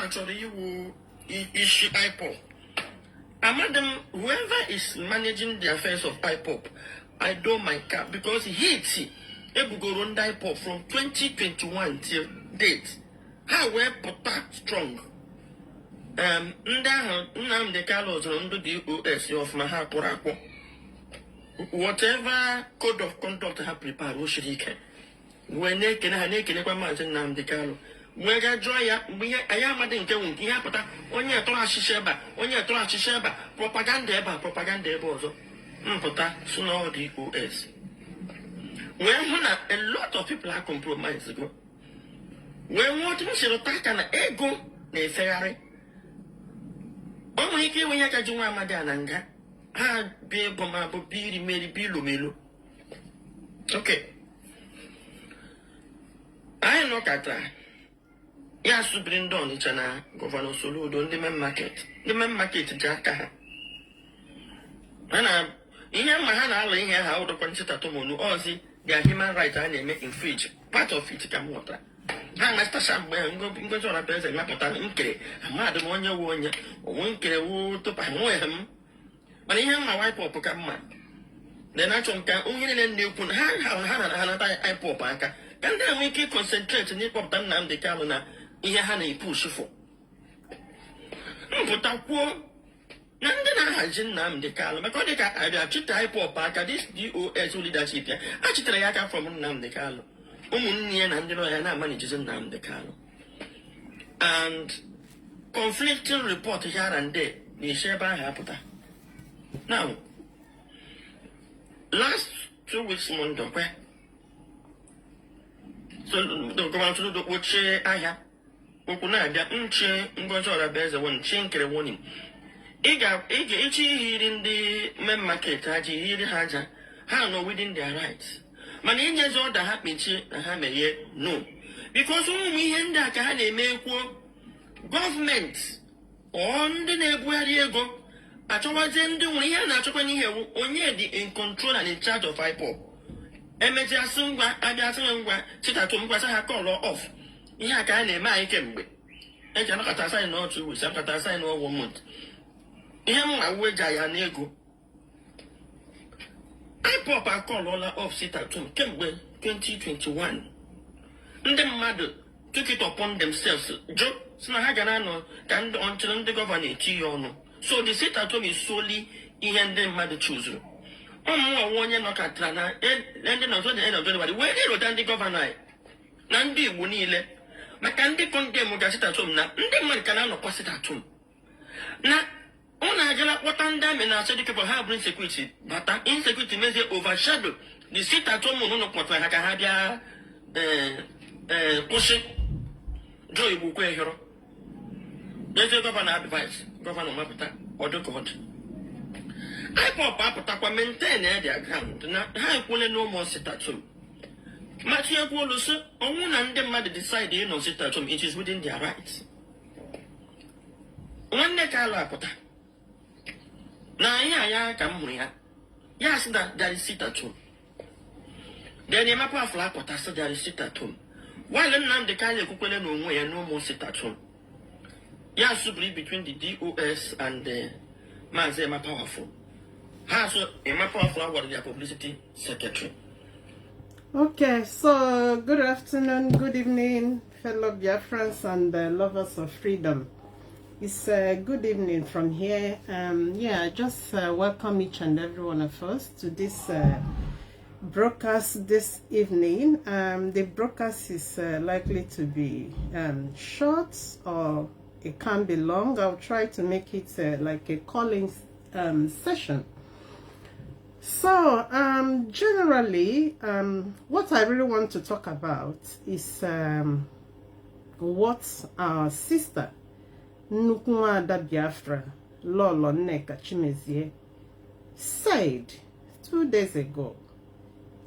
actually you issue IPOB. Madam, whoever is managing the affairs of IPOB, I do my cap because he go run IPOB from 2021 till date. How we put that strong. Nnamdi Kanu under the OS of Mahapurako. Whatever code of conduct have prepared, we should take. When they can have naked Nnamdi Kanu. We got joy. I am a dinka won't hear, but on your trash sheba, propaganda, bozo. Mpota, sooner the OS. When a lot of people are compromised ago. When what we should attack an ego, they ferry. Only when you can do my madananga. Ah, be bomb, be made bilu. Okay. I am not at that. Yes, to bring down each other, Governor Sulu, don't the main market. The main market, Jacka. And in my hand, I'll lay here how to consider to Monu, or see their human rights and they make infringe. Part of it can water. I must somewhere and go to a person and Lapota Inke, a madam on your one, or one killer to Pamoem. But in my wife or Pocamma. The natural can only then you put Hannah IPOB. And then we keep concentrating on what Nnamdi Kanu in a push for. But I quote Nandana has Nnamdi Kanu, because they got a IPOB, this DOS leadership. Actually, I got from Nnamdi Kanu. Umunian and the manages Nnamdi Kanu. And conflicting report here and there, they share by Haputa. Now, last 2 weeks, Mondo, so the government to which I have. Okuna da nche ngozora beza won chinkere warning. Ega hearing the main market haji hear haja. How no within their rights. Man in years order happen no. Because we henda kahane make government on the neighbor Atowa zendu we are not here only in control and in charge of IPOB. Emeja sungwa abiasungwa chitatumwa sa call off. Ihe ka na-eme anyị kemgbe eji anakọta sign n'otu wisi anakọta sign n'ọwụ month ihe mma weja ya n'ego IPOB akọlọla off sit-at-home kemgbe 2021 ndị mmadụ took it upon themselves jo si na ha gara anọ ka ndị ọchịrị ndị gọvanọ eti ya ọnụ so the sit-at-home is solely ihe ndị mmadụ chuzuru ọmụnwa onye nọkọtara na ndị nọzọ dị end of January wee ịrụta ndị gọvanọ anyị na ndị Igbo niile maka ndị condemn ga sit-at-home na ndị mmadụ ka na-anọkwa sit-at-home na ọ na-agala kpọta ndị amị na asị dịka ha bring security bata insecurity mezie overshadow the sit-at-home ụnụ kpọtara ha ka ha bịa kwụsị Joe Igbokwe hịrọ eze gọvanọ advice gọvanọ mapụta ọdụkọdụ IPOB apụtakwa maintain their ground na ha ekwule no more sit-at-home. Matthew Poloso, only and the mother decide you know sit-at-home, it is within their rights. One day Kala Pota. Now ya come here. Yes, that there is sit-at-home. Then you map flat pota so there is sit-at-home. While Nnamdi Kanu Kukule no way no more sit-at-home. Yes, between the DOS and the Mazema powerful. Has a map of their publicity secretary. Okay, so good afternoon, good evening, fellow Biafrans and lovers of freedom. It's good evening from here. Yeah, just welcome each and every one of us to this broadcast this evening. The broadcast is likely to be short or it can be long. I'll try to make it like a calling session. So, generally, what I really want to talk about is what our sister, Nnukwu Biafra, Lolo Nneka Chimezie, said 2 days ago.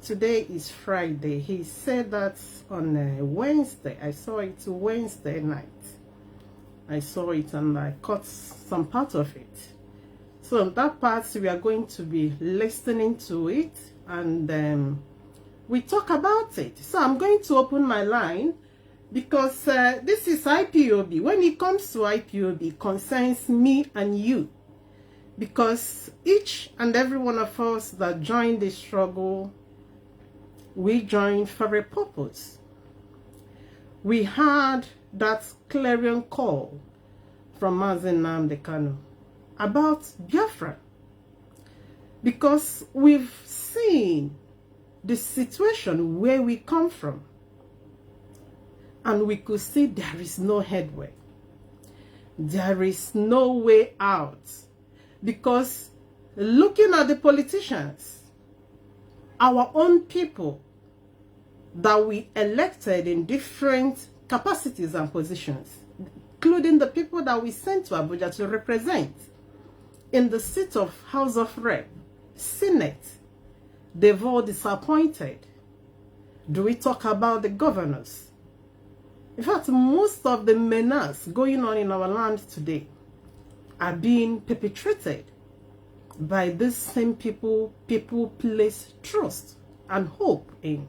Today is Friday. He said that on Wednesday. I saw it Wednesday night. I saw it and I caught some part of it. So that part, we are going to be listening to it and we talk about it. So I'm going to open my line because this is IPOB. When it comes to IPOB, it concerns me and you, because each and every one of us that joined the struggle, we joined for a purpose. We had that clarion call from Nnamdi Kanu about Biafra, because we've seen the situation where we come from, and we could see there is no headway. There is no way out, because looking at the politicians, our own people that we elected in different capacities and positions, including the people that we sent to Abuja to represent in the seat of House of Rep, Senate, they've all disappointed. Do we talk about the governors? In fact, most of the menace going on in our land today are being perpetrated by these same people place trust and hope in.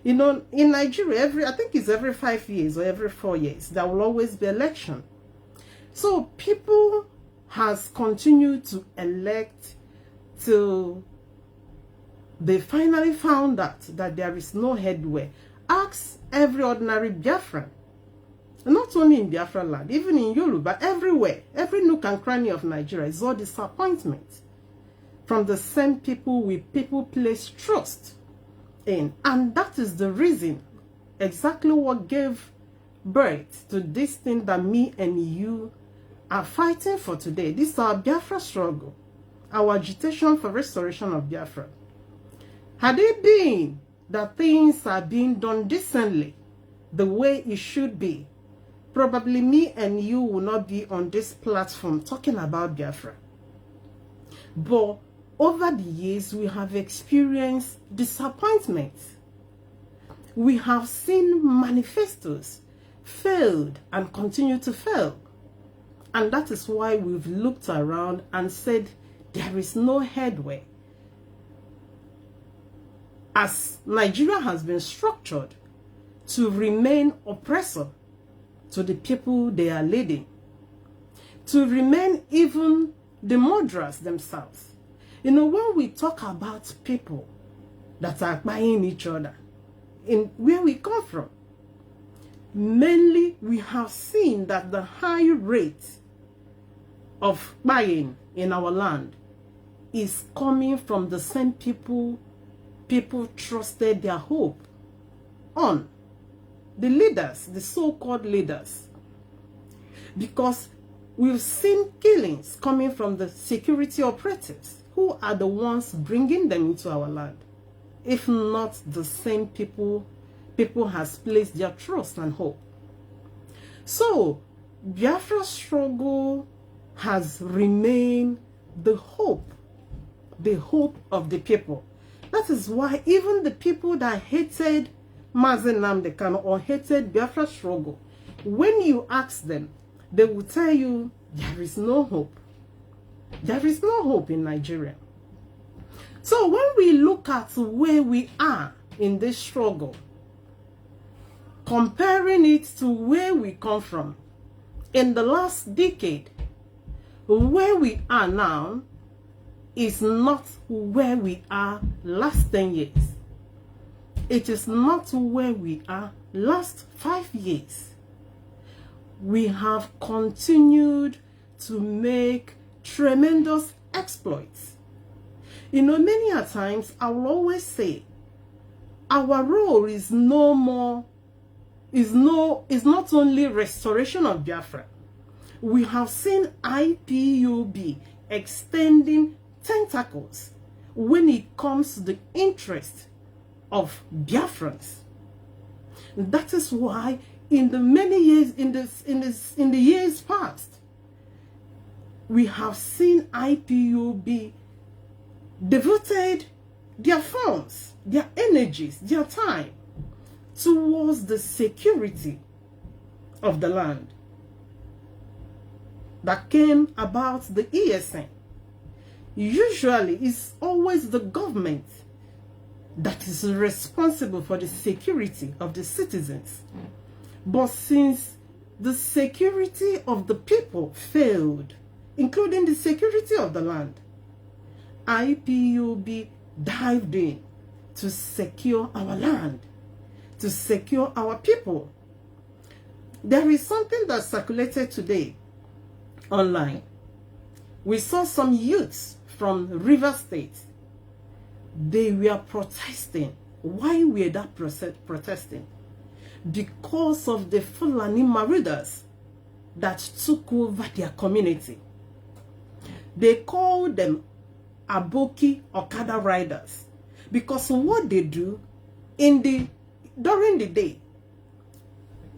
You know, in Nigeria, I think it's every 5 years or every 4 years, there will always be election. So people has continued to elect till they finally found out that there is no headway. Ask every ordinary Biafran, not only in Biafra land, even in Yoruba, everywhere, every nook and cranny of Nigeria is all disappointment from the same people people place trust in. And that is the reason, exactly what gave birth to this thing that me and you are fighting for today. This is our Biafra struggle, our agitation for restoration of Biafra. Had it been that things are being done decently, the way it should be, probably me and you will not be on this platform talking about Biafra. But over the years, we have experienced disappointment. We have seen manifestos failed and continue to fail. And that is why we've looked around and said there is no headway. As Nigeria has been structured to remain oppressor to the people they are leading, to remain even the murderers themselves. You know, when we talk about people that are buying each other, in where we come from, mainly we have seen that the high rate of buying in our land is coming from the same people trusted their hope on. The leaders, the so-called leaders. Because we've seen killings coming from the security operatives, who are the ones bringing them into our land. If not the same people has placed their trust and hope. So, Biafra struggle has remained the hope of the people. That is why even the people that hated Nnamdi Kanu or hated Biafra struggle, when you ask them, they will tell you there is no hope. There is no hope in Nigeria. So when we look at where we are in this struggle, comparing it to where we come from in the last decade, where we are now is not where we are last 10 years. It is not where we are last 5 years. We have continued to make tremendous exploits. You know, many a times I will always say our role is not only restoration of Biafra. We have seen IPOB extending tentacles when it comes to the interest of Biafrans. That is why in the many years in the years past, we have seen IPOB devoted their funds, their energies, their time towards the security of the land that came about the ESN. Usually, it's always the government that is responsible for the security of the citizens. But since the security of the people failed, including the security of the land, IPOB dived in to secure our land, to secure our people. There is something that circulated today online. We saw some youths from River State. They were protesting. Why were they protesting? Because of the Fulani marauders that took over their community. They called them Aboki Okada riders, because what they do during the day,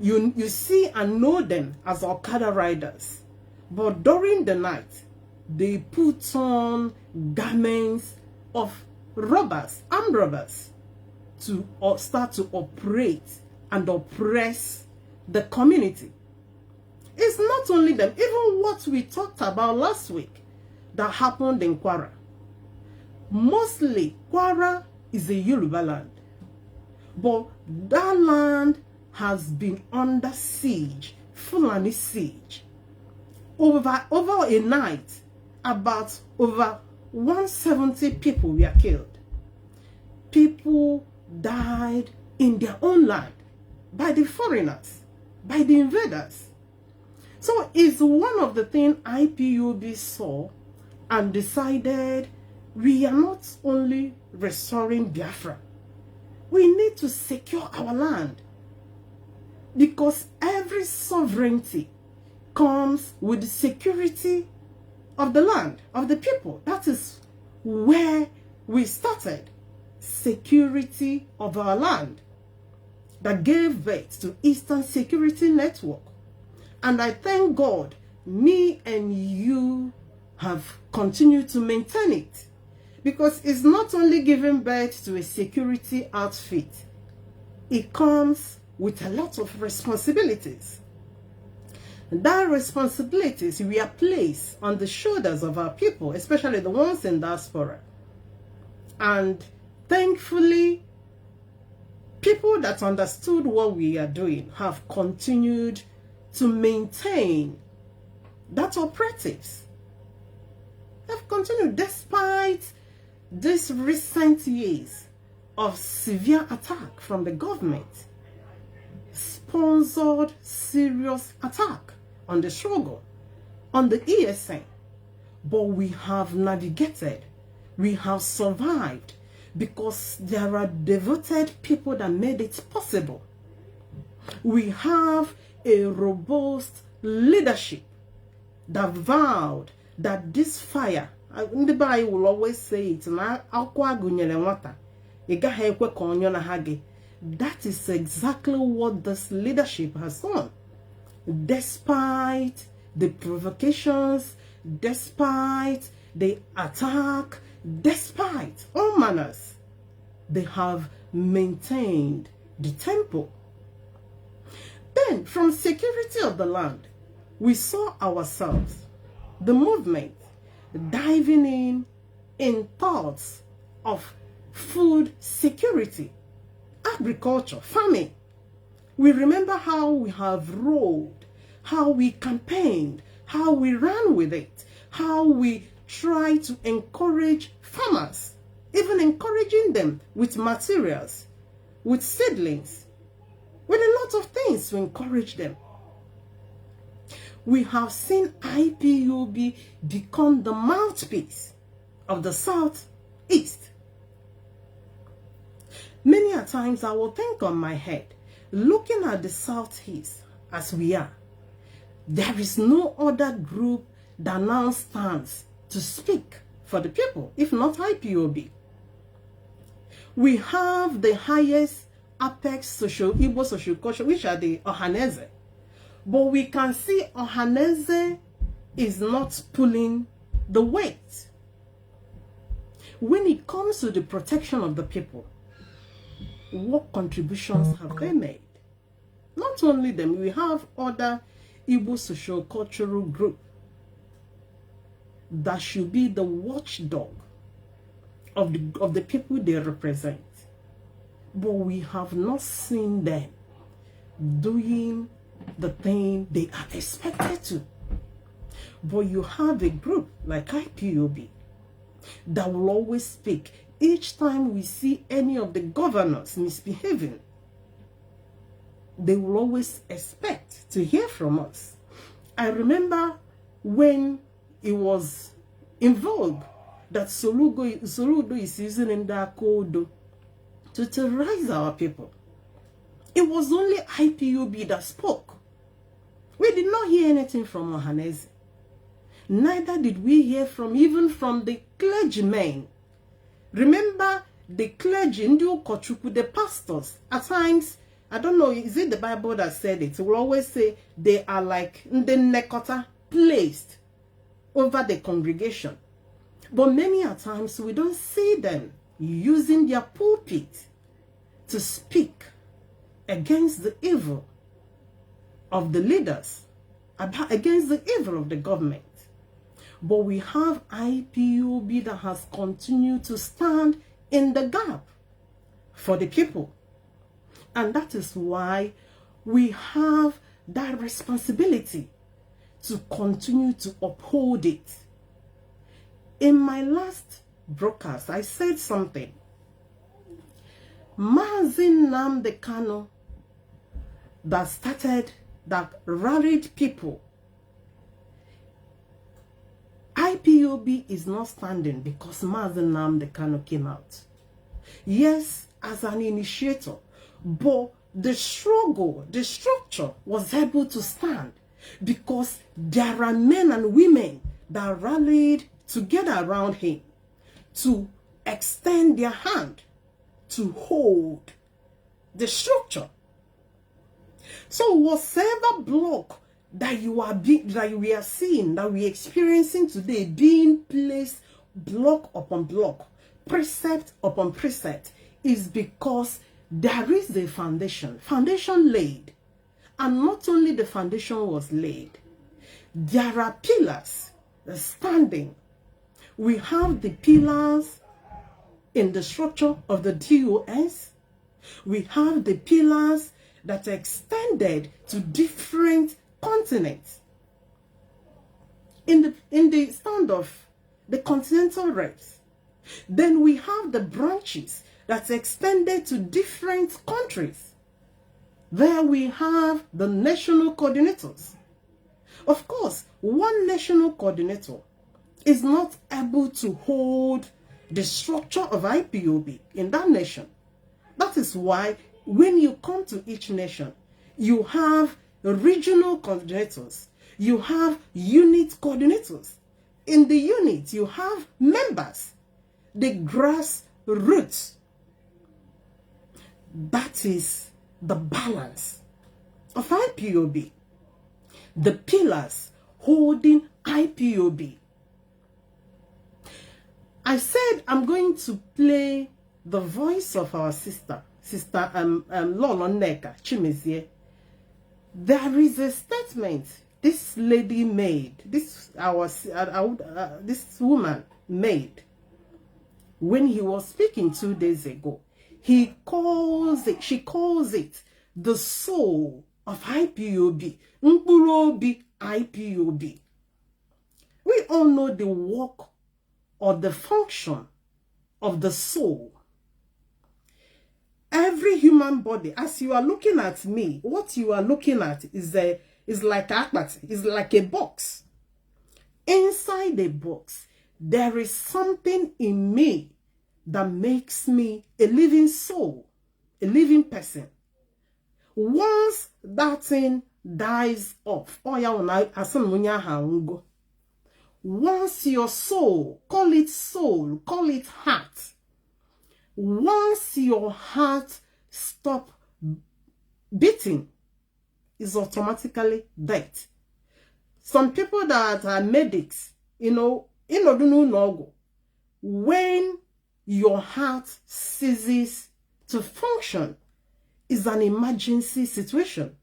you see and know them as Okada riders, but during the night they put on garments of robbers, armed robbers, to start to operate and oppress the community. It's not only them, even what we talked about last week that happened in Kwara. Mostly, Kwara is a Yoruba land, but that land has been under siege, Fulani siege. Over a night, about over 170 people were killed. People died in their own land by the foreigners, by the invaders. So it's one of the things IPOB saw and decided, we are not only restoring Biafra, we need to secure our land, because every sovereignty comes with the security of the land, of the people. That is where we started. Security of our land that gave birth to Eastern Security Network. And I thank God, me and you have continued to maintain it, because it's not only giving birth to a security outfit, it comes with a lot of responsibilities. That responsibilities we are placed on the shoulders of our people, especially the ones in diaspora. And thankfully, people that understood what we are doing have continued to maintain that operatives. Have continued despite these recent years of severe attack from the government, sponsored serious attack on the struggle, on the ESN. But we have navigated, we have survived, because there are devoted people that made it possible. We have a robust leadership that vowed that this fire, the Bible will always say it, that is exactly what this leadership has done. Despite the provocations, despite the attack, despite all manners, they have maintained the tempo. Then, from security of the land, we saw ourselves, the movement, diving in thoughts of food security, agriculture, farming. We remember how we have rolled, how we campaigned, how we ran with it, how we try to encourage farmers, even encouraging them with materials, with seedlings, with a lot of things to encourage them. We have seen IPOB become the mouthpiece of the Southeast. Many a times I will think on my head, looking at the Southeast as we are, there is no other group that now stands to speak for the people, if not IPOB. We have the highest apex Igbo social culture, which are the Ohaneze. But we can see Ohaneze is not pulling the weight. When it comes to the protection of the people, what contributions have they made? Not only them, we have other Igbo social cultural group that should be the watchdog of the people they represent. But we have not seen them doing the thing they are expected to. But you have a group like IPOB that will always speak. Each time we see any of the governors misbehaving, they will always expect to hear from us. I remember when it was in vogue that Soludo is using in the code to terrorize our people. It was only IPOB that spoke. We did not hear anything from Ohaneze. Neither did we hear even from the clergymen. Remember the clergy, the pastors, at times, I don't know, is it the Bible that said it? It will always say they are like the nekota placed over the congregation. But many a times we don't see them using their pulpit to speak against the evil of the leaders, against the evil of the government. But we have IPOB that has continued to stand in the gap for the people. And that is why we have that responsibility to continue to uphold it. In my last broadcast, I said something. Nnamdi Kanu that rallied people. IPOB is not standing because Nnamdi Kanu came out. Yes, as an initiator, but the struggle, the structure was able to stand because there are men and women that rallied together around him to extend their hand to hold the structure. So whatever block that we are seeing, that we are experiencing today, being placed block upon block, precept upon precept, is because there is the foundation laid. And not only the foundation was laid, there are pillars standing. We have the pillars in the structure of the DOS. We have the pillars that are extended to different continents. In the stand of the continental reps, then we have the branches that's extended to different countries. There we have the national coordinators. Of course, one national coordinator is not able to hold the structure of IPOB in that nation. That is why when you come to each nation, you have regional coordinators, you have unit coordinators. In the unit, you have members, the grassroots. That is the balance of IPOB. The pillars holding IPOB. I said I'm going to play the voice of our sister Lolo Nneka Chimezie. There is a statement this lady made, this woman made when he was speaking 2 days ago. She calls it the soul of IPOB, Mpurobi IPOB. We all know the work or the function of the soul. Every human body, as you are looking at me, what you are looking at is like a box. Inside the box, there is something in me that makes me a living soul, a living person. Once that thing dies off, once your soul, call it heart, once your heart stop beating, is automatically death. Some people that are medics, when your heart ceases to function, is an emergency situation.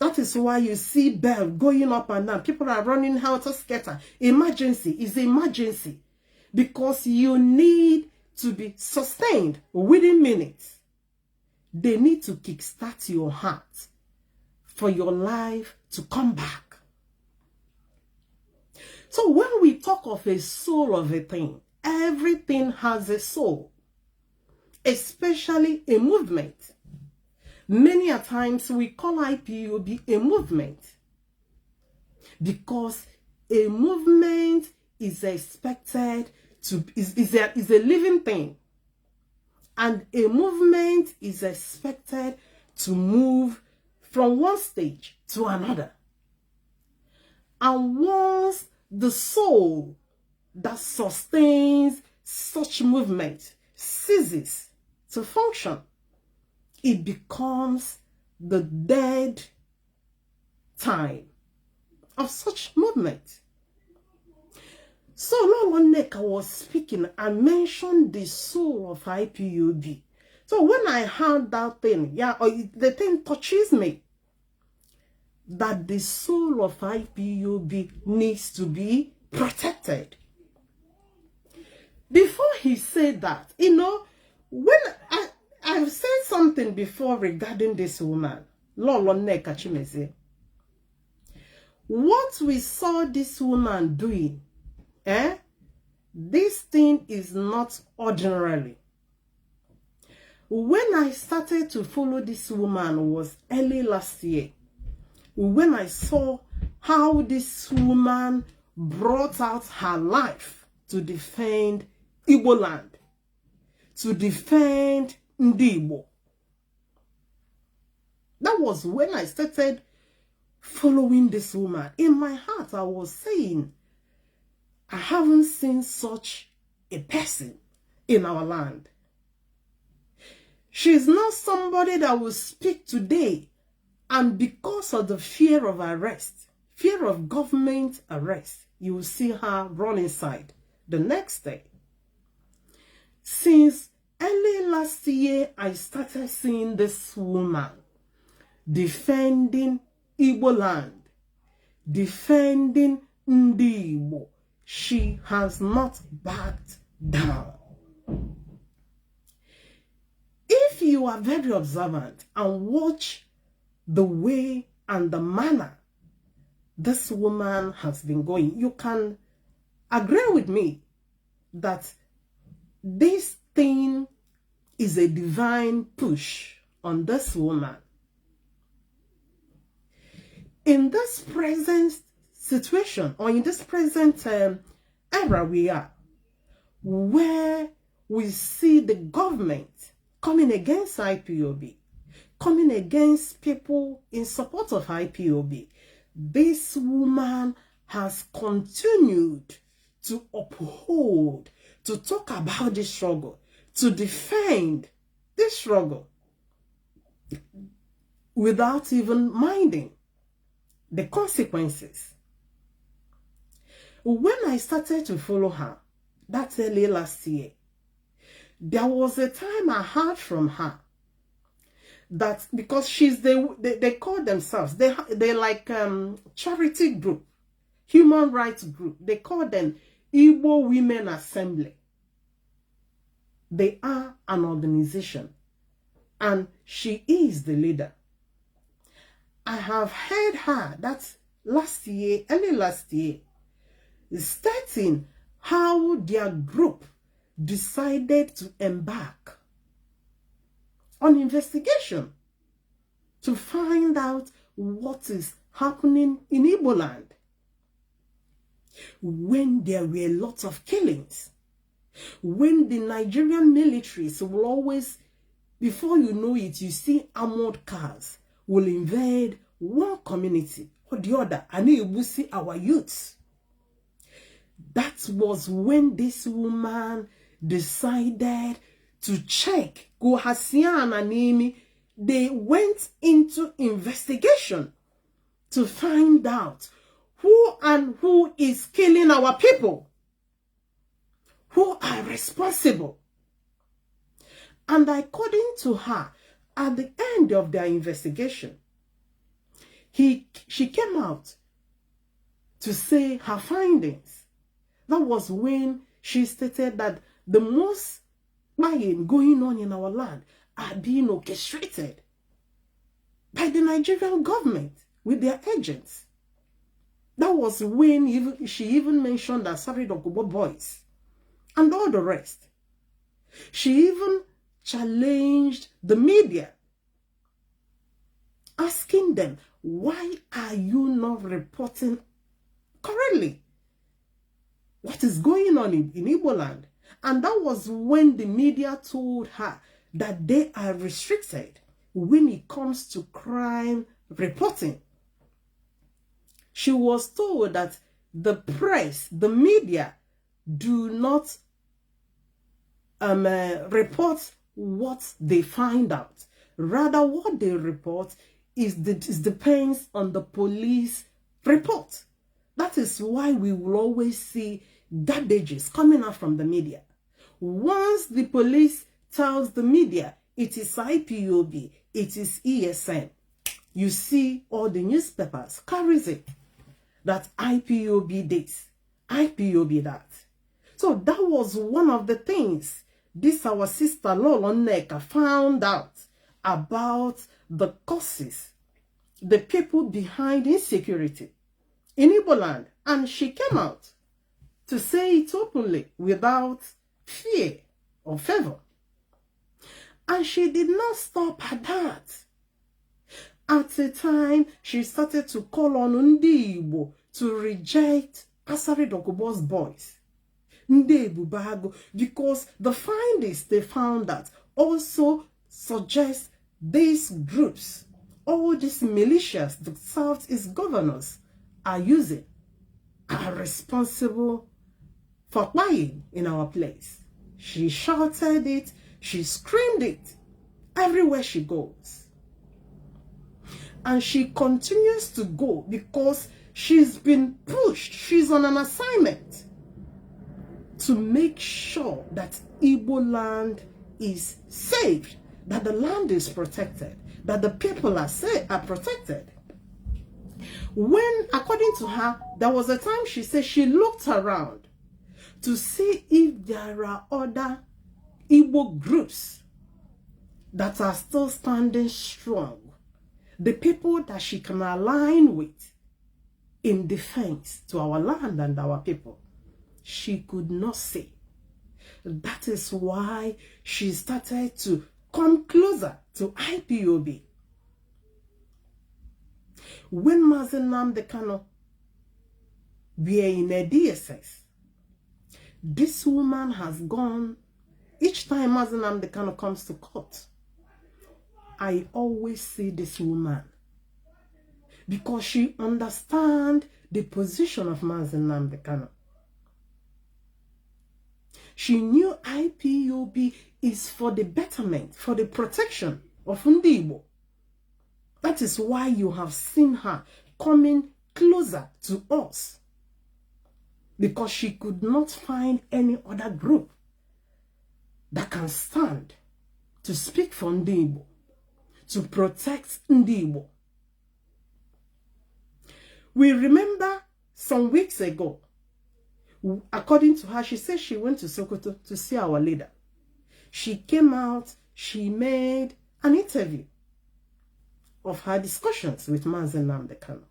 That is why you see bell going up and down. People are running helter-skelter. Emergency is emergency because you need to be sustained within minutes. They need to kickstart your heart for your life to come back. So when we talk of a soul of a thing, everything has a soul, especially a movement. Many a times we call IPOB a movement because a movement is expected to is a living thing, and a movement is expected to move from one stage to another. And once the soul that sustains such movement ceases to function, it becomes the dead time of such movement. So long Nneka was speaking and mentioned the soul of IPOB. So when I heard that thing, the thing touches me, that the soul of IPOB needs to be protected. Before he said that, when I've said something before regarding this woman, Lolo Nneka Chimeze. What we saw this woman doing, this thing is not ordinarily. When I started to follow this woman was early last year, when I saw how this woman brought out her life to defend Igbo land, to defend Ndibo. That was when I started following this woman. In my heart, I was saying, I haven't seen such a person in our land. She's not somebody that will speak today, and because of the fear of arrest, fear of government arrest, you will see her run inside the next day. Since early last year, I started seeing this woman defending Igbo land, defending Ndibo. She has not backed down. If you are very observant and watch the way and the manner this woman has been going, you can agree with me that this thing is a divine push on this woman. In this present situation, or in this present era we are, where we see the government coming against IPOB, coming against people in support of IPOB, this woman has continued to uphold, to talk about this struggle, to defend this struggle, without even minding the consequences. When I started to follow her, that early last year, there was a time I heard from her that, because she's they call themselves, they're like charity group, human rights group. They call them Igbo Women Assembly. They are an organization, and she is the leader. I have heard her, that's last year, early last year, stating how their group decided to embark on investigation to find out what is happening in Igbo land, when there were lots of killings, when the Nigerian militaries will always, before you know it, you see armored cars will invade one community or the other, and you will see our youths. That was when this woman decided to check. Go Hasian and Amy, they went into investigation to find out who is killing our people, who are responsible. And according to her, at the end of their investigation, she came out to say her findings. That was when she stated that the most lying going on in our land are being orchestrated by the Nigerian government with their agents. That was when she even mentioned the Asari Dokubo boys and all the rest. She even challenged the media, asking them, why are you not reporting correctly what is going on in Igbo land? And that was when the media told her that they are restricted when it comes to crime reporting. She was told that the press, the media, do not report what they find out. Rather, what they report depends on the police report. That is why we will always see garbages coming out from the media. Once the police tells the media it is IPOB, it is ESN, you see all the newspapers carries it. That IPOB this, IPOB that. So that was one of the things this our sister Lolo Nneka found out about the causes, the people behind insecurity in Igbo land. And she came out to say it openly without fear or favor. And she did not stop at that. At the time, she started to call on Ndi Igbo to reject Asari Dokubo's boys, Ndi Igbo Bago, because the findings they found that also suggest these groups, all these militias the Southeast governors are using, are responsible for lying in our place. She shouted it, she screamed it everywhere she goes. And she continues to go because she's been pushed. She's on an assignment to make sure that Igbo land is saved, that the land is protected, that the people are protected. When, according to her, there was a time she said she looked around to see if there are other Igbo groups that are still standing strong, the people that she can align with in defense to our land and our people. She could not see. That is why she started to come closer to IPOB. When Nnamdi Kanu were in a DSS, this woman has gone, each time Nnamdi Kanu comes to court, I always see this woman because she understands the position of Nnamdi Kanu. She knew IPOB is for the betterment, for the protection of Ndi Igbo. That is why you have seen her coming closer to us, because she could not find any other group that can stand to speak for Ndi Igbo, to protect Ndi Igbo. We remember some weeks ago, according to her, she said she went to Sokoto to see our leader. She came out, she made an interview of her discussions with Nnamdi Kanu.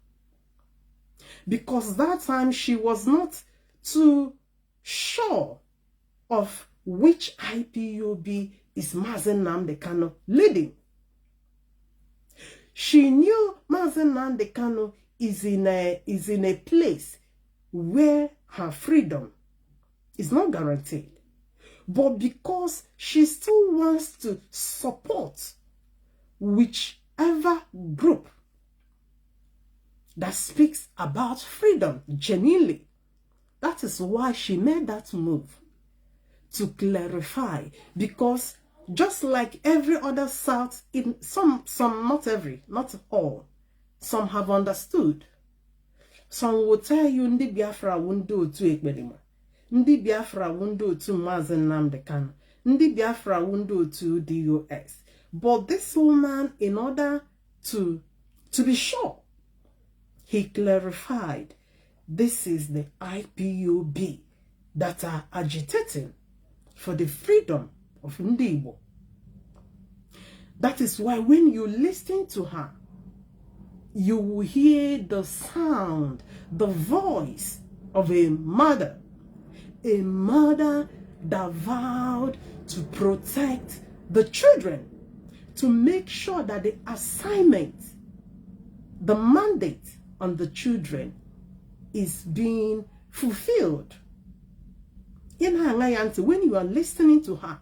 Because that time she was not too sure of which IPOB is Nnamdi Kanu leading. She knew Nnamdi Kanu is in a place where her freedom is not guaranteed. But because she still wants to support whichever group that speaks about freedom genuinely, that is why she made that move to clarify. Because just like every other South, in some not every, not all, some have understood. Some will tell you Ndi Biafra won't do to Ekberima. Ndi Biafra won't do to Nnamdi Kanu. Ndi Biafra won't do to DOS. But this woman, in order to be sure, he clarified, this is the IPOB that are agitating for the freedom of Ndi Igbo. That is why when you listen to her, you will hear the sound, the voice of a mother that vowed to protect the children, to make sure that the assignment, the mandate on the children is being fulfilled. In her auntie, when you are listening to her,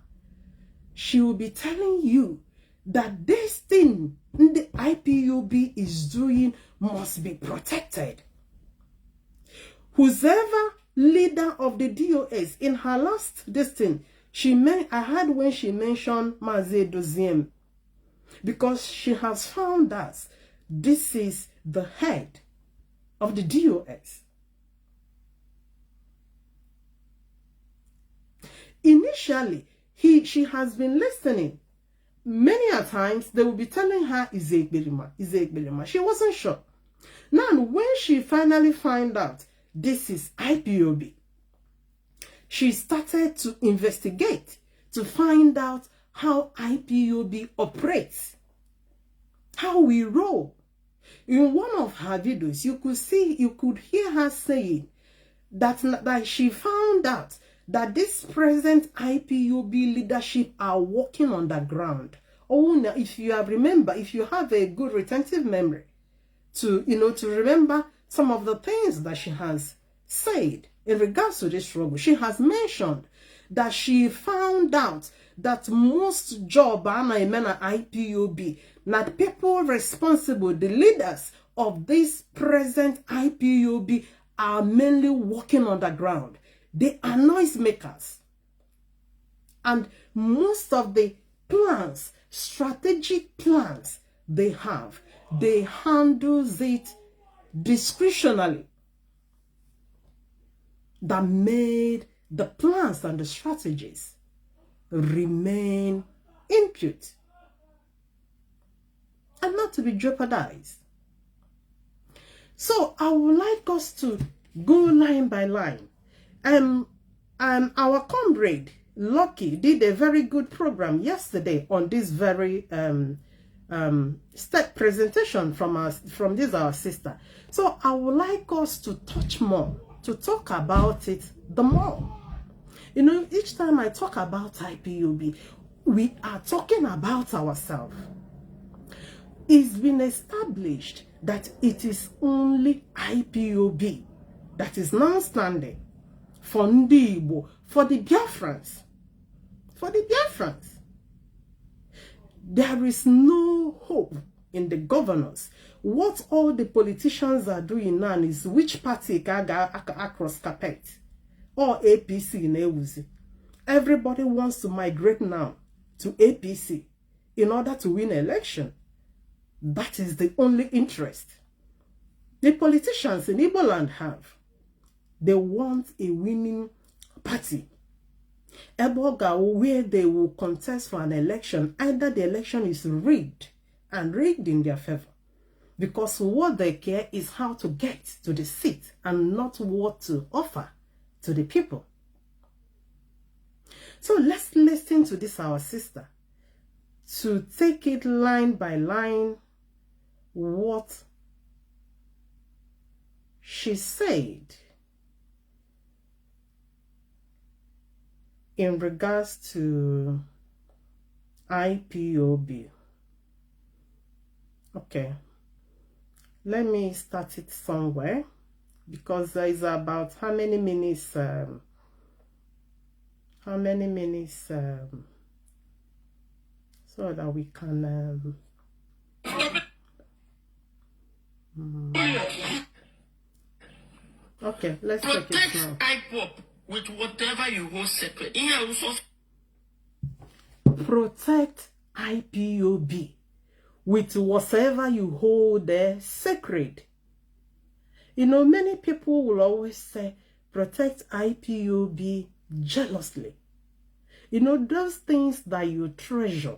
she will be telling you that this thing the IPOB is doing must be protected. Whoever leader of the DOS, in her last thing, I heard when she mentioned Maze Doziem, because she has found that this is the head of the DOS. Initially, she has been listening. Many a times, they will be telling her, Izekbelima. She wasn't sure. Now, when she finally found out this is IPOB, she started to investigate to find out how IPOB operates, how we roll. In one of her videos, you could hear her saying that she found out that this present IPOB leadership are working on the ground. Oh, if you have a good retentive memory to remember some of the things that she has said in regards to this struggle, she has mentioned that she found out that most job IPOB, not people responsible, the leaders of this present IPOB are mainly working on the ground. They are noisemakers. And most of the plans, strategic plans they have, they handle it discretionally. That made the plans and the strategies remain input and not to be jeopardized. So I would like us to go line by line. Our comrade Lucky did a very good program yesterday on this very step presentation from our sister. So I would like us to touch more, to talk about it the more. Each time I talk about IPOB, we are talking about ourselves. It's been established that it is only IPOB that is now standing for Ndi Igbo, for the Biafrans. For the Biafrans. There is no hope in the governors. What all the politicians are doing now is which party gaga across carpet or APC in Ewuzi. Everybody wants to migrate now to APC in order to win election. That is the only interest the politicians in Igbo land have. They want a winning party. Eboga, where they will contest for an election, either the election is rigged and rigged in their favor. Because what they care is how to get to the seat and not what to offer to the people. So let's listen to this, our sister, to take it line by line what she said in regards to IPOB. Okay, let me start it somewhere because there is about how many minutes so that we can okay, let's take it now. IPOB with whatever you hold separate. Protect IPOB with whatever you hold there sacred. Many people will always say, protect IPOB jealously. Those things that you treasure,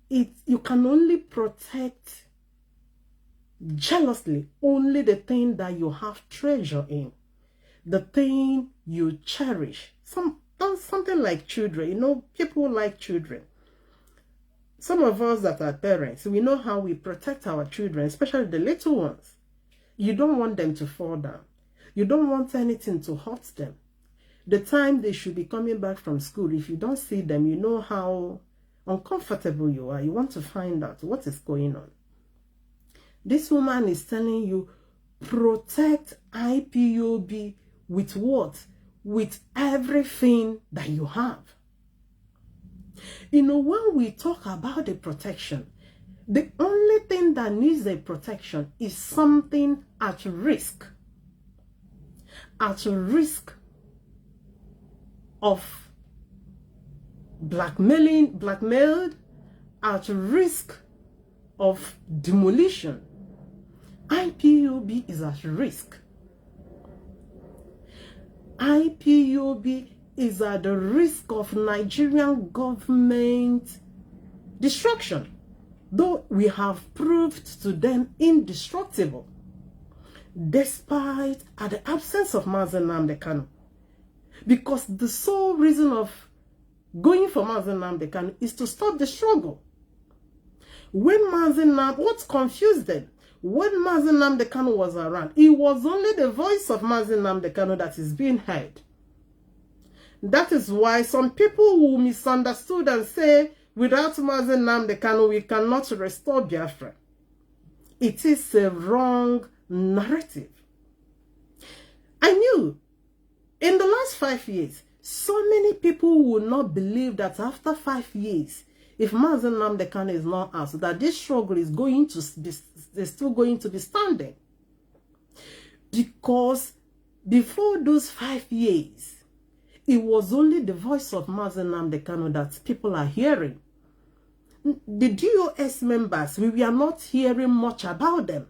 you can only protect jealously only the thing that you have treasure in, the thing you cherish. Something like children. People like children. Some of us that are parents, we know how we protect our children, especially the little ones. You don't want them to fall down. You don't want anything to hurt them. The time they should be coming back from school, if you don't see them, you know how uncomfortable you are. You want to find out what is going on. This woman is telling you, protect IPOB with what? With everything that you have. You know, when we talk about the protection, the only thing that needs a protection is something at risk. At risk of blackmailed, at risk of demolition. IPOB is at risk. IPOB is at the risk of Nigerian government destruction, though we have proved to them indestructible, despite at the absence of Nnamdi Kanu. Because the sole reason of going for Nnamdi Kanu is to stop the struggle. What confused them? When Nnamdi Kanu was around, it was only the voice of Nnamdi Kanu that is being heard. That is why some people who misunderstood and say, without Nnamdi Kanu, we cannot restore Biafra. It is a wrong narrative. I knew in the last 5 years, so many people would not believe that after 5 years, if Nnamdi Kanu is not out, that this struggle is still going to be standing. Because before those 5 years, it was only the voice of Nnamdi Kanu that people are hearing. The DOS members, we were not hearing much about them.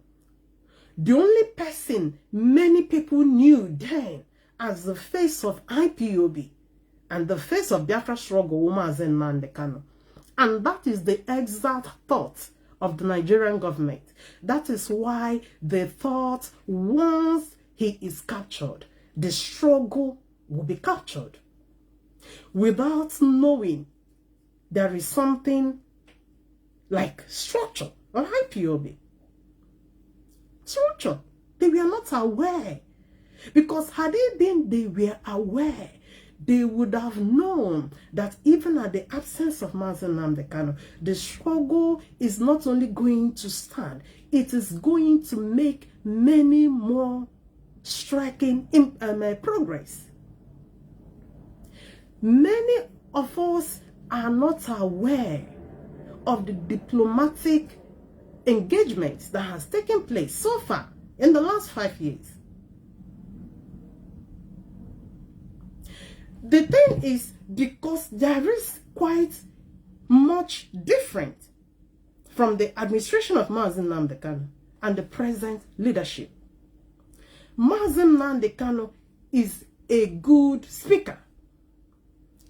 The only person many people knew then as the face of IPOB and the face of Biafra struggle was Nnamdi Kanu. And that is the exact thought of the Nigerian government. That is why they thought once he is captured, the struggle will be captured. Without knowing there is something like structure or IPOB. Structure. They were not aware. Because had it been they were aware, they would have known that even at the absence of Nnamdi Kanu, the struggle is not only going to stand, it is going to make many more striking progress. Many of us are not aware of the diplomatic engagement that has taken place so far in the last 5 years. The thing is, because there is quite much different from the administration of Nnamdi Kanu and the present leadership. Nnamdi Kanu is a good speaker.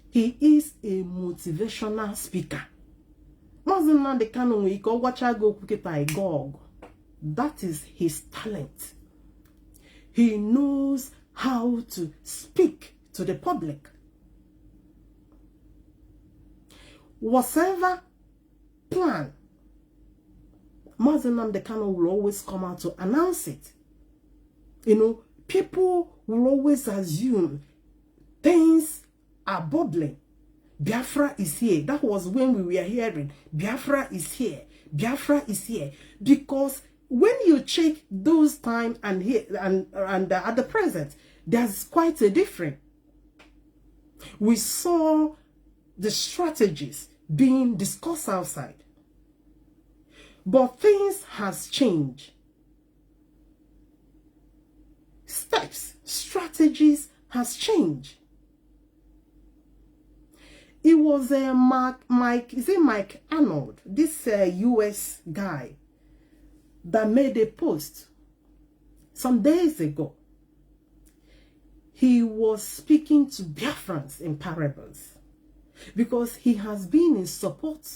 He is a motivational speaker. Nnamdi Kanu, that is his talent. He knows how to speak to the public. Whatever plan, Nnamdi Kanu will always come out to announce it. You know, people will always assume things are bubbling. Biafra is here. That was when we were hearing, Biafra is here. Biafra is here. Because when you check those times and here and at the present, there's quite a difference. We saw the strategies being discussed outside. But things has changed. Steps, strategies has changed. It was Mike Arnold, this US guy, that made a post some days ago. He was speaking to Biafrans in parables because he has been in support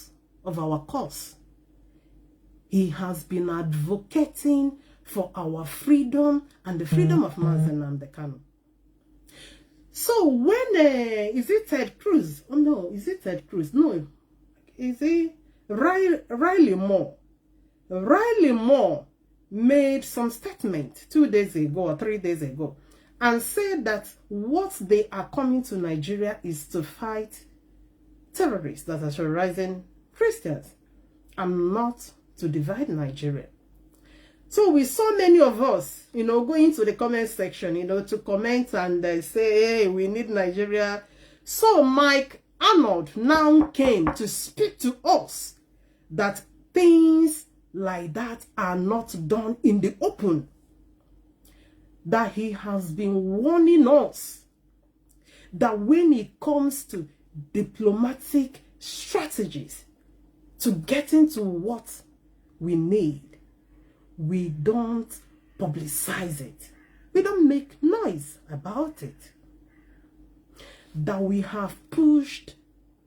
of our cause. He has been advocating for our freedom and the freedom of Nnamdi Kanu. So when, is it Ted Cruz? Oh no, is it Ted Cruz? No, is it Riley Moore made some statement 2 days ago or 3 days ago and said that what they are coming to Nigeria is to fight terrorists that are terrorizing Christians and not to divide Nigeria. So we saw many of us, go into the comment section, to comment and say, hey, we need Nigeria. So Mike Arnold now came to speak to us that things like that are not done in the open. That he has been warning us that when it comes to diplomatic strategies to get into what we need, we don't publicize it. We don't make noise about it. That we have pushed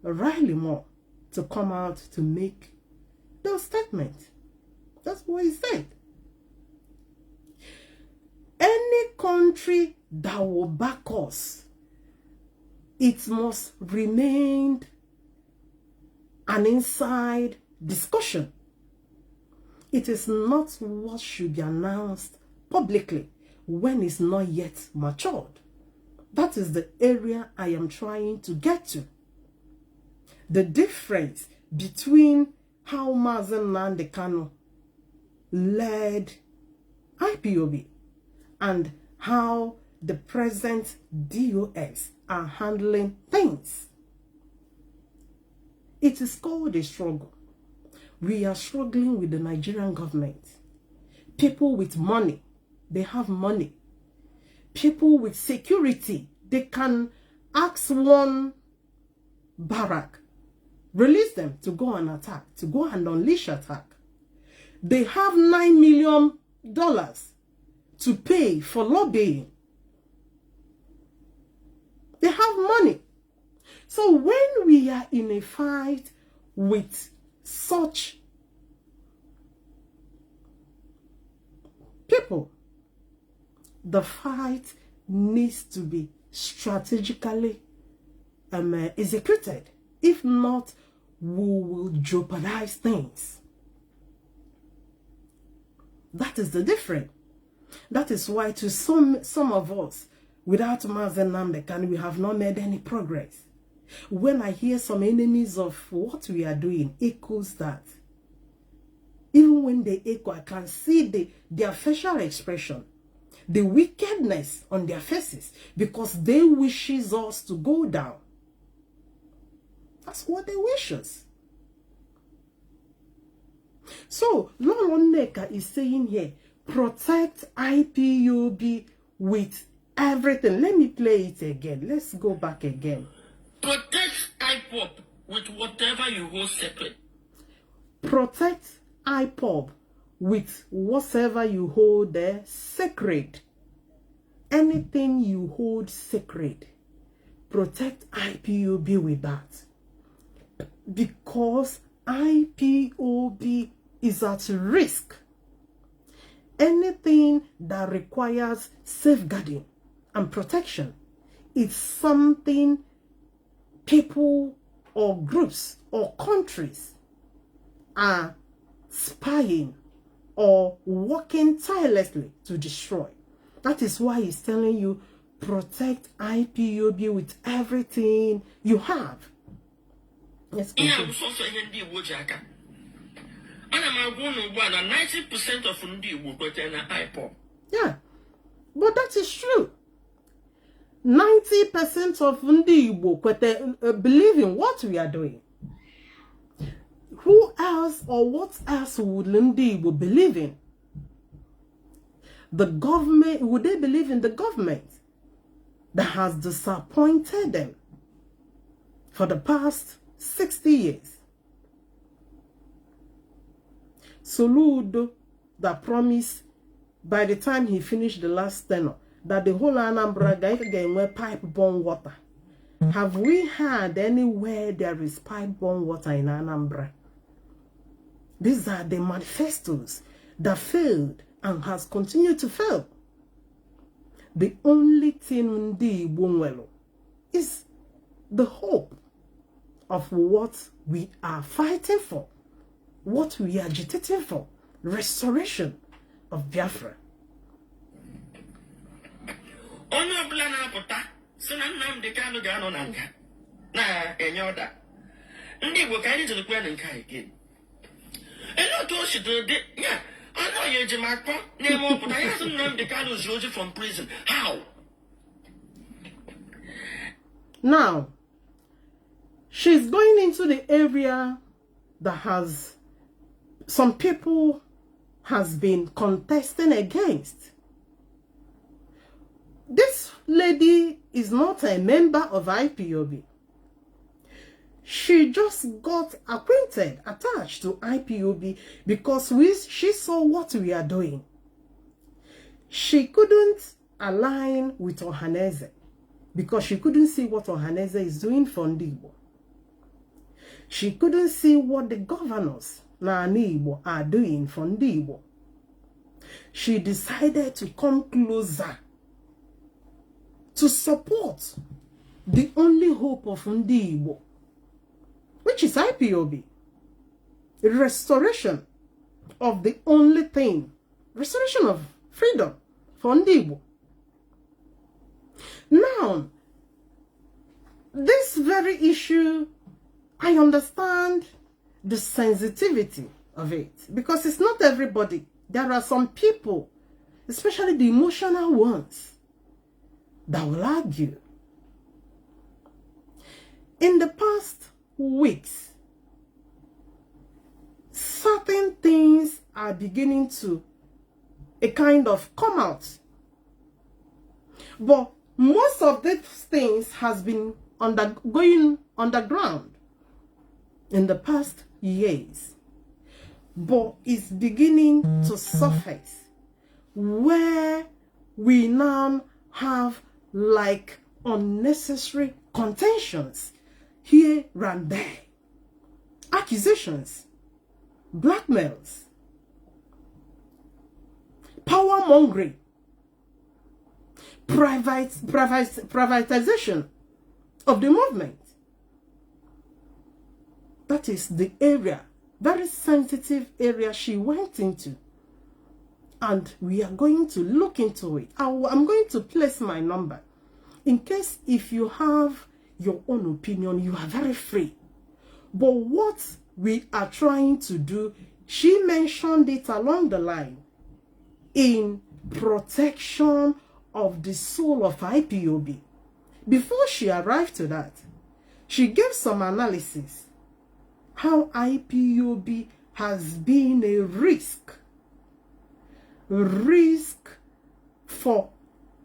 Riley Moore to come out to make those statements. That's what he said. Any country that will back us, it must remain an inside discussion. It is not what should be announced publicly when it's not yet matured. That is the area I am trying to get to. The difference between how Nnamdi Kanu led IPOB and how the present DOS are handling things. It is called a struggle. We are struggling with the Nigerian government. People with money, they have money. People with security, they can ask one barrack, release them to go and attack, to go and unleash attack. They have $9 million to pay for lobbying. They have money. So when we are in a fight with such people, the fight needs to be strategically executed. If not, we will jeopardize things. That is the difference. That is why to some of us, without Nnamdi Kanu, we have not made any progress. When I hear some enemies of what we are doing echoes that, even when they echo, I can see their facial expression, the wickedness on their faces, because they wishes us to go down. That's what they wish us. So, Lolo Neka is saying here, protect IPOB with everything. Let me play it again. Let's go back again. Protect IPOB with whatever you hold sacred. Protect IPOB with whatever you hold there sacred. Anything you hold sacred, protect IPOB with that. Because IPOB is at risk. Anything that requires safeguarding and protection is something people or groups or countries are spying or working tirelessly to destroy. That is why he's telling you, protect IPOB with everything you have. Let's go. 90% of IPOB. Yeah, but that is true. 90% of Ndi Igbo believe in what we are doing. Who else or what else would Ndi Igbo believe in? The government, would they believe in the government that has disappointed them for the past 60 years? Soludo that promised by the time he finished the last tenure that the whole Anambra guy can wear pipe-borne water. Have we had anywhere there is pipe-borne water in Anambra? These are the manifestos that failed and has continued to fail. The only thing Ndi Igbo is the hope of what we are fighting for. what we are agitating for, restoration of Biafra. Onye ọbụla na-apụta si na Nnamdi Kanu ga-anọ na nga na-enye ọda ndị Igbo ka anyị jiri kwe na nke a again. Ele otu o sitere dị ya anọ ya ejimakpọ na-eme ọpụta ya sị Nnamdi Kanu zi oji from prison. How? Now, she's going into the area that has some people has been contesting against. This lady is not a member of IPOB. She just got acquainted, attached to IPOB because she saw what we are doing. She couldn't align with Ohaneze because she couldn't see what Ohaneze is doing for Ndigbo. She couldn't see what the governors na Ndigbo are doing for Ndigbo. She decided to come closer to support the only hope of Ndigbo, which is IPOB. Restoration of the only thing, restoration of freedom for Ndigbo. Now, this very issue, I understand the sensitivity of it because it's not everybody. There are some people, especially the emotional ones, that will argue. In the past weeks, certain things are beginning to come out. But most of these things has been going underground in the past years. But it's beginning to surface where we now have like unnecessary contentions here and there, accusations, blackmails, power mongering, privatization of the movement. That is the area, very sensitive area she went into. And we are going to look into it. I'm going to place my number. In case if you have your own opinion, you are very free. But what we are trying to do, she mentioned it along the line, in protection of the soul of IPOB. Before she arrived to that, she gave some analysis how IPOB has been a risk for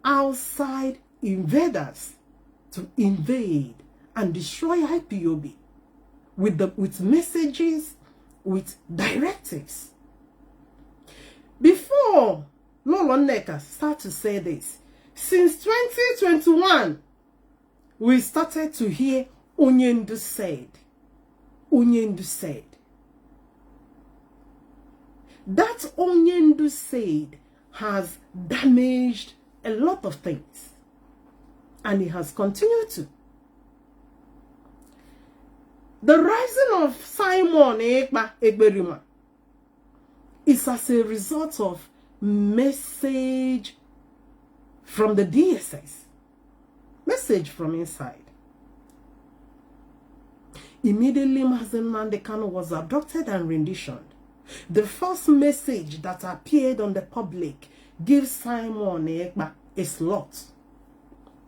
outside invaders to invade and destroy IPOB with messages, with directives. Before Lolo Neka started to say this, since 2021, we started to hear Onyendu said. Onyendu said. That Onyendu said has damaged a lot of things. And it has continued to. The rising of Simon Egberima is as a result of message from the DSS. Message from inside. Immediately, Nnamdi Kanu was abducted and renditioned. The first message that appeared on the public gives Simon Ekpa a slot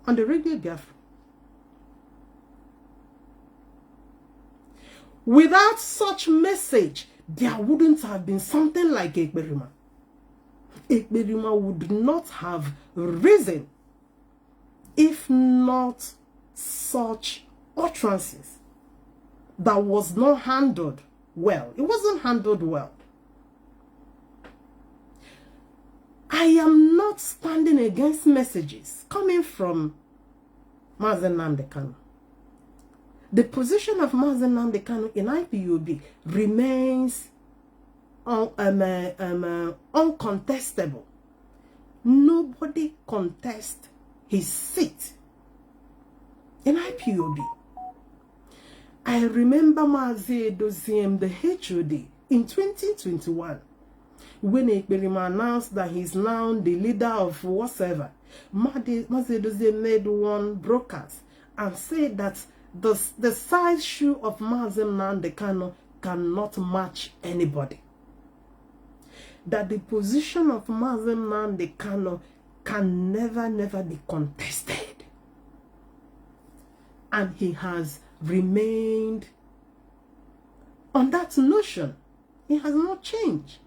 on the radio Biafra. Without such message, there wouldn't have been something like Ekberima. Ekberima would not have risen if not such utterances that was not handled well. It wasn't handled well. I am not standing against messages coming from Nnamdi Kanu. The position of Nnamdi Kanu in IPOB remains uncontestable. Nobody contests his seat in IPOB. I remember Mazi Doziem, the HOD, in 2021, when Ekperima announced that he's now the leader of whatever, Mazi made one broadcast and said that the size shoe of Mazi Nnamdi Kanu cannot match anybody. That the position of Mazi Nnamdi Kanu can never be contested. And he has remained on that notion. It has not changed.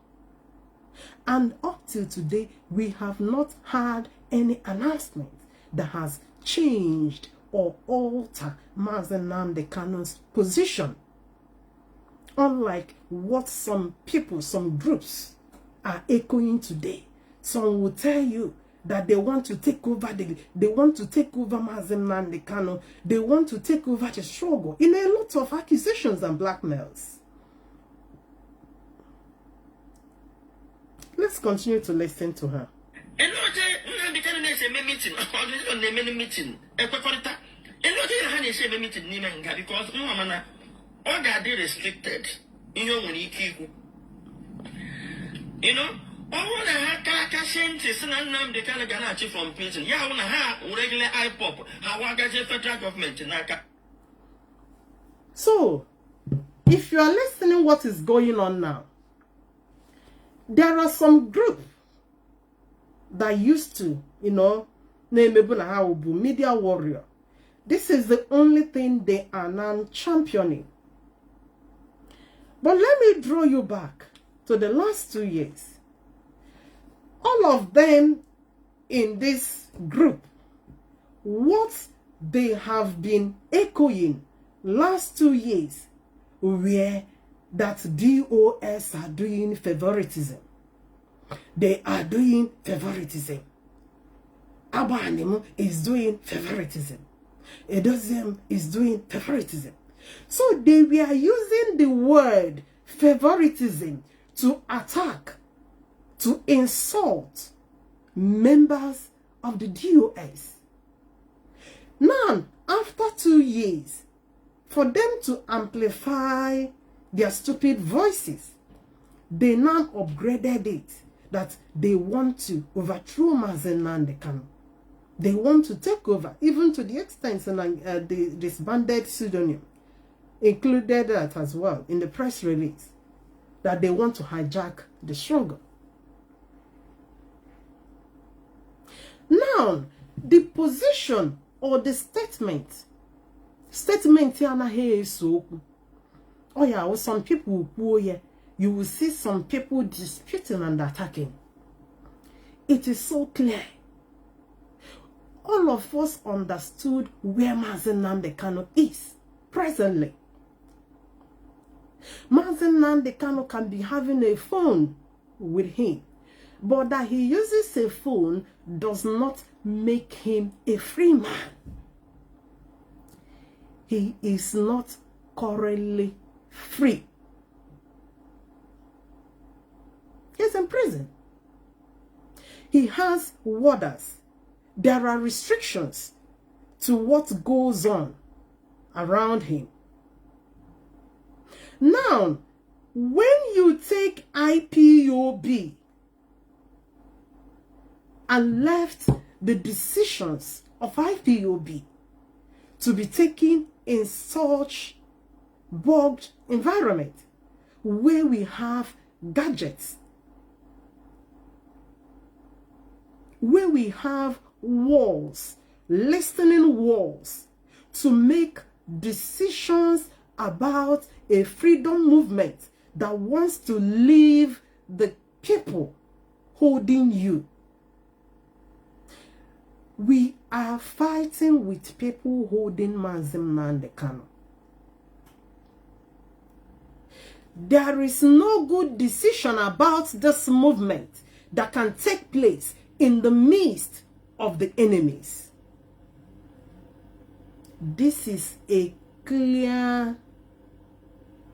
And up till today, we have not had any announcement that has changed or altered Mazi Nnamdi Kanu's position. Unlike what some people, some groups are echoing today. Some will tell you that they want to take over Mazi Nnamdi Kanu. They want to take over the struggle in a lot of accusations and blackmails. Let's continue to listen to her. And Nnamdi Kanu is a meeting, on the many meeting, a pacorita. And not a say meeting, Nimanga, because Mamma, all that they restricted. You know, all the Haka scientists and Nnamdi Kanu from prison. Yeah, regular IPOB, how I got the federal government in Naka. So, if you are listening what is going on now, there are some groups that used to, you know, media warrior. This is the only thing they are now championing. But let me draw you back to the last 2 years. All of them in this group, what they have been echoing last 2 years were that DOS are doing favoritism. They are doing favoritism. Abanimu is doing favoritism. Edozem is doing favoritism. So they were using the word favoritism to attack, to insult members of the DOS. Now, after 2 years, for them to amplify their stupid voices, they now upgraded it that they want to overthrow Mazi Nnamdi Kanu. They want to take over, even to the extent that the disbanded pseudonym included that as well in the press release, that they want to hijack the struggle. Now, the position or the statement here is so. Oh yeah, well, some people you will see some people disputing and attacking. It is so clear. All of us understood where Mazi Nnamdi Kanu is presently. Mazi Nnamdi Kanu can be having a phone with him, but that he uses a phone does not make him a free man. He is not currently free. He's in prison. He has warders. There are restrictions to what goes on around him. Now, when you take IPOB and left the decisions of IPOB to be taken in such bugged environment where we have gadgets, where we have walls, listening walls, to make decisions about a freedom movement that wants to leave the people holding you. We are fighting with people holding Mazi Nnamdi Kanu. There is no good decision about this movement that can take place in the midst of the enemies. This is a clear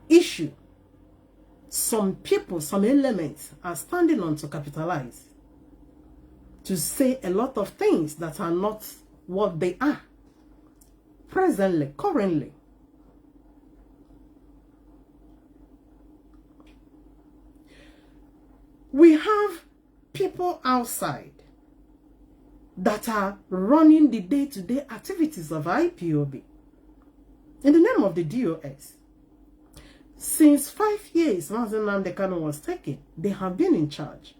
issue. Some people, some elements are standing on to capitalize, to say a lot of things that are not what they are presently, currently. we have people outside that are running the day-to-day activities of IPOB in the name of the DOS. Since 5 years, Nnamdi Kanu was taken, they have been in charge.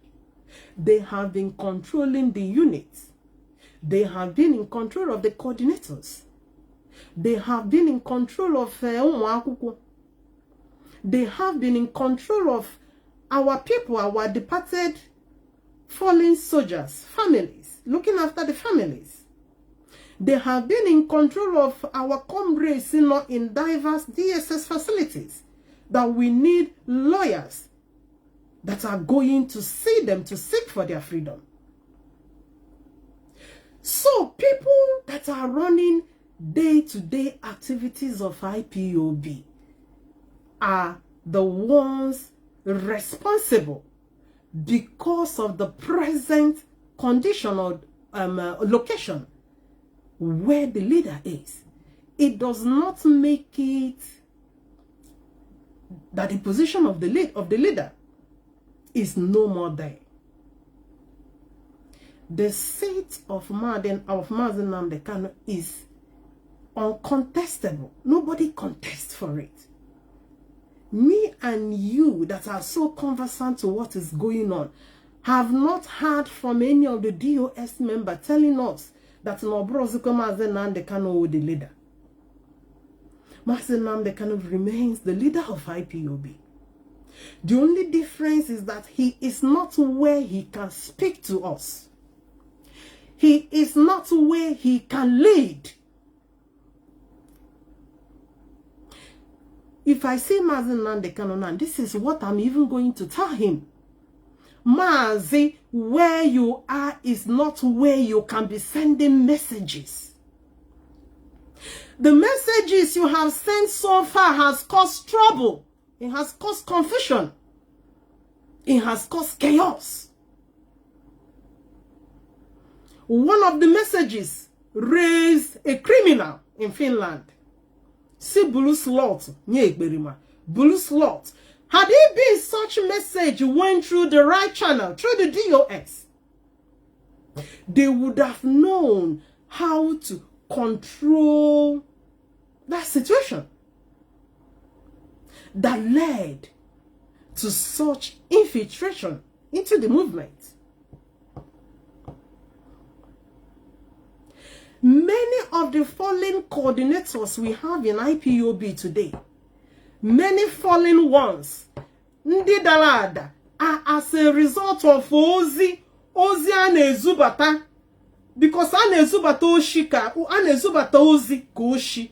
They have been controlling the units. They have been in control of the coordinators. They have been in control of they have been in control of our people, our departed, fallen soldiers, families, looking after the families. They have been in control of our comrades in diverse DSS facilities that we need lawyers that are going to see them to seek for their freedom. So people that are running day-to-day activities of IPOB are the ones responsible because of the present condition or location where the leader is. It does not make it that the position of the leader is no more there. The seat of Mazen Nnamdi Kanu is uncontestable. Nobody contests for it. Me and you that are so conversant to what is going on have not heard from any of the DOS members telling us that Nobrozuko Mazen Nnamdi Kanu is the leader. Mazen Nnamdi Kanu remains the leader of IPOB. The only difference is that he is not where he can speak to us. He is not where he can lead. If I see Mazen Nnamdi Kanu now, this is what I'm even going to tell him. Mazi, where you are is not where you can be sending messages. The messages you have sent so far has caused trouble. It has caused confusion. It has caused chaos. One of the messages raised a criminal in Finland. See Blue Slot, Blue Slot. Had it been such message went through the right channel, through the DOS, they would have known how to control that situation that led to such infiltration into the movement. Many of the fallen coordinators we have in IPOB today, many fallen ones, Ndi Dalada, are as a result of Ozi anezubata, because anezubata oshika, anezubata Ozi koshi.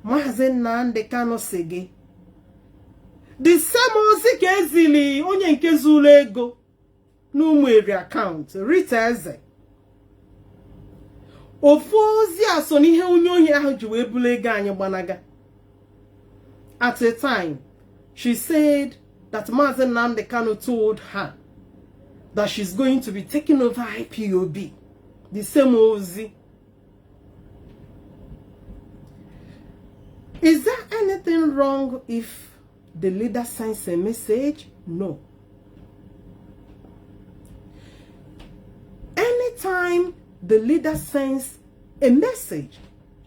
Mazen Nnamdi Kanu sege. The same Ozi kezili onye nke zuru ego n'umweri account, Rita Eze. Ofu ozi aso n'ihe onye ohi ahụ ji wee bulu ego anyị gbanaga. At a time, she said that Mazen Nnamdi Kanu told her that she's going to be taking over IPOB. The same ozi. Is there anything wrong if the leader sends a message? No. Anytime the leader sends a message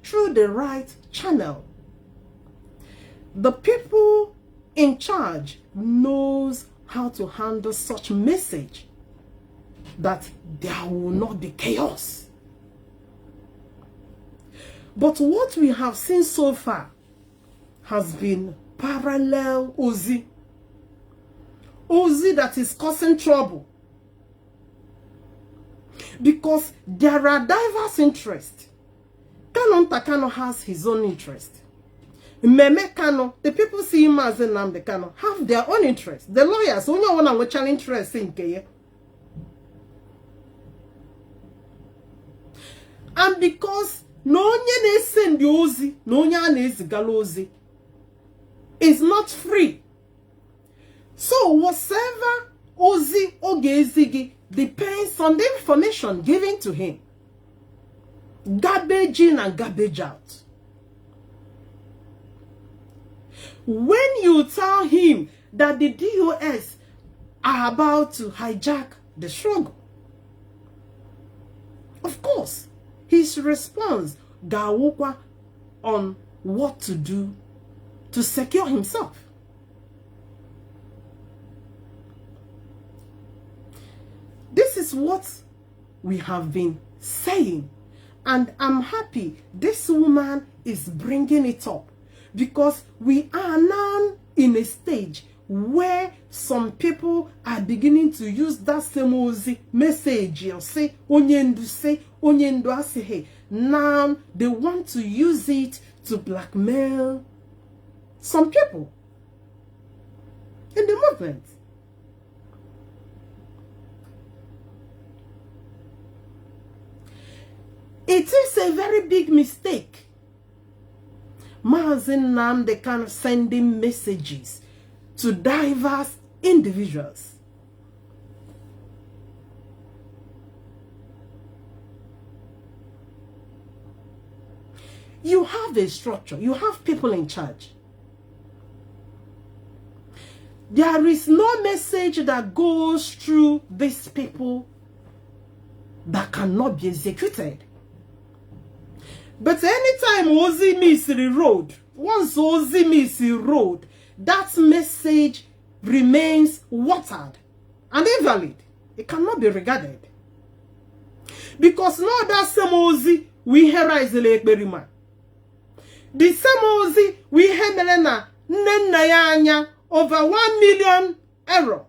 through the right channel, the people in charge knows how to handle such message that there will not be chaos. But what we have seen so far has been parallel Ozi. Ozi that is causing trouble. Because there are diverse interests. Kanu has his own interest. Meme Kanu, the people see him as Nnamdi Kanu, have their own interest. The lawyers only want to challenge interest in Kenya. And because no one send the Ozi, no one is Galozi, is not free. So whatever Ozi Ogezigi depends on the information given to him. Garbage in and garbage out. When you tell him that the DOS are about to hijack the struggle. Of course, his response gawukwa on what to do to secure himself. This is what we have been saying, and I'm happy this woman is bringing it up, because we are now in a stage where some people are beginning to use that same message. You say, onyendu say, hey, now they want to use it to blackmail some people in the movement. It is a very big mistake. Nnamdi Kanu sending messages to diverse individuals. You have a structure, you have people in charge. There is no message that goes through these people that cannot be executed. But anytime Ozi miss the road, once Ozi miss the road, that message remains watered and invalid. It cannot be regarded. Because now that same Ozi we hear is the Lake Berima. The same Ozi we hear Melena Nnenayanya over 1 million error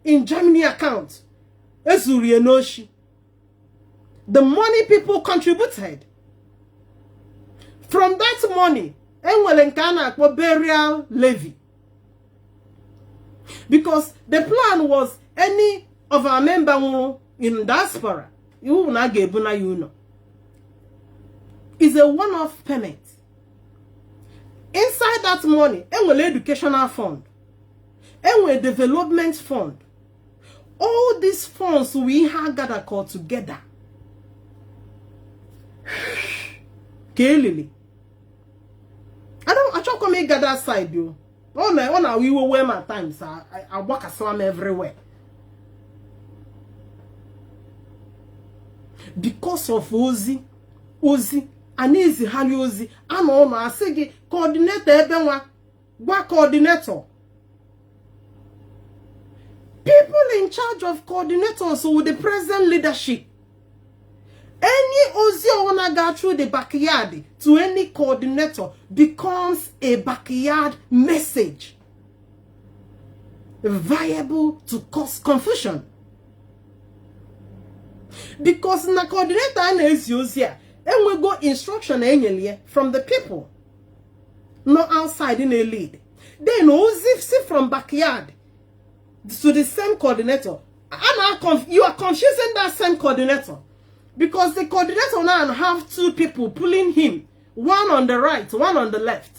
in Germany account. Ezurienoshi. The money people contributed. From that money, enwelenkana kwa burial levy. Because the plan was any of our members in diaspora, is a one-off payment. Inside that money, enwele educational fund, enwele development fund. All these funds we have gathered called together. Kelly. I don't come and gather side you. Oh no, we will wear my times. I walk a slam everywhere. Because of Ozi, and easy hali Ozi, I know I say coordinator ebenwa, what coordinator? People in charge of coordinators with the present leadership. Any Ozi wanna go through the backyard to any coordinator becomes a backyard message viable to cause confusion. Because na coordinator and Ozi and we go instruction from the people, not outside in a lead. Then Ozi see from backyard to the same coordinator. You are confusing that same coordinator. Because the coordinator now have two people pulling him. One on the right, one on the left.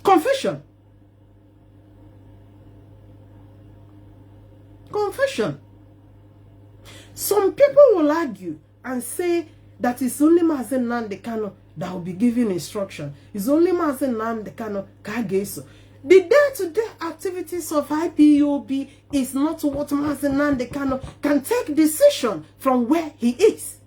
Confusion. Confusion. Some people will argue and say that it's only Nnamdi Kanu that will be giving instruction. It's only Nnamdi Kanu Kageso. The day-to-day activities of IPOB is not what Nnamdi Kanu can take decision from where he is.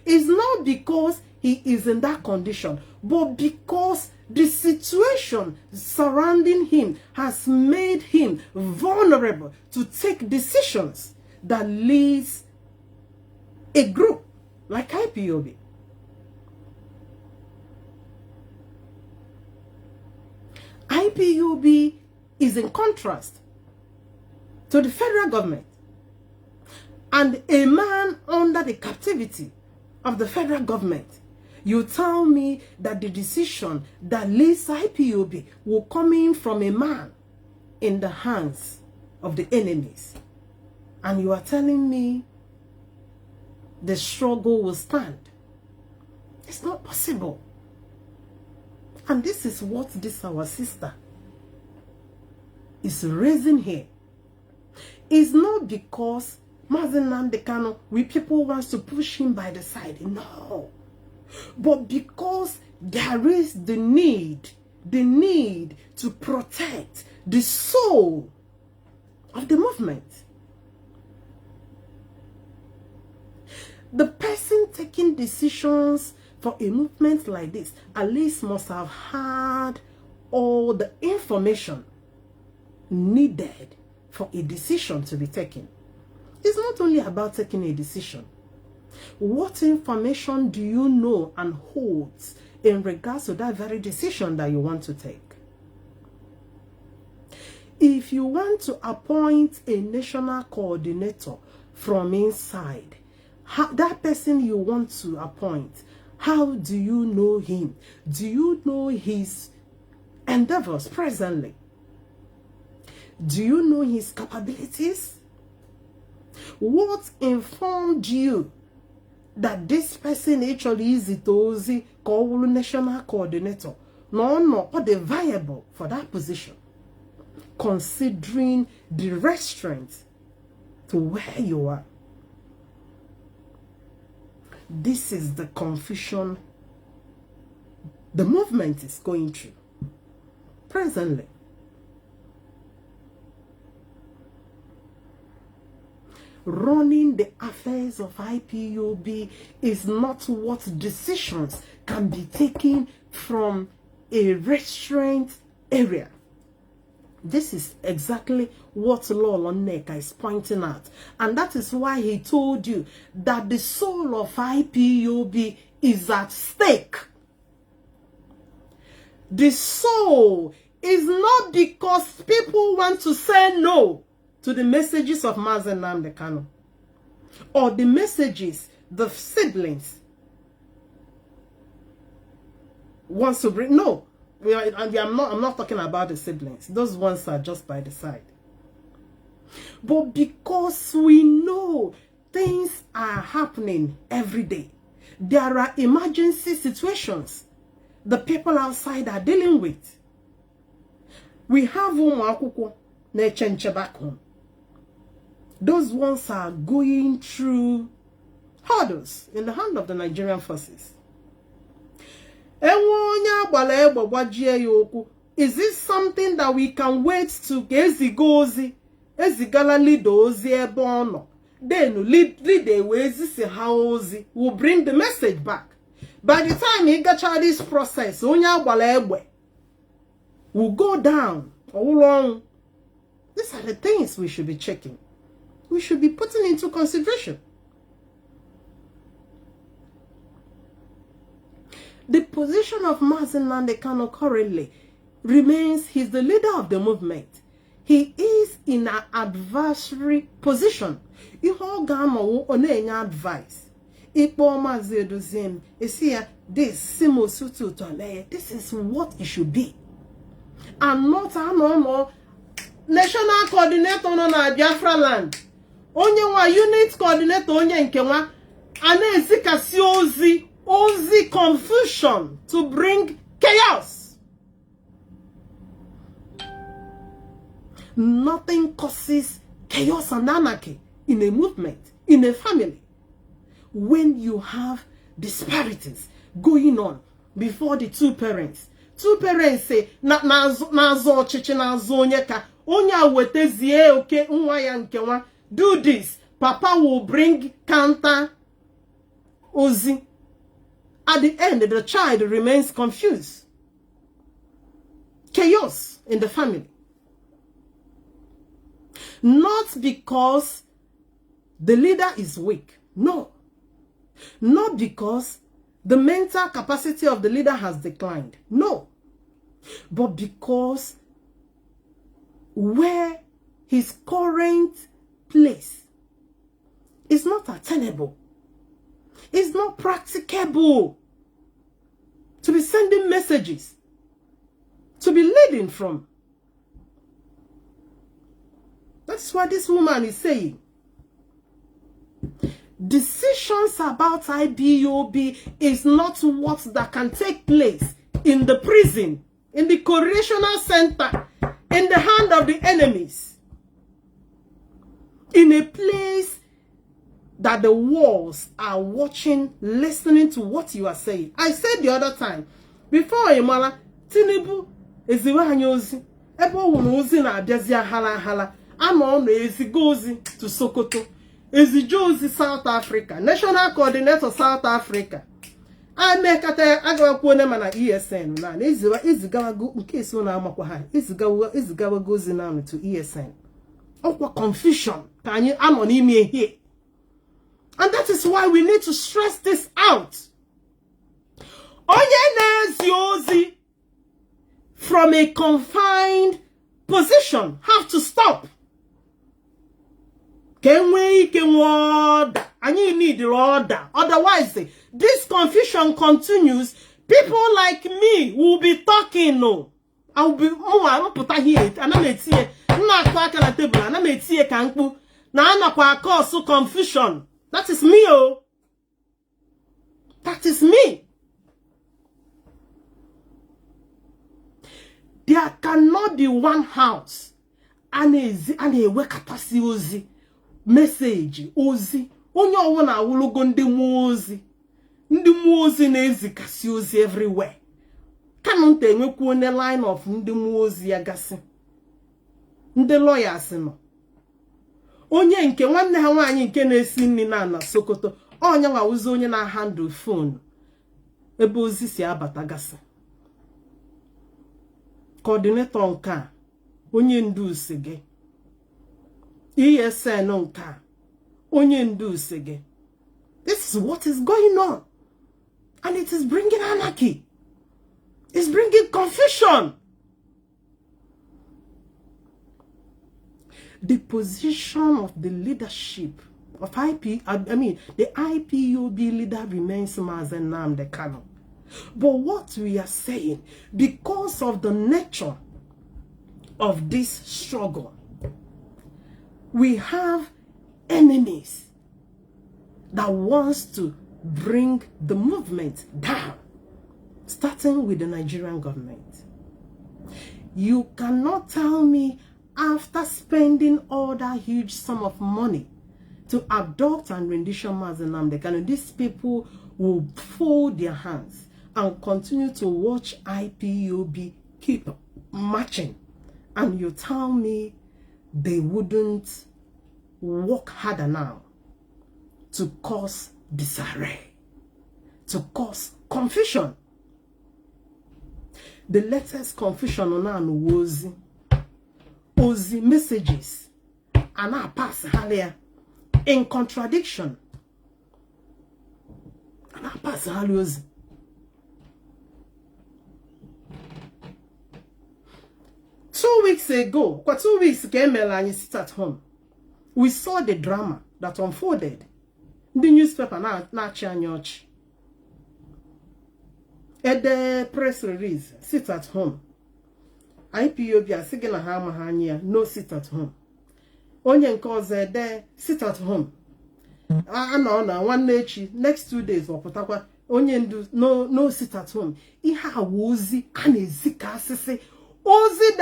It's not because he is in that condition, but because the situation surrounding him has made him vulnerable to take decisions that leads a group like IPOB. IPOB is in contrast to the federal government and a man under the captivity of the federal government. You tell me that the decision that leads IPOB will come in from a man in the hands of the enemies, and you are telling me the struggle will stand. It's not possible. And this is what this our sister is raising here. It's not because Nnamdi Kanu, we people wants to push him by the side. No. But because there is the need to protect the soul of the movement. The person taking decisions for a movement like this at least must have had all the information needed for a decision to be taken. It's not only about taking a decision. What information do you know and hold in regards to that very decision that you want to take? If you want to appoint a national coordinator from inside, that person you want to appoint, how do you know him? Do you know his endeavors presently? Do you know his capabilities? What informed you that this person actually is the national coordinator? No, or the viable for that position, considering the restraint to where you are. This is the confusion the movement is going through presently. Running the affairs of IPOB is not what decisions can be taken from a restraint area. This is exactly what Lolo Neka is pointing at. And that is why he told you that the soul of IPOB is at stake. The soul is not because people want to say no to the messages of Nnamdi Kanu or the messages the siblings wants to bring. No. I'm not talking about the siblings. Those ones are just by the side. But because we know things are happening every day, there are emergency situations the people outside are dealing with. We have Umuakuko Nechenche back home. Those ones are going through hurdles in the hand of the Nigerian forces. Is this something that we can wait to Gezigozi, Ezigala Lidozi Ebono? Then lead the ways Haozi will bring the message back. By the time he got this process, Onya Walebwe will go down all along. These are the things we should be checking. We should be putting into consideration. The position of Nnamdi Kanu currently remains he's the leader of the movement. He is in an adversary position. This is what it should be. And not no national coordinator on Biafra land. Onye wa unit coordinator onye nkewa anezikasi ozi confusion to bring chaos. Nothing causes chaos and anarchy in a movement, in a family, when you have disparities going on before the two parents. Two parents say nazo chichi nazo onyeka onya wetezie oke nwa ya nkewa do this. Papa will bring counter ozi. At the end, the child remains confused. Chaos in the family. Not because the leader is weak. No. Not because the mental capacity of the leader has declined. No. But because where his current place is not attainable. It's not practicable to be sending messages, to be leading from. That's what this woman is saying. Decisions about IPOB is not what that can take place in the prison, in the correctional center, in the hand of the enemies, in a place that the walls are watching, listening to what you are saying. I said the other time, before Imala, Tinubu is the one using, everyone using a Desia Hala Hala. Amon Ezigozi to Sokoto, Ezijozi South Africa, National Coordinator South Africa. I make at a ESN now. Is go in case one Amaquaha. Is Gawa goes in now to ESN. Oh, what confusion! Can you am on email here? And that is why we need to stress this out. Yozi from a confined position have to stop. Can order? And you need the order. Otherwise, this confusion continues. People like me will be talking. No, I will be more. I'm put here. And I'm here. I'm not talking at the table. And I'm here. Can't now I'm not cause confusion. That is me. Oh, that is me. There cannot be one house and a work capacity message ozi onye owo na awulugo ndị mmụọ ozi na-ezikasi ozi everywhere. Kanu nte enwekwu one line of ndị mmụọ ozi ya gasị ndị lawyers no onye nke nwanne ha nwaanyị nke na-esi nri na Sokoto onye nwa uzo onye na handle phone ebe ozi si abata gasị coordinator nka onye ndu usege ESN nka onye ndu usege. This is what is going on, and it is bringing anarchy. It's bringing confusion. The position of the leadership of the IPOB leader remains Mazen Nnamdi Kanu. But what we are saying, because of the nature of this struggle, we have enemies that wants to bring the movement down, starting with the Nigerian government. You cannot tell me after spending all that huge sum of money to adopt and rendition Mazen Nnamdi Kanu, these people will fold their hands and continue to watch IPOB keep marching, and you tell me they wouldn't work harder now to cause disarray, to cause confusion. The latest confusion on was Ozi messages and I pass earlier in contradiction. And I pass earlier. 2 weeks ago, 2 weeks ago, and you sit at home. We saw the drama that unfolded. The newspaper now change. At the press release, sit at home. IPOB are singing a hammer no sit at home. Onye cause there sit at home. No, one next 2 days or potakwa onye no sit at home. Iha wozi anezika sese. Ozi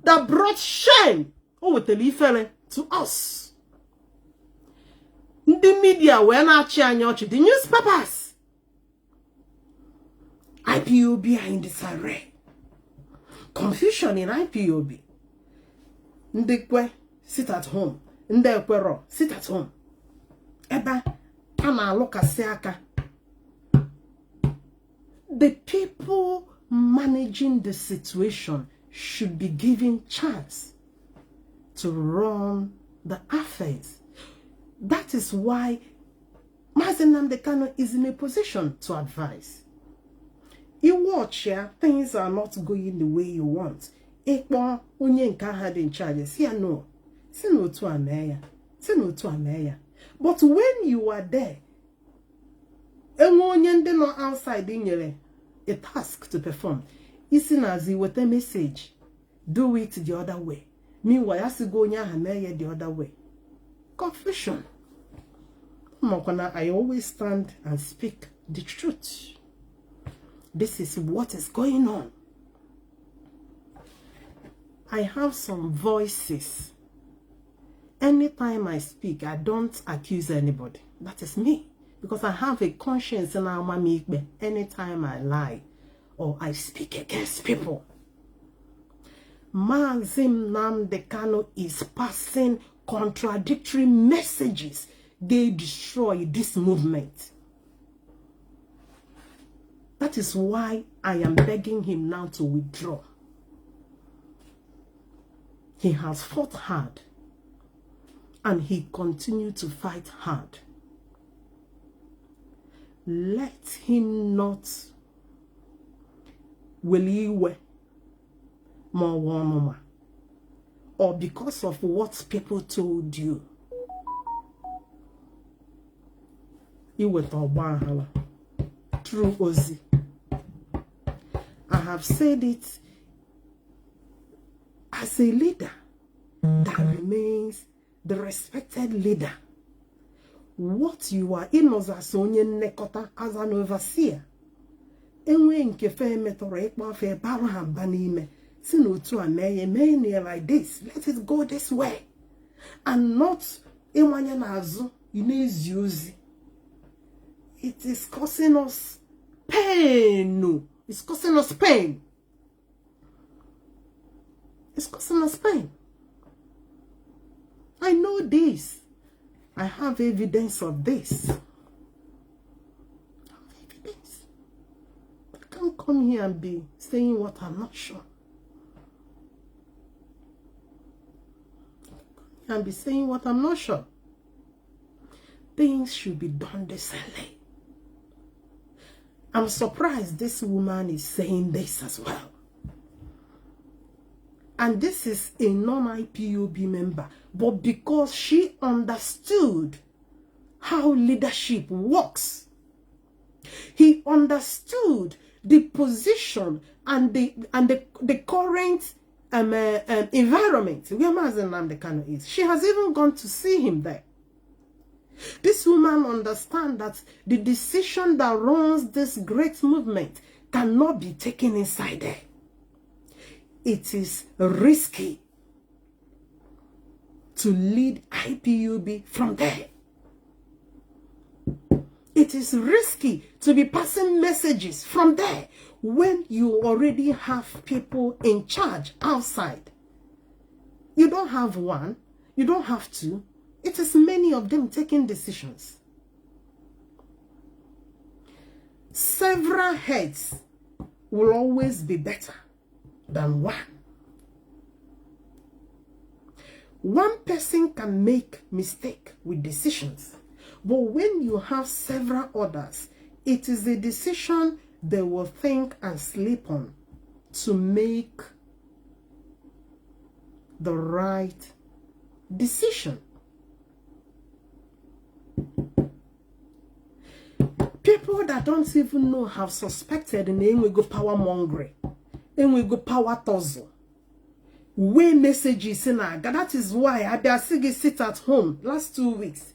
that brought shame to us. The media were not the newspapers. IPOB are in disarray. Confusion in IPOB. Ndekwe sit at home. Ndekwero sit at home. Eba ama loka seaka. The people managing the situation should be given chance to run the affairs. That is why Mazen Nnamdi Kanu is in a position to advise. You watch here, things are not going the way you want. Ekpo onye nka had in charge. See no. See no to a mayor. See no to a mayor. But when you are there, onye ndị no outside in a task to perform. Isinazi with a message. Do it the other way. Meanwhile, I go the other way. Confusion. I always stand and speak the truth. This is what is going on. I have some voices. Anytime I speak, I don't accuse anybody. That is me. Because I have a conscience in our mammy. Anytime I lie or I speak against people, Mazim Nnamdi Kanu is passing contradictory messages. They destroy this movement. That is why I am begging him now to withdraw. He has fought hard and he continued to fight hard. Let him not weliwe more or because of what people told you. You went on through Ozzy. I have said it as a leader that remains the respected leader. What you are in Ozasonia Nekota as an overseer. Enwe nke fe metoro ekpo fe baro han banime. Sino to a may like this. Let it go this way. And not enwanya nazo use. It is causing us pain. No. It's causing us pain. It's causing us pain. I know this. I have evidence of this. I have evidence. I can't come here and be saying what I'm not sure. I can't be saying what I'm not sure. Things should be done decently. I'm surprised this woman is saying this as well. And this is a non-IPOB member. But because she understood how leadership works, he understood the position and the current environment where Nnamdi Kanu is. She has even gone to see him there. This woman understands that the decision that runs this great movement cannot be taken inside there. It is risky to lead IPOB from there. It is risky to be passing messages from there when you already have people in charge outside. You don't have one, you don't have two. It is many of them taking decisions. Several heads will always be better than one. One person can make mistake with decisions, but when you have several others, it is a decision they will think and sleep on to make the right decision. People that don't even know have suspected in the go power mongering, and we go power tussle. Way messages in our that is why Abiasigi sit at home last 2 weeks.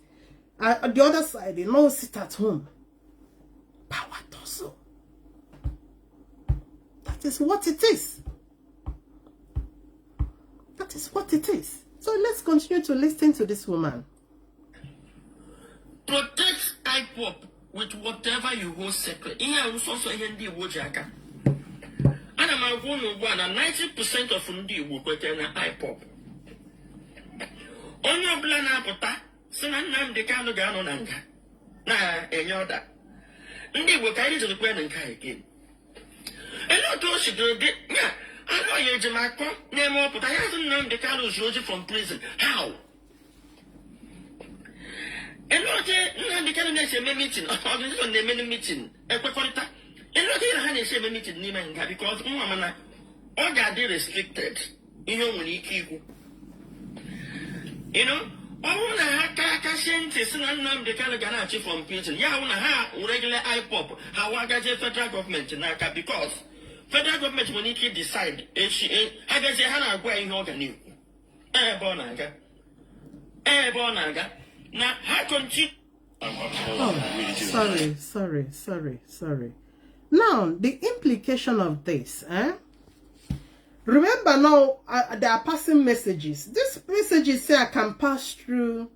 On the other side, they no sit at home. Power tussle. That is what it is. That is what it is. So let's continue to listen to this woman. Protect IPOB with whatever you hold sacred. Here also hindi wojaka. And I'm going to 90% of Ndi will put in IPOB. On your plan, Apota, Nnamdi Kanu Gano Nanga. Na, any other. Ndi will carry to the Gwen and Kai again. And not those you do, yeah, I know you're Jamaica, name up, but I haven't known the Kanu's Rosie from prison. How? And not Nnamdi Kanu next meeting, or the many meeting, Equatorita. And not here, honey, say meeting Nimanga because Mamma, all got restricted. You know, when you keep. You know, all the Haka scientists and Nnamdi Kanu Ganachi from prison. Ya, regular IPOB, how I got the federal government in Naka because federal government when it decide, I guess Hana going organ. Bonaga. Bonaga. Now, how continue? Oh, sorry. Now, the implication of this, remember now, there are passing messages. These messages say I can pass through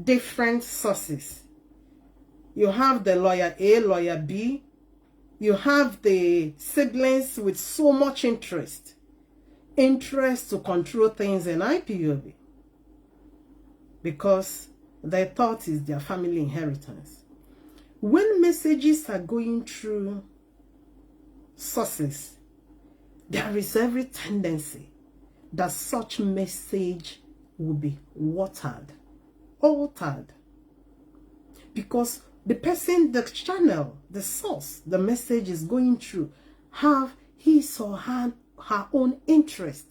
different sources. You have the lawyer A, lawyer B. You have the siblings with so much interest interest to control things in IPOB because they thought it's their family inheritance. When messages are going through sources, there is every tendency that such message will be watered, altered, because the person, the channel, the source, the message is going through have his or her own interest.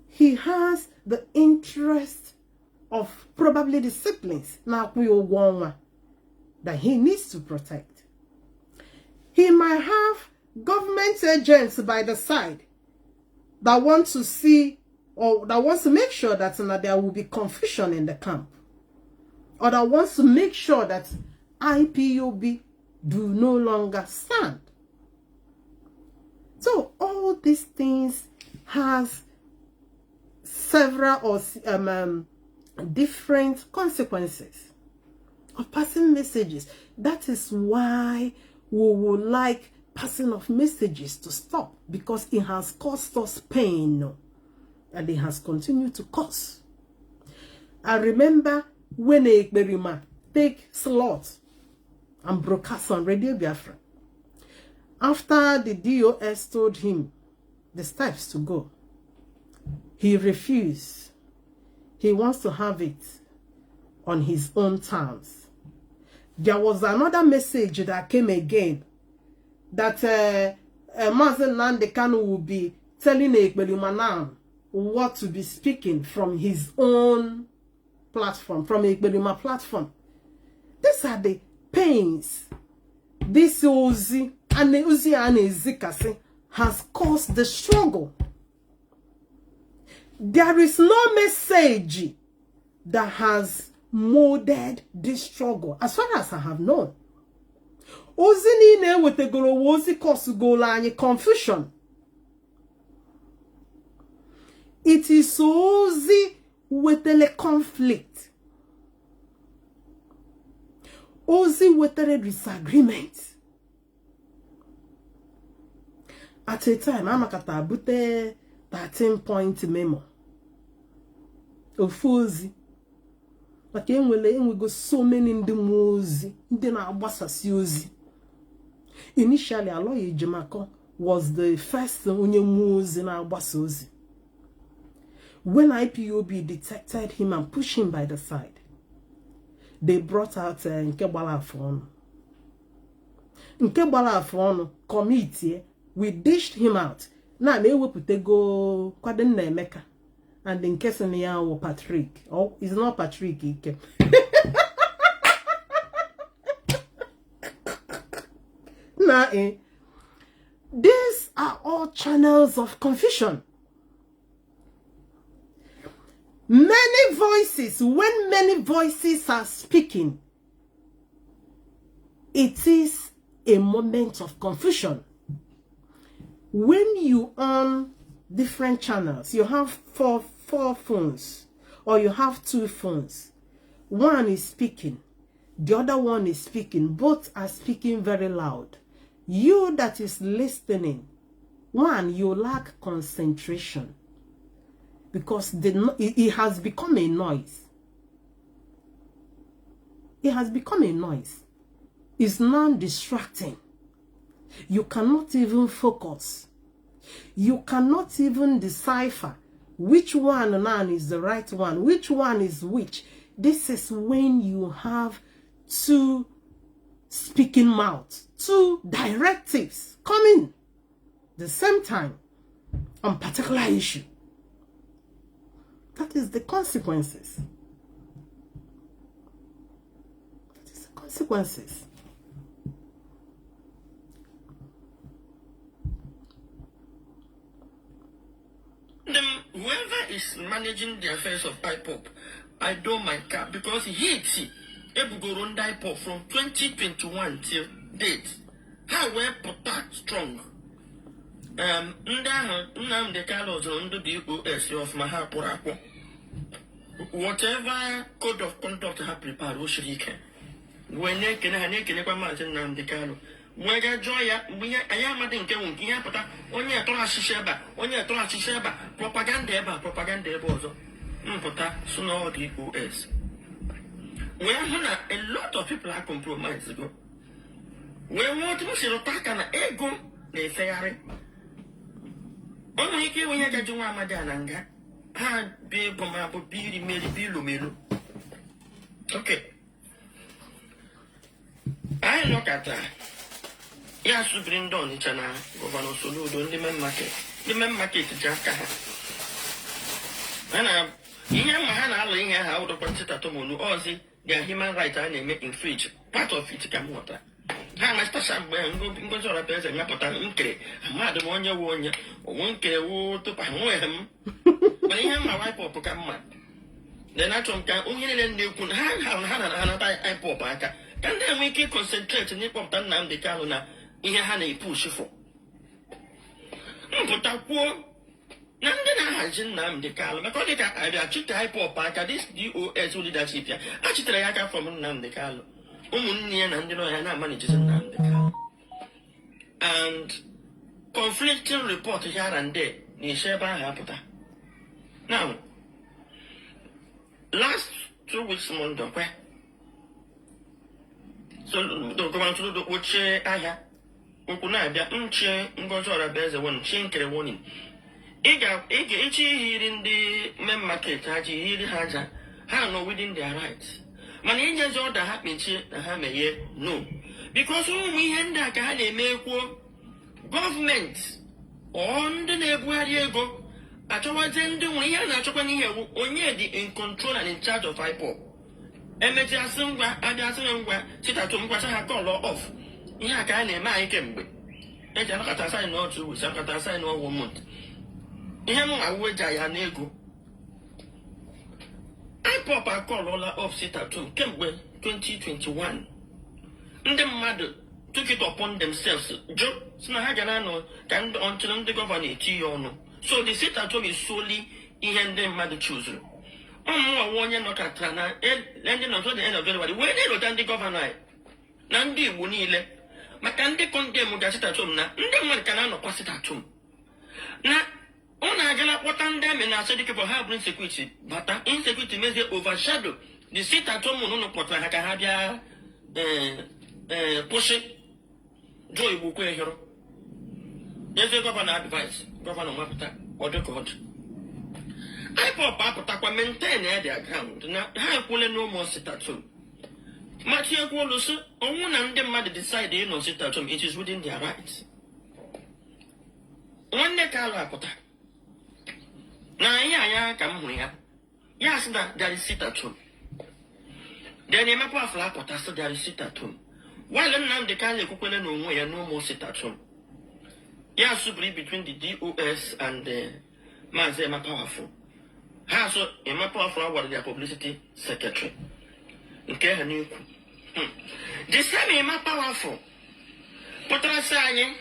He has the interest of probably the siblings that he needs to protect. He might have government agents by the side that want to see or that wants to make sure that there will be confusion in the camp, or that wants to make sure that IPOB do no longer stand. So all these things has several or different consequences of passing messages. That is why we would like passing of messages to stop, because it has caused us pain and it has continued to cause. I remember when Ekberima take slot and broadcast on Radio Biafra, after the DOS told him the steps to go, he refused. He wants to have it on his own terms. There was another message that came again that Nnamdi Kanu will be telling Ekberima now what to be speaking from his own platform, from Ekberima platform. These are the pains this Uzi and Ezikasi has caused the struggle. There is no message that has molded this struggle, as far as I have known. Ozi nine with the Ozi cause goal confusion. It is Ozi with the conflict. Ozi with the disagreement. At a time, I'm a bute 13-point memo of Ozi. But we go so many in the Mozi, then I was Ozi. Initially, Aloy Jemako was the first Mozi in our Ozi. When IPOB detected him and pushed him by the side, they brought out Nkebala Afon. Nkebala Afon committee, we dished him out. Now they will put go Kwaden Mecca and in case or Patrick. Oh, it's not Patrick. Nah, these are all channels of confusion. Many voices, when many voices are speaking, it is a moment of confusion. When you own different channels, you have four phones, or you have 2 phones. One is speaking, the other one is speaking. Both are speaking very loud. You that is listening, one, you lack concentration, because it has become a noise. It has become a noise. It's non-distracting. You cannot even focus. You cannot even decipher which one now is the right one, which one is which. This is when you have 2 speaking mouths, 2 directives coming the same time on particular issue. That is the consequences. That is the consequences. Whoever is managing the affairs of IPOB, I don't mind cap, because he go run IPOB from 2021 till date. How well put that strong? Nnamdi Kanu under the OS of Mahapurako. Whatever code of conduct have prepared, we should he can. When they can Nnamdi Kanu, Mwega joya, I am a dinka won't hear, but only a tola sheba, only a tola sheba, propaganda bozo. Mpota, sooner the US. Where a lot of people are compromised ago. Where what to see attack an ego, they say. Only when you get to Madananga, had be Bomapo, be Melu. Okay. I look at that. Yes, to bring down each other, Governor Soludo, the men market, Jacka. And I'm here out of Constantine, or see their human rights are infringe. Part of it can water. How much somewhere and goes on a person, Napota, Madam Wonya, or one care to Pamoem. But I am my wife or Pocamma. Then I don't can only then you could have another IPOB. And then we can concentrate on Nnamdi Kanu in a honey push for. But that war, none has Nnamdi Kanu, because I took the IPOB, this DOS leadership here. I took the from Nnamdi Kanu. And manages Nnamdi Kanu. And conflicting report here and there, Nisheba Haputa. Now, last 2 weeks, Mondo, so don't go on to the which I have. Unkunabia, Ngozora bears a one chink a warning. Each in the men market, Haji, Haja, how no within their rights. Managers order happened here, the Hammer, no. Because when we hand that I make government on the neighborhood go, at our end, we are not only in control and in charge of IPOB. Emeji asungwa adi asungwa sita tumkwa sa call off ihe ka na eme anyị kemgbe eji anakata sign no 2 weeks anakata sign no 1 month ihe m aweja ya na ego IPOB akọlọla off sita tum kemgbe 2021 ndị mmadụ took it upon themselves jo sina ha gana no ka until ndị gọvanọ eti ya ọnụ so the sita tum is solely ihe ndị mmadụ choose. One year not at ending until the end of January. When they wrote the governor, Nandi Bunile, Makandi condemned the Sitatum, Ndem Canano Passitatum. Now, on I get what on them and I said for having insecurity, but insecurity may overshadow the Sitatum no Pota Hakahabia push it. Joy Buque hero. There's a governor advice, Governor Mapata, or the court. IPOB Papa maintain their account. Now, how will no more sit at home? Matthew Wallace, or one and them mother decide they no sit at home, it is within their rights. One day, Kalapota. Now, yeah, come here. Yes, that there is sit at home. Then a map of Lapota, so there is sit at home. While Nnamdi Kanu Kukwele no more, no more sit at home. Yes, between the DOS and the Mazema powerful. So, in my powerful what their publicity secretary. Okay, her new. The same in my powerful. But I say,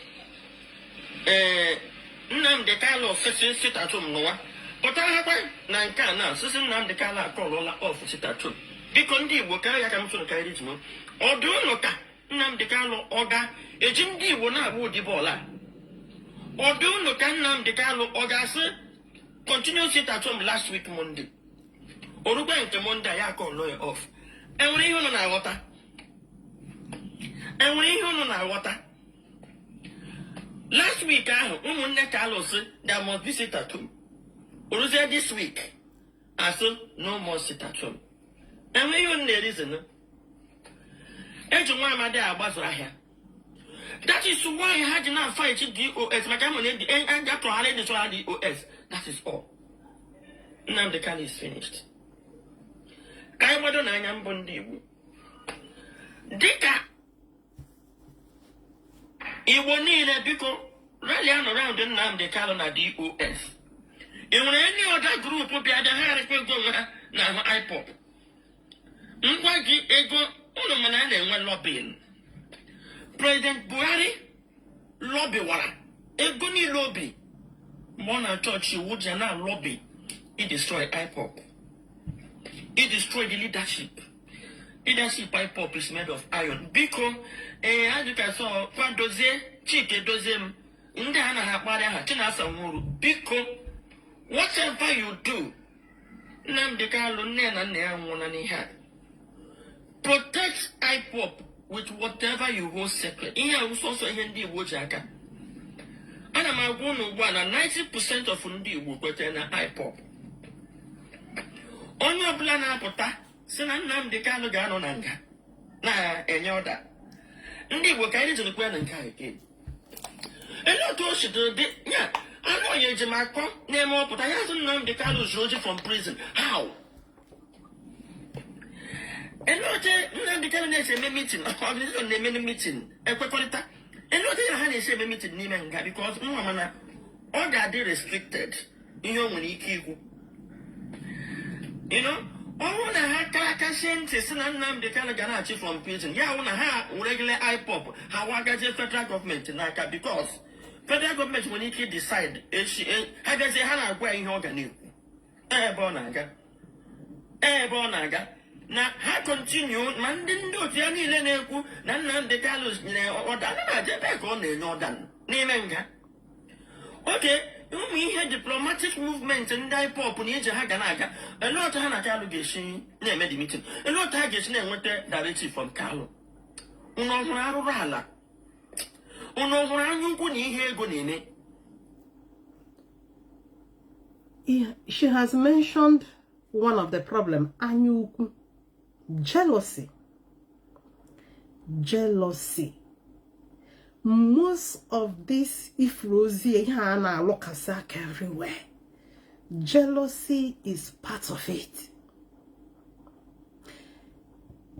Nnamdi Kanu sit at home, no. But I have Nanka now, Susan Nnamdi Kanu call all off sit at home. Because they will carry a come to the carriage, or do not Nnamdi Kanu order, a Jindi will not would the baller. Or do not Nnamdi Kanu order, continue sit at home last week Monday. Oruba into Monday, I call lawyer off. And when you on our water. And when you on our water. Last week, Carlos said there must be sit at home. Oruza this week, I said no more sit at home. And when you on the reason, that is why I had not fight DOS. My company and got to hide the DOS. That is all. Now the can is finished. I want to know Bondi. Dika. It will need a because rally around the Nnamdi Kanu DOS. It will any other group will be at the higher government now IPOB. Mwagi ego uno manane one lobbying. President Buhari lobby wala. Ego ni lobby. Mona church would now lobby. It destroyed IPOB. It destroyed the leadership. Leadership IPOB is made of iron. Because, as you can see, what does it? Chike does him. In the Hana Habada Hatinasa Muru. Because, whatever you do, Nnamdi Kanu Nena Neamonani had. Protect IPOB with whatever you hold sacred. Here was also Hindi Wojaka. And I'm going to 90% of Undi will go to an IPOB. On your plan, Apota, Nnamdi Kanu Gano Nanga. Na, and your da. Ndi will carry to the Grand and Kai again. And not to should do it. Yeah, I know you're Jamaica, name more, but I haven't Nnamdi Kanu Georgia from prison. How? And not Nnamdi Kanu is a meeting, or a meeting, a qualita. And not a honey say meeting Nimanga because Mamma, all that they restricted. You know, when he you know, all the hard scientists and Nnamdi Kanu Ganachi from prison. Yeah, on a regular IPOB, how I got the federal government in Naka because federal government when it decide, I guess they had a way in organ. Bonaga. Now, I continue, man didn't do any Leneku, Nnamdi Kanu's or back on the Northern. Nemenga. Okay. You mean here diplomatic movement and IPOB on each Haganaga, a lot of Hanakalu name the meeting, a lot of Haggis name went directly from Carlo. Unohara. Unohara, here gonine. Yeah, she has mentioned one of the problem, Anyuku. Jealousy. Most of this, if Rosie Hana Lokasak everywhere, jealousy is part of it.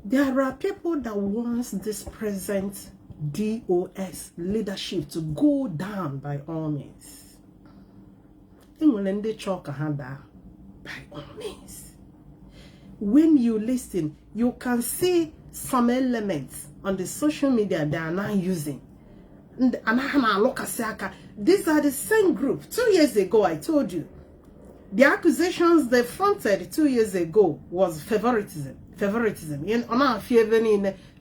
There are people that want this present DOS leadership to go down by all means. England they chalk a hand down by all means. When you listen, you can see some elements on the social media they are now using. These are the same group. 2 years ago, I told you. The accusations they fronted 2 years ago was favoritism. In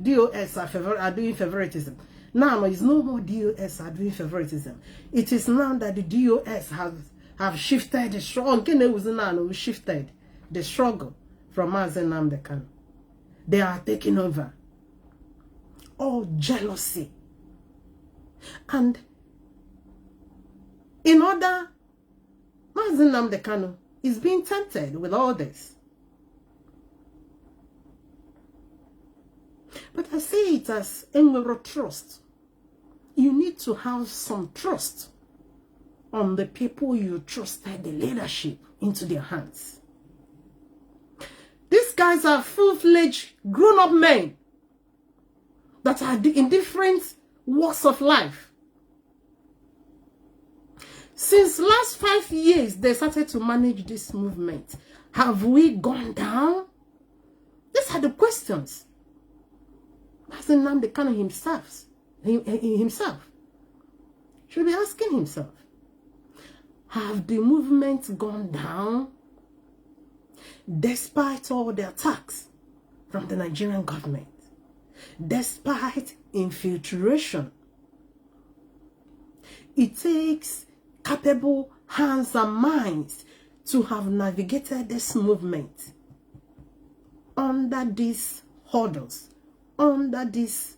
DOS are doing favoritism. Now it's no more DOS are doing favoritism. It is now that the DOS have shifted the struggle. Shifted the struggle from Nnamdi Kanu. They are taking over. All jealousy. And in order, Nnamdi Kanu is being tempted with all this. But I see it as emerald trust. You need to have some trust on the people you trusted the leadership into their hands. These guys are full-fledged, grown-up men that are in different walks of life. Since last 5 years, they started to manage this movement. Have we gone down? These are the questions. Nnamdi Kanu himself should be asking himself. Have the movement gone down despite all the attacks from the Nigerian government? Despite infiltration, it takes capable hands and minds to have navigated this movement under these hurdles, under this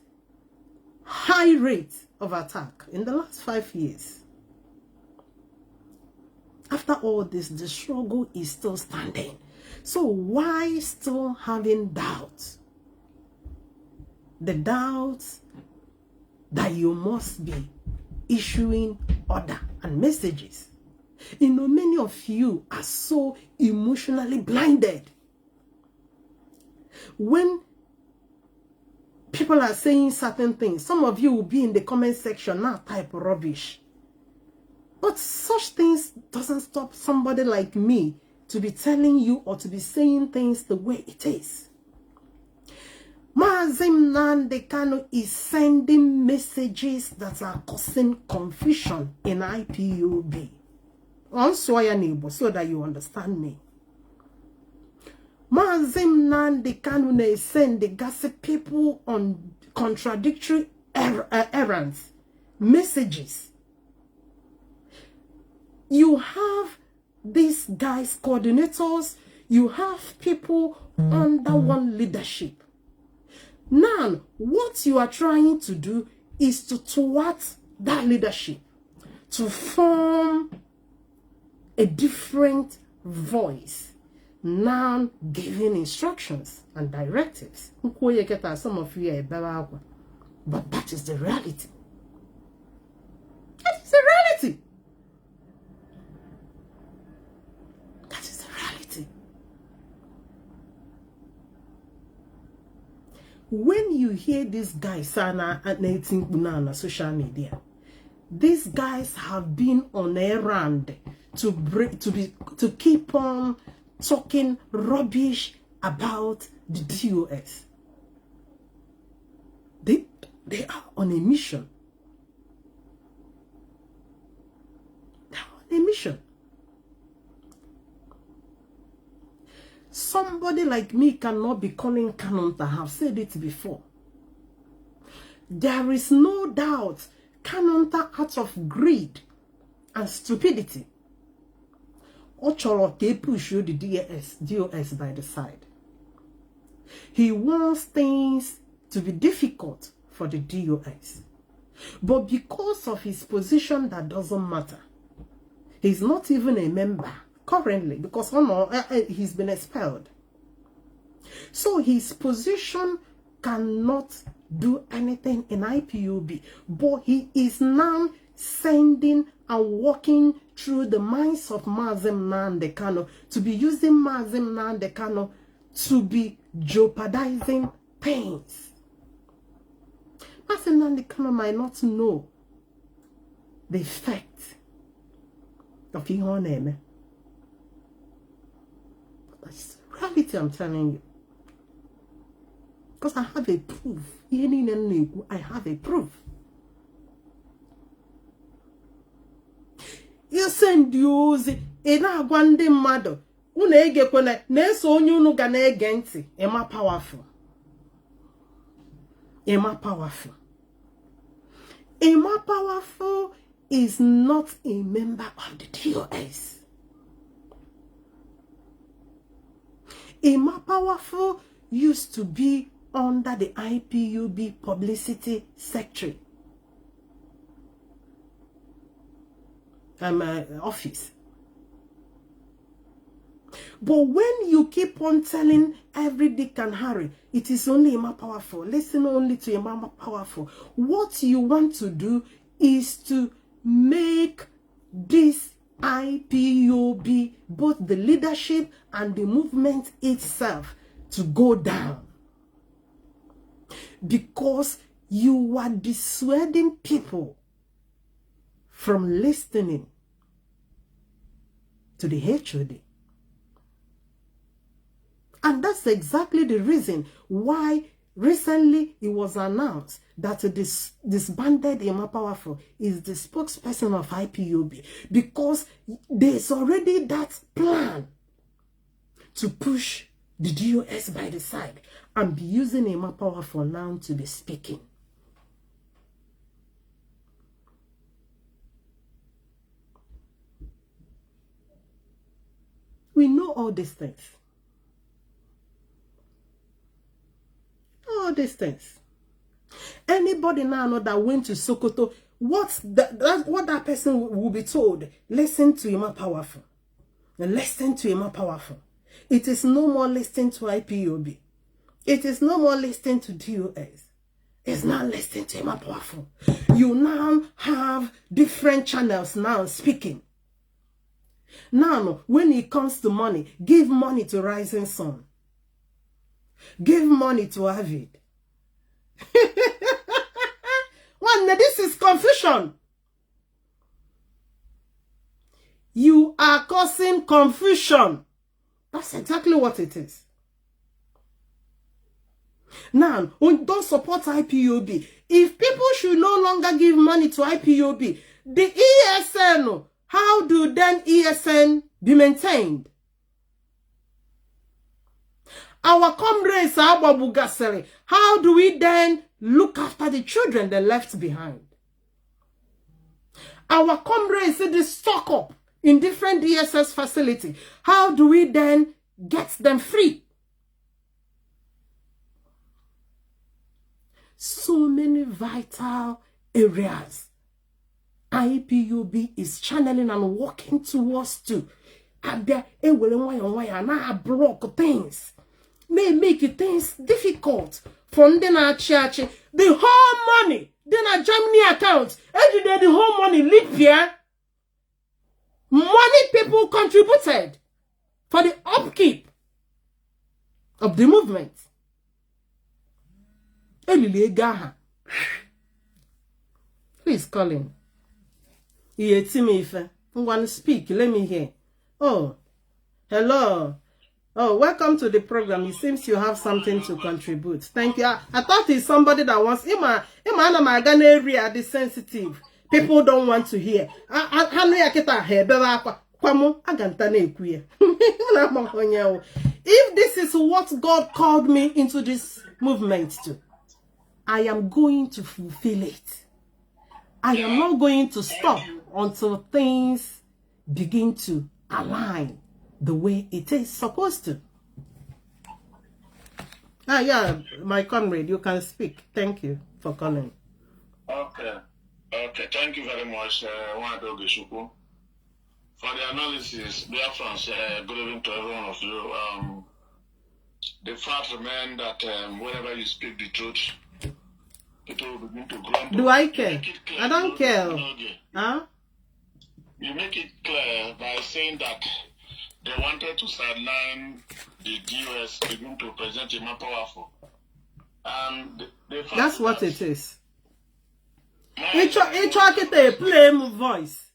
high rate of attack in the last 5 years. After all this, the struggle is still standing. So why still having doubts? The doubts that you must be issuing order and messages. You know, many of you are so emotionally blinded. When people are saying certain things, some of you will be in the comment section now type rubbish. But such things doesn't stop somebody like me to be telling you or to be saying things the way it is. Nnamdi Kanu is sending messages that are causing confusion in IPOB. On Swaya neighbor, so that you understand me. Mazim Nnamdi Kanu send the gossip people on contradictory errands, messages. You have these guys, coordinators, you have people under one leadership. Now, what you are trying to do is to thwart that leadership, to form a different voice, now giving instructions and directives. Some of you are better, but that is the reality. That is the reality. That is the reality. When you hear these guys Sana at 18 on social media, these guys have been on a errand to keep on talking rubbish about the DOS. They are on a mission. They are on a mission. Somebody like me cannot be calling Kanu. I have said it before. There is no doubt Kanu, out of greed and stupidity, Ochoro push you the DOS by the side. He wants things to be difficult for the DOS. But because of his position, that doesn't matter. He's not even a member currently because he's been expelled. So his position cannot do anything in IPOB. But he is now sending and walking through the minds of Mazim Nnamdi Kanu to be using Mazim Nnamdi Kanu to be jeopardizing things. Mazim Nnamdi Kanu might not know the effect of your name. That's the reality, I'm telling you. Because I have a proof. I have a proof. You send you ina gwande mmadụ unu egekwana na-eso onye unu ga na-ege ntị. Emma powerful. Emma powerful. Emma powerful is not a member of the DOS. Emma powerful used to be under the IPOB publicity secretary office. But when you keep on telling every Dick and Harry, it is only Emma powerful, listen only to Emma powerful, what you want to do is to make this IPOB, both the leadership and the movement itself, to go down. Because you are dissuading people from listening to the HOD. And that's exactly the reason why recently it was announced that this disbanded Emma Powerful is the spokesperson of IPOB, because there's already that plan to push the DOS by the side and be using Emma Powerful now to be speaking. We know all these things. All these things. Anybody now know that went to Sokoto, what that person will be told? Listen to Emma Powerful. Listen to Emma Powerful. It is no more listening to IPOB. It is no more listening to DOS. It's not listening to Emma Powerful. You now have different channels now speaking. Now, when it comes to money, give money to Rising Sun. Give money to Avid. This is confusion. You are causing confusion. That's exactly what it is. Now, don't support IPOB. If people should no longer give money to IPOB, the ESN, how do then ESN be maintained? Our comrades are Bugasere. How do we then look after the children they left behind? Our comrades they stock up in different DSS facilities. How do we then get them free? So many vital areas IPOB is channeling and working towards to. And there, now block things. May make things difficult for the whole money. Then a Germany account. Every day the whole money leap here. Money people contributed for the upkeep of the movement. Who is calling? I'm going to speak. Let me hear. Oh, hello. Oh, welcome to the program. It seems you have something to contribute. Thank you. I thought it's somebody that wants Ima area the sensitive. People don't want to hear. If this is what God called me into this movement to, I am going to fulfill it. I am not going to stop until things begin to align the way it is supposed to. Yeah, my comrade, you can speak. Thank you for calling. Okay. Thank you very much, for the analysis. BIAFRANS, good evening to every one of you. The fact remains that whenever you speak the truth, people will begin to grumble. Do I care? I don't care. Huh? You make it clear by saying that they wanted to sideline the DOS, begin to present him more powerful. And that's what it is. Play a voice.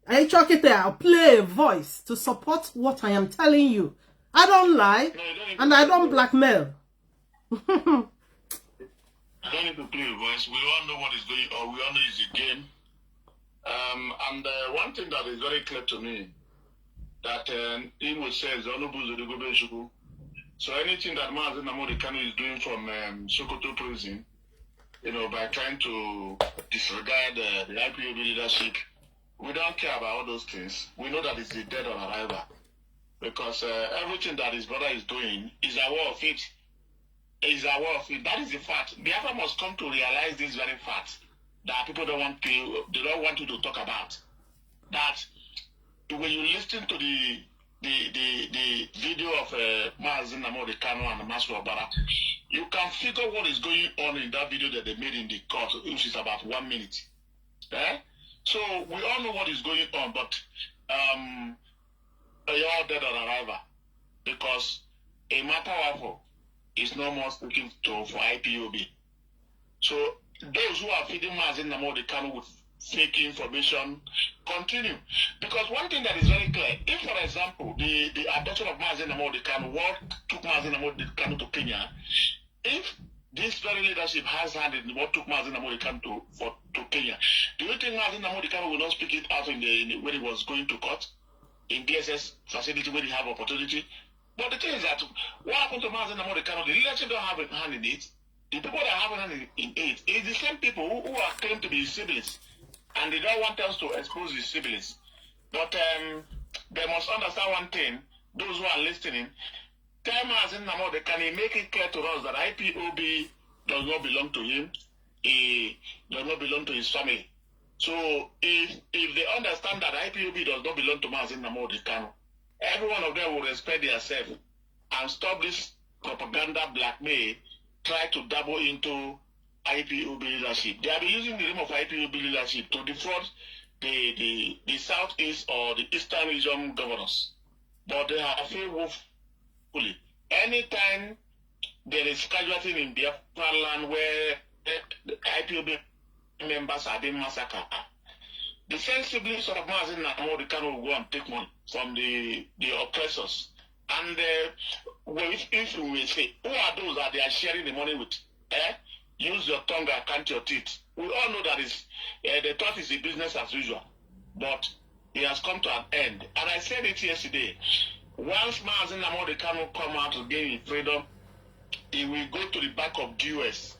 I'll play a voice to support what I am telling you. I don't lie, and I don't blackmail. You don't need to play a voice. We all know what is going on. We all know it's a game. And one thing that is very clear to me, that Imo says, so anything that Nnamdi Kanu is doing from Sokoto prison, by trying to disregard the IPOB leadership, we don't care about all those things. We know that it's dead on arrival. Because everything that his brother is doing is aware of it. That is the fact. Biafra must come to realize this very fact that people don't want you to talk about. That when you listen to the video of Nnamdi Kanu and Master Obara, you can figure what is going on in that video that they made in the court, which is about 1 minute. So we all know what is going on, but you're all dead on arrival because a man powerful is no more speaking for IPOB. So those who are feeding Nnamdi Kanu with fake information continue. Because one thing that is very clear, if for example the abduction of Nnamdi Kanu, what took Nnamdi Kanu to Kenya, if this very leadership has hand in what took Nnamdi Kanu to Kenya, do you think Nnamdi Kanu will not speak it out when he was going to court? In DSS facility where they have opportunity. But the thing is that what happened to Nnamdi Kanu, the leadership don't have a hand in it. The people that have a hand in it is the same people who are claimed to be his siblings. And they don't want us to expose his siblings. But they must understand one thing, those who are listening, tell Nnamdi Kanu make it clear to us that IPOB does not belong to him, he does not belong to his family. So if they understand that IPOB does not belong to Nnamdi Kanu, every one of them will respect themselves and stop this propaganda blackmail, try to dabble into IPOB leadership. They have been using the name of IPOB leadership to defraud the southeast or the eastern region governors. But they have failed woefully. Anytime there is casualty in Biafra land where the IPOB members are being massacred, the sensibilities of Nnamdi Kanu will go and take money from the oppressors. And if you may say, who are those that they are sharing the money with? Use your tongue and count your teeth. We all know that the thought is a business as usual, but it has come to an end. And I said it yesterday. Once Mazen Nnamdi Kanu come out to gain his freedom, he will go to the back of the US.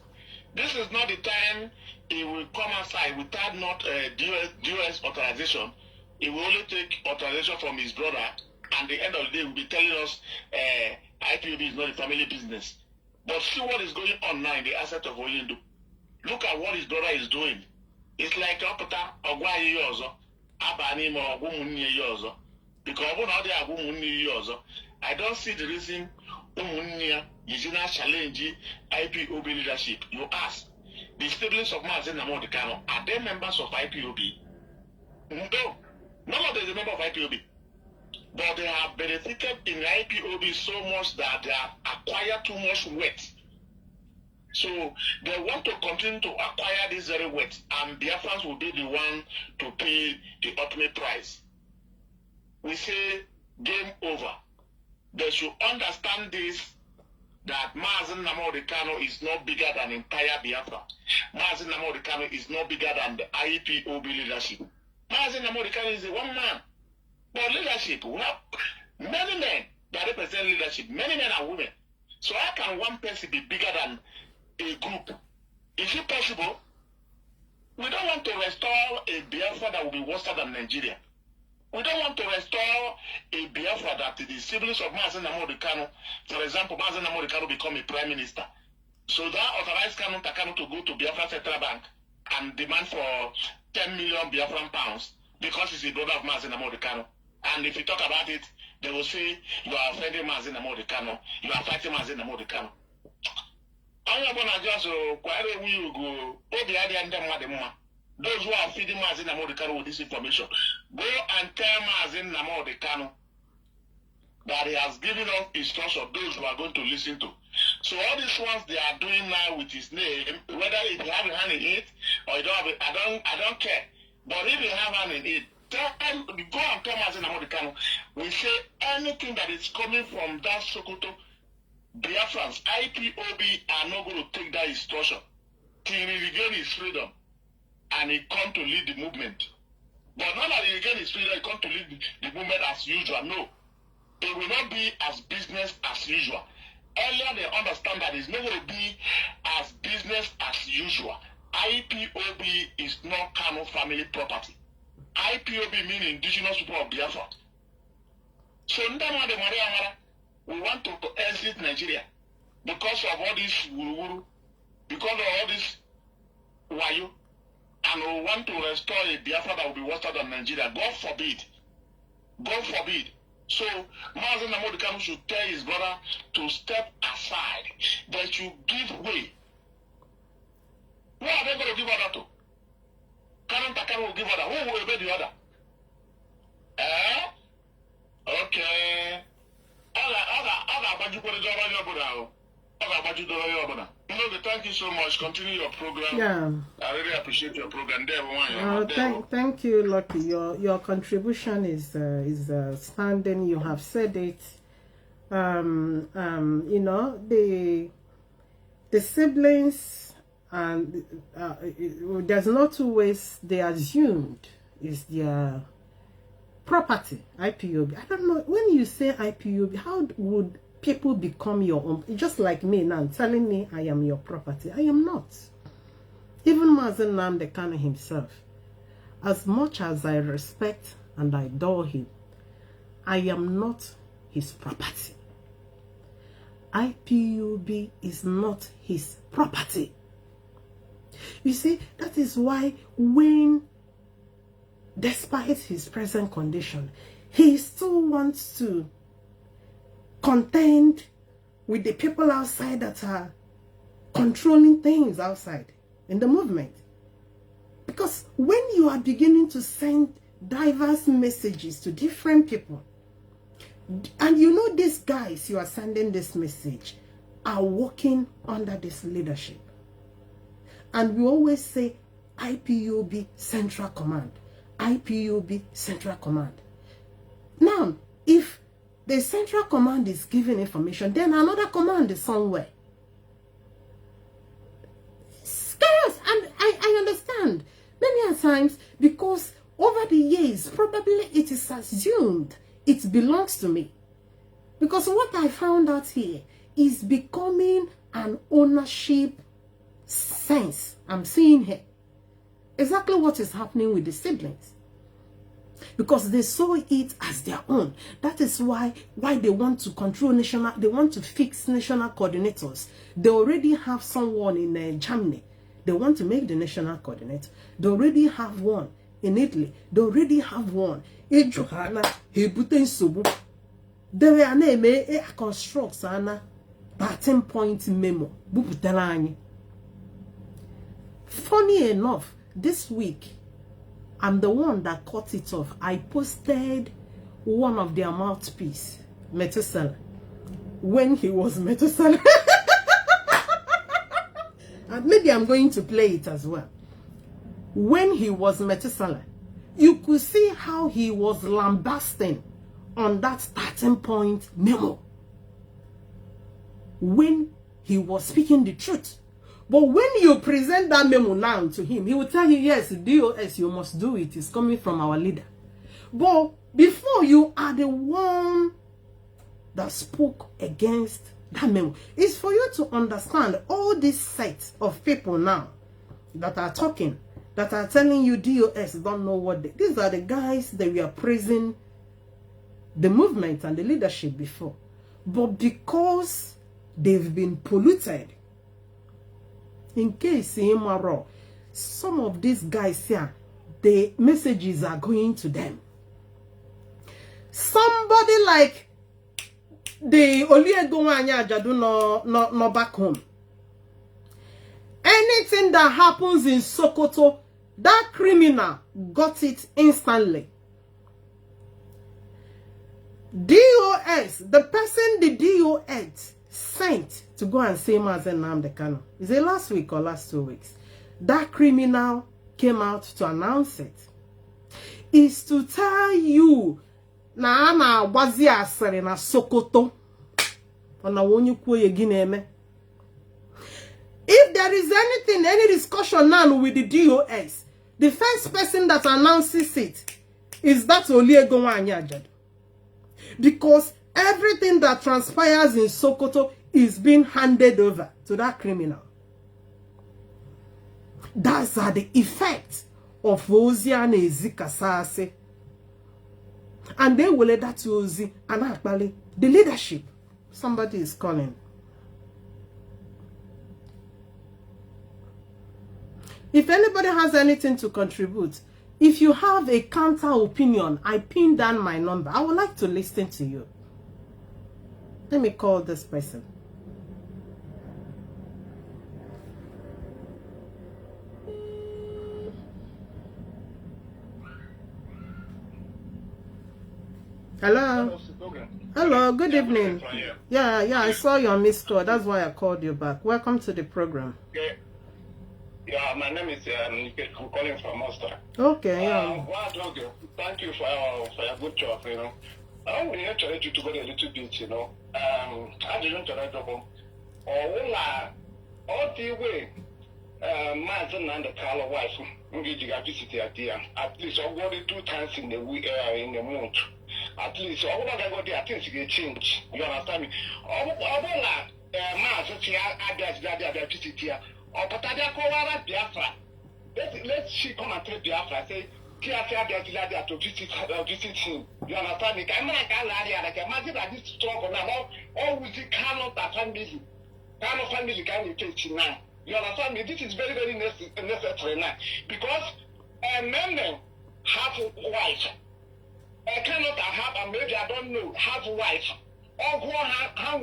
This is not the time he will come outside without not US authorization. He will only take authorization from his brother, and at the end of the day, he will be telling us IPOB is not a family business. But see what is going on now in the asset of Oyindu. Look at what his brother is doing. It's like Opata Ogwaye Yozo, Abani Mo Womunye Yozo. Because I don't see the reason Umunia is in a challenge IPOB leadership. You ask the siblings of Mazen Nnamdi Kanu, are they members of IPOB? No. None of them is a member of IPOB. But they have benefited in IPOB so much that they have acquired too much wealth. So they want to continue to acquire this very wealth, and Biafrans will be the one to pay the ultimate price. We say game over. They should understand this, that Mazen Nnamdi Kanu is not bigger than entire Biafra. Mazen Nnamdi Kanu is not bigger than the IPOB leadership. Mazen Nnamdi Kanu is a one man. But leadership, we have many men that represent leadership, many men and women. So how can one person be bigger than a group? Is it possible? We don't want to restore a Biafra that will be worse than Nigeria. We don't want to restore a Biafra that the siblings of Mazen Nnamdi Kanu, for example, Mazen Nnamdi Kanu become a prime minister. So that authorized Kanu to go to Biafra Central Bank and demand for 10 million Biafran pounds because he's a brother of Mazen Nnamdi Kanu. And if you talk about it, they will say, you are offending Mazen Nnamdi Kanu, you are fighting Mazen Nnamdi Kanu. Those who are feeding Mazen Nnamdi Kanu with this information, go and tell Mazen Nnamdi Kanu that he has given us instruction, those who are going to listen to. So all these ones they are doing now with his name, whether if you have a hand in it or you don't have it, I don't care. But if you have a hand in it, go and tell Mazen Nnamdi Kanu. We say anything that is coming from that Sokoto, Biafrans, IPOB are not going to take that instruction till he regain his freedom and he come to lead the movement. But not that he regain his freedom, he come to lead the movement as usual. No. It will not be as business as usual. Earlier they understand that it's not going to be as business as usual. IPOB is not Kanu family property. IPOB means indigenous people of Biafra. So we want to exit Nigeria because of all this wuru, because of all this wayo, and we want to restore a Biafra that will be worse than Nigeria. God forbid. God forbid. So Mazen Nnamdi Kanu should tell his brother to step aside. They should give way. Who are they going to give order to? Kanu will give order. Who will obey the order? Okay. Thank you so much. Continue your program. Yeah. I really appreciate your program. Thank you, Lucky. Your contribution is standing. You have said it. You know, the siblings, and there's no two ways they assumed is their property, IPOB. I don't know, when you say IPOB, how would people become your own? Just like me now, telling me I am your property. I am not. Even Mazen Nnamdi Kanu himself, as much as I respect and I adore him, I am not his property. IPOB is not his property. You see, that is why when, despite his present condition, he still wants to contend with the people outside that are controlling things outside in the movement. Because when you are beginning to send diverse messages to different people, and you know these guys you are sending this message are working under this leadership, and we always say IPOB Central Command, IPOB Central Command. Now, if the Central Command is giving information, then another command is somewhere. Chaos, and I understand many times, because over the years, probably it is assumed it belongs to me. Because what I found out here is becoming an ownership sense. I'm seeing here exactly what is happening with the siblings. Because they saw it as their own. That is why they want to control national, they want to fix national coordinators. They already have someone in Germany. They want to make the national coordinator. They already have one in Italy. They already have one in Johanna. They were name a construct ana 13-point memo. Funny enough, this week, I'm the one that cut it off. I posted one of their mouthpiece, Methuselah, when he was Methuselah. And maybe I'm going to play it as well. When he was Methuselah, you could see how he was lambasting on that 13-point memo. When he was speaking the truth. But when you present that memo now to him, he will tell you, yes, DOS, you must do it. It's coming from our leader. But before, you are the one that spoke against that memo. It's for you to understand all this set of people now that are talking, that are telling you DOS don't know what they... These are the guys that we are praising the movement and the leadership before. But because they've been polluted, in case immoral, some of these guys here, the messages are going to them. Somebody like the Oliegowanya Jadu no back home. Anything that happens in Sokoto, that criminal got it instantly. DOS, the person the DOS sent to go and say Mazen Nnamdi Kanu, is it last week or last 2 weeks? That criminal came out to announce it. Is to tell you na ana wazi asere na Sokoto. Ona wonyu kwe gineme. If there is anything, any discussion now with the DOS, the first person that announces it is that Oliegowanya Jadu. Because everything that transpires in Sokoto is being handed over to that criminal. That's the effect of Oziane Zikasase. And they will let that to Ozi and actually the leadership. Somebody is calling. If anybody has anything to contribute, if you have a counter opinion, I pinned down my number. I would like to listen to you. Let me call this person. Hello. Hello, good evening. Yeah, I saw your missed call. That's why I called you back. Welcome to the program. Yeah, my name is I'm calling from Ulster. Okay, yeah. Thank you for your good job, you know. I want to encourage you to go a little bit, you know. I didn't try to go. All the way, Mazen and the Carlo wife, at least I'll go 2 times in the week, in the month. At least all I got there, things get changed. You understand me? Let's she come and tell Biafra, say, to visit him. You understand me? I'm like, imagine that this struggle now, all with the Kanu family. Kanu family can take now. You understand me? This is very, very necessary now. Because men have a wife. I cannot have, and maybe I don't know, have a wife. Or who have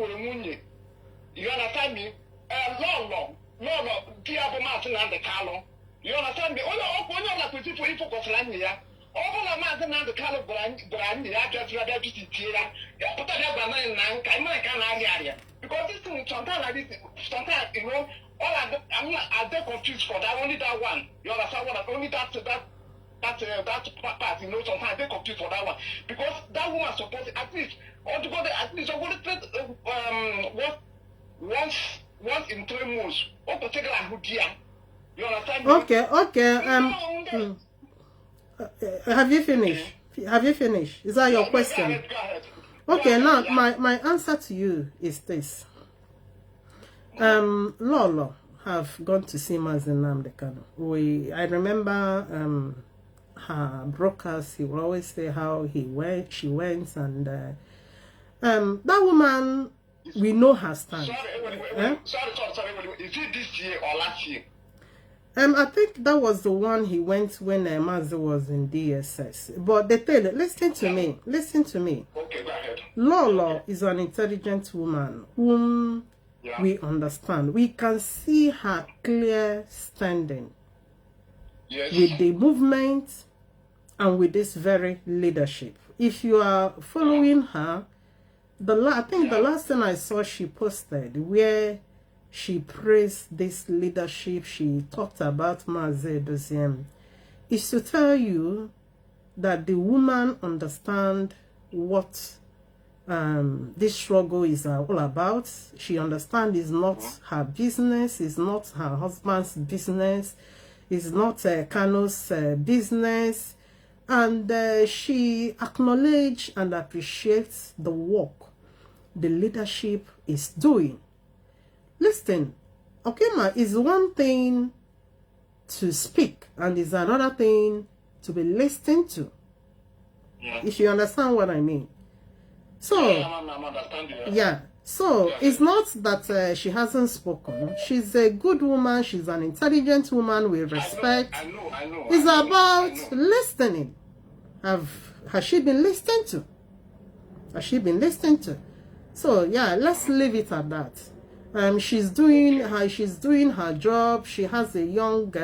you understand me? No, Diabo Martin and the Carlo. You understand me? Only like we for you for Landia. All the Martin and the Carlo Brandy, I just rather visit here. Put a area. Because this thing sometimes like this, sometimes, you know, I'm not confused for that, only that one. You understand what? Only that part, you know, sometimes they confused for that one. Because that woman supposed at least, altogether, at least, I'm going to once in 3 months, or particular Hudia. You understand? Okay. Have you finished? Have you finished? Is that your question? Go ahead. Okay, now my answer to you is this. Lolo have gone to see Nnamdi Kanu. I remember her broadcast, he will always say how she went, and that woman, we know her stand. Sorry. Is it this year or last year? I think that was the one he went when Mazi was in DSS. But they tell you, listen to me. Okay, go ahead. Lolo is an intelligent woman whom we understand. We can see her clear standing with the movement and with this very leadership. If you are following her, I think the last thing I saw she posted where she praised this leadership, she talked about Mazi Doziem, is to tell you that the woman understands what this struggle is all about. She understands it's not her business, it's not her husband's business, it's not Kanu's business, and she acknowledges and appreciates the work the leadership is doing. Listen, okay, ma, it's one thing to speak and it's another thing to be listened to. If you understand what I mean. So, it's not that she hasn't spoken. She's a good woman. She's an intelligent woman with respect. I know. It's about listening. Has she been listened to? Has she been listened to? So, yeah, let's leave it at that. She's doing her job. She has a young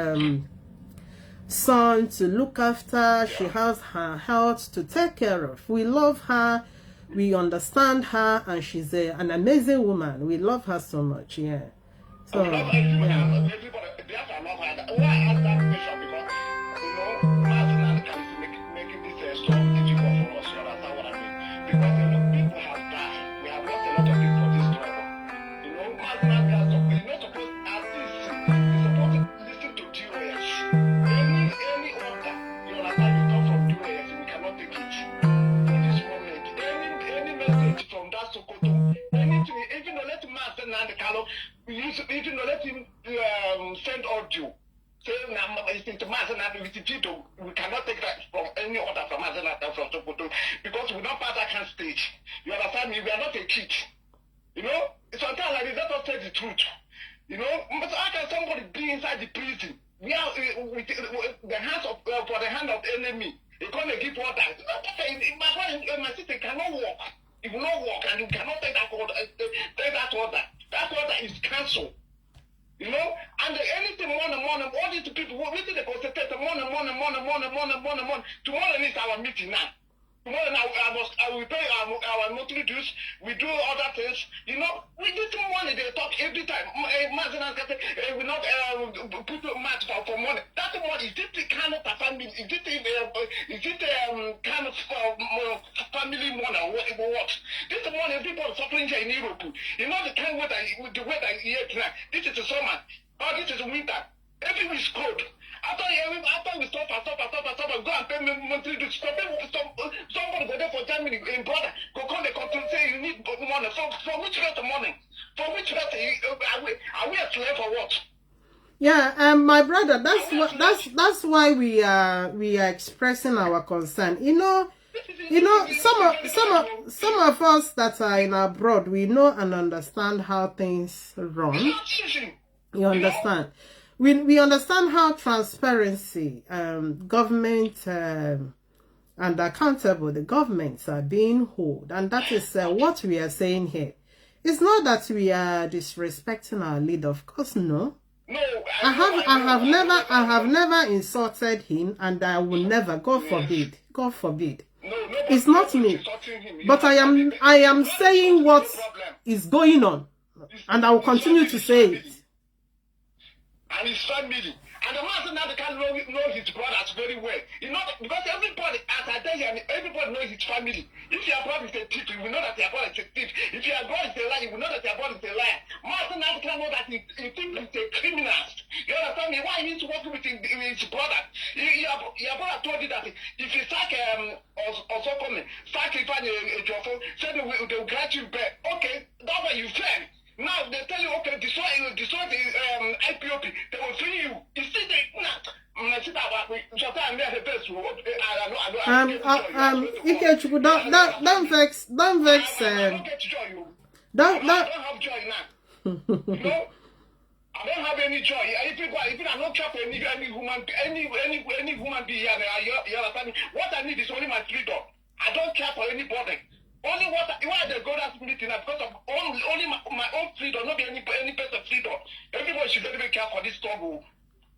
son to look after. She has her health to take care of. We love her. We understand her, and she's an amazing woman. We love her so much, yeah. So, Everybody, they have to love her. Why I ask that question? Because, Nnamdi Kanu is making this strong difficult for us. You understand what I mean? Because a lot of people have died. We have lost a lot of people for this struggle. Nnamdi Kanu is not supposed to ask this. He's supposed to listen to DOS. Any order, you understand, you come from DOS, we cannot take it. For this moment, any message from that Sokoto, anything, even though let him ask Nnamdi Kanu, even though let him send audio, saying we cannot take that from any order from from Sokoto, because we don't pass that kind of stage. You understand me? We are not a kid. Sometimes like this, let us say the truth. But how can somebody be inside the prison? We are with the hands of for the hand of the enemy. They come and give order. My sister cannot walk. It will not walk, and you cannot take that order. That order is cancelled. And anything morning, all these people who listen to concentrate morning. Tomorrow is our meeting now. Tomorrow now I will pay our monthly dues. We do other things. We do some money. They talk every time. We not put match for money. That money, is it the kind of family? Is it kind of family money? What? This money people are suffering here in Europe. The kind of the weather here tonight. This is the summer. This is winter. Everything is cold. After we stop, go and pay monthly dues. Somebody go there for 10 minutes in border. Go come, they come to say you need money. For which rest of money? For which rest are we a slave or what? Yeah, my brother, that's why we are expressing our concern. Some of us that are in abroad, we know and understand how things run. You understand? We understand how transparency, government, and accountable the governments are being held, and that is what we are saying here. It's not that we are disrespecting our leader, of course, no. No, I have never insulted him, and I will never. God forbid. It's not me, but I am saying what is going on, and I will continue to say it. And his family. And the man now can know his brothers very well. Because everybody, as I tell you, everybody knows his family. If your brother is a thief, you will know that your brother is a thief. If your brother is a liar, you will know that your brother is a liar. Martin now can know that he thinks he's a criminal. You understand me? Why he needs to work with his brother? Your brother told you that if you sack also coming. Sacrifice your phone, said they will grant you back. Okay, that's what you said. Now they tell you, okay, destroy the IPOB, they will free you. You see, they not. Ikechukwu, don't vex. I don't get to join you. Don't. I don't have joy now. No. I don't have any joy. Even I don't care for any human being here. You understand me? What I need is only my freedom. I don't care for anybody. Only why they go that meeting because of only my own freedom, not any person freedom. Everybody should very care for this struggle.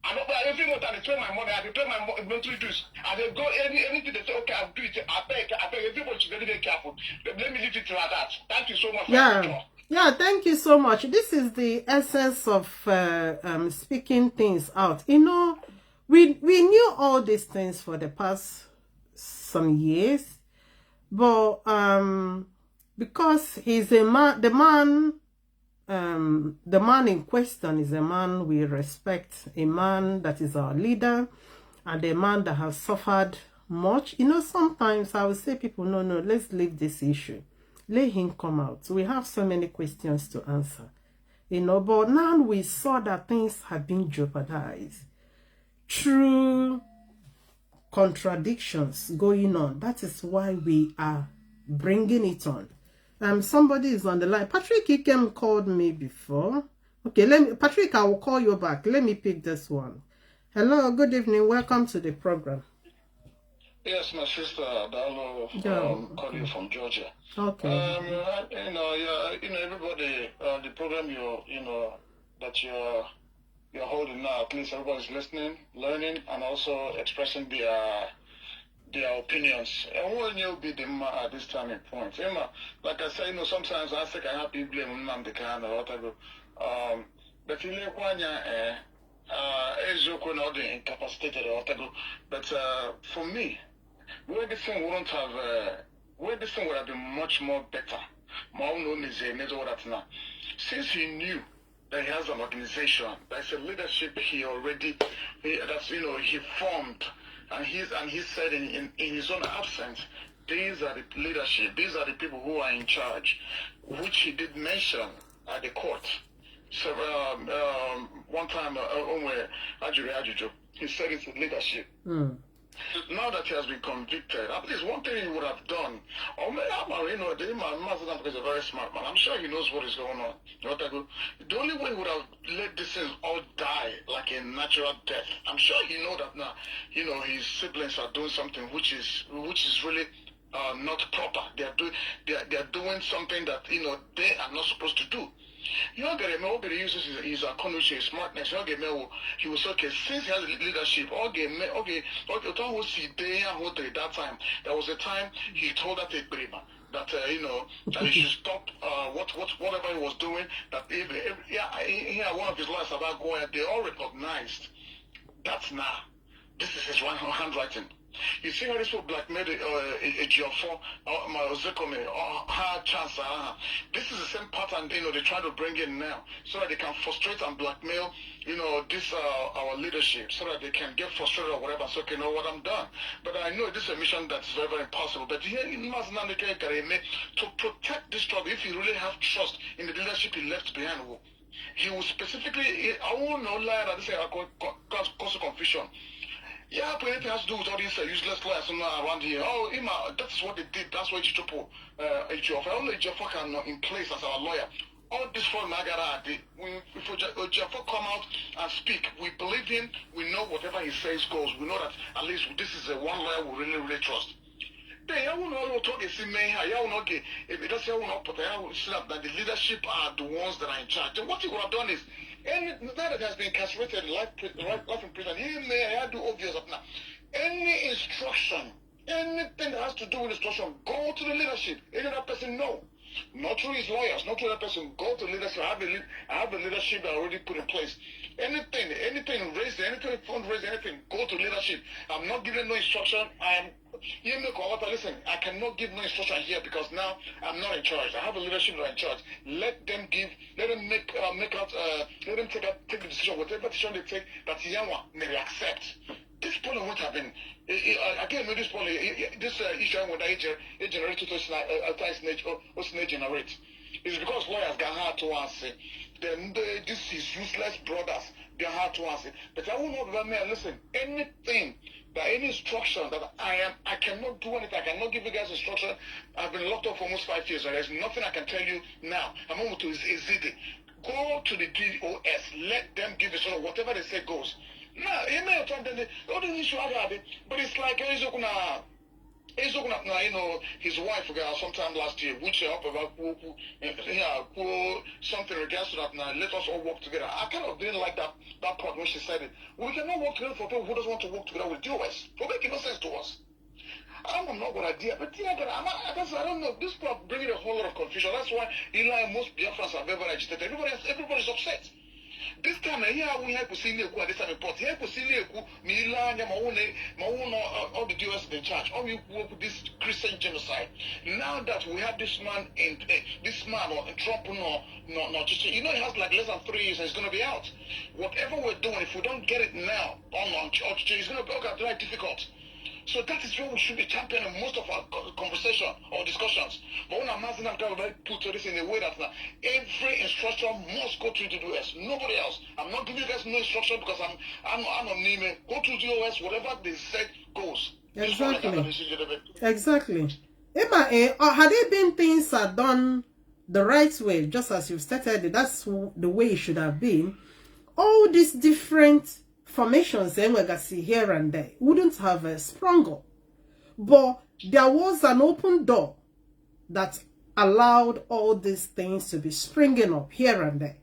I don't every month I pay my money, I pay my monthly dues. I go anything they say, okay, I'll do it. I beg. Everybody should very careful. Let me leave it like that. Thank you so much. Yeah, thank you so much. This is the essence of speaking things out. You know, we knew all these things for the past some years, but because he's a man, the man in question is a man we respect, a man that is our leader, and a man that has suffered much. You know, sometimes I would say people, no, let's leave this issue. Let him come out. We have so many questions to answer. You know, but now we saw that things have been jeopardized. True contradictions going on. That is why we are bringing it on. Somebody is on the line. Patrick Ikem called me before. Okay, Patrick, I will call you back. Let me pick this one. Hello, good evening. Welcome to the program. Yes, my sister Dalo, calling you from Georgia. Okay. Everybody, the program that you're holding now, at least everybody's listening, learning, and also expressing their opinions. And when you'll be at this turning point, like I say, sometimes I think I have to blame Nnamdi Kanu or whatever. But you know, incapacitated or whatever. But for me, where this thing would have been much more better. Since he knew that he has an organization, there's a leadership he formed, and he said in his own absence, these are the leadership, these are the people who are in charge, which he did mention at the court. So one time, he said it's leadership. Now that he has been convicted, at least one thing he would have done, the man is a very smart man. I'm sure he knows what is going on. The only way he would have let these things all die like a natural death. I'm sure he knows that now. His siblings are doing something which is really not proper. They are doing something that they are not supposed to do. He uses his economy, smartness. He was okay since he has leadership. That time, there was a time he told that that he should stop whatever he was doing. That one of his lawyers about going, they all recognized that's now. This is his handwriting. You see how this will blackmail a G4 hard chance. This is the same pattern they try to bring in now, so that they can frustrate and blackmail this our leadership, so that they can get frustrated or whatever. So okay, know what I'm done. But I know this is a mission that's very, very impossible. But here in Nnamdi Kanu, to protect this struggle, if you really have trust in the leadership he left behind, he will specifically, I won't know lie that this cause confusion. Yeah, but anything has to do with all these useless lawyers around here. Oh, that is what they did. That's why Ejiofor can in place as our lawyer. All this for Nagara, if Ejiofor come out and speak, we believe him. We know whatever he says goes. We know that at least this is the one lawyer we really, really trust. Then I will not talk a if it doesn't that the leadership are the ones that are in charge. Then what he would have done is, now that has been incarcerated, life in prison, he may do obvious of now. Any instruction, anything that has to do with instruction, go to the leadership. Any other person, no. Not through his lawyers, not through that person. Go to leadership. I have the leadership that I already put in place. Anything raised, anything fundraised, anything, go to leadership. I'm not giving no instruction. Listen, I cannot give no instruction here because now I'm not in charge. I have a leadership that are in charge. Let them take the decision, whatever decision they take, that Yanwa may accept. this problem would have been again with this problem this issue with the generated generate is because lawyers got hard to answer. Then this is useless brothers, they're hard to answer. But I will not remember, listen, anything that any instruction that I cannot do anything, I cannot give you guys instruction. I've been locked up for almost 5 years, so there's nothing I can tell you now. I'm going to easy. Go to the DOS, let them give you sort of whatever they say goes. Now, you may have found all the issue about it, but it's like you know, his wife sometime last year, which up about something regards to that now, let us all work together. I kind of didn't like that part when she said it. We cannot work together for people who doesn't want to work together with DOS. It makes no sense to us. I'm not good idea, but yeah, I don't know. This part bringing a whole lot of confusion. That's why Eli and most Biafrans have ever agitated. Everybody's upset. This time, here we have to see at this time report. Here to see Milan, all the DOS in charge. All we work with this Christian genocide. Now that we have this man or Trump, no, you know, he has like less than 3 years and he's going to be out. Whatever we're doing, if we don't get it now, it's going to be very difficult. So that is where we should be championing most of our conversation or discussions. But when I'm asking them to put this in a way that every instruction must go through the DOS. Nobody else. I'm not giving you guys no instruction because I'm on name. Go to the DOS, whatever they said goes. Exactly. Had it been things are done the right way, just as you've stated, that's the way it should have been, all these different formations here and there wouldn't have sprung up. But there was an open door that allowed all these things to be springing up here and there.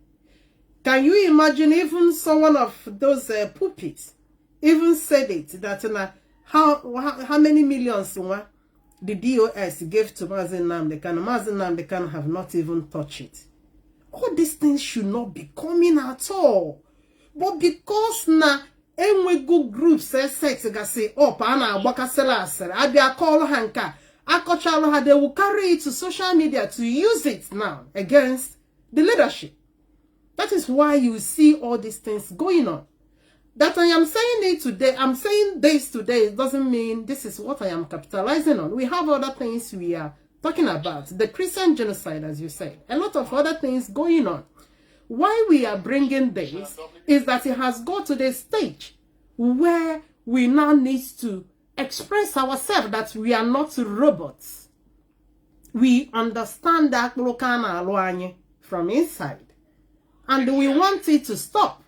Can you imagine even someone of those pulpits even said it, that how many millions the DOS gave to Nnamdi Kanu? Nnamdi Kanu have not even touched it. All these things should not be coming at all. But because na enwego groups sex ga say up ana agbakasela asere abia call hanka akọchalo ha, they will carry it to social media to use it now against the leadership. That is why you see all these things going on. That I am saying it today, I'm saying this today, it doesn't mean this is what I am capitalizing on. We have other things we are talking about. The Christian genocide, as you said, a lot of other things going on. Why we are bringing this is that it has got to the stage where we now need to express ourselves that we are not robots. We understand that from inside. And we want it to stop.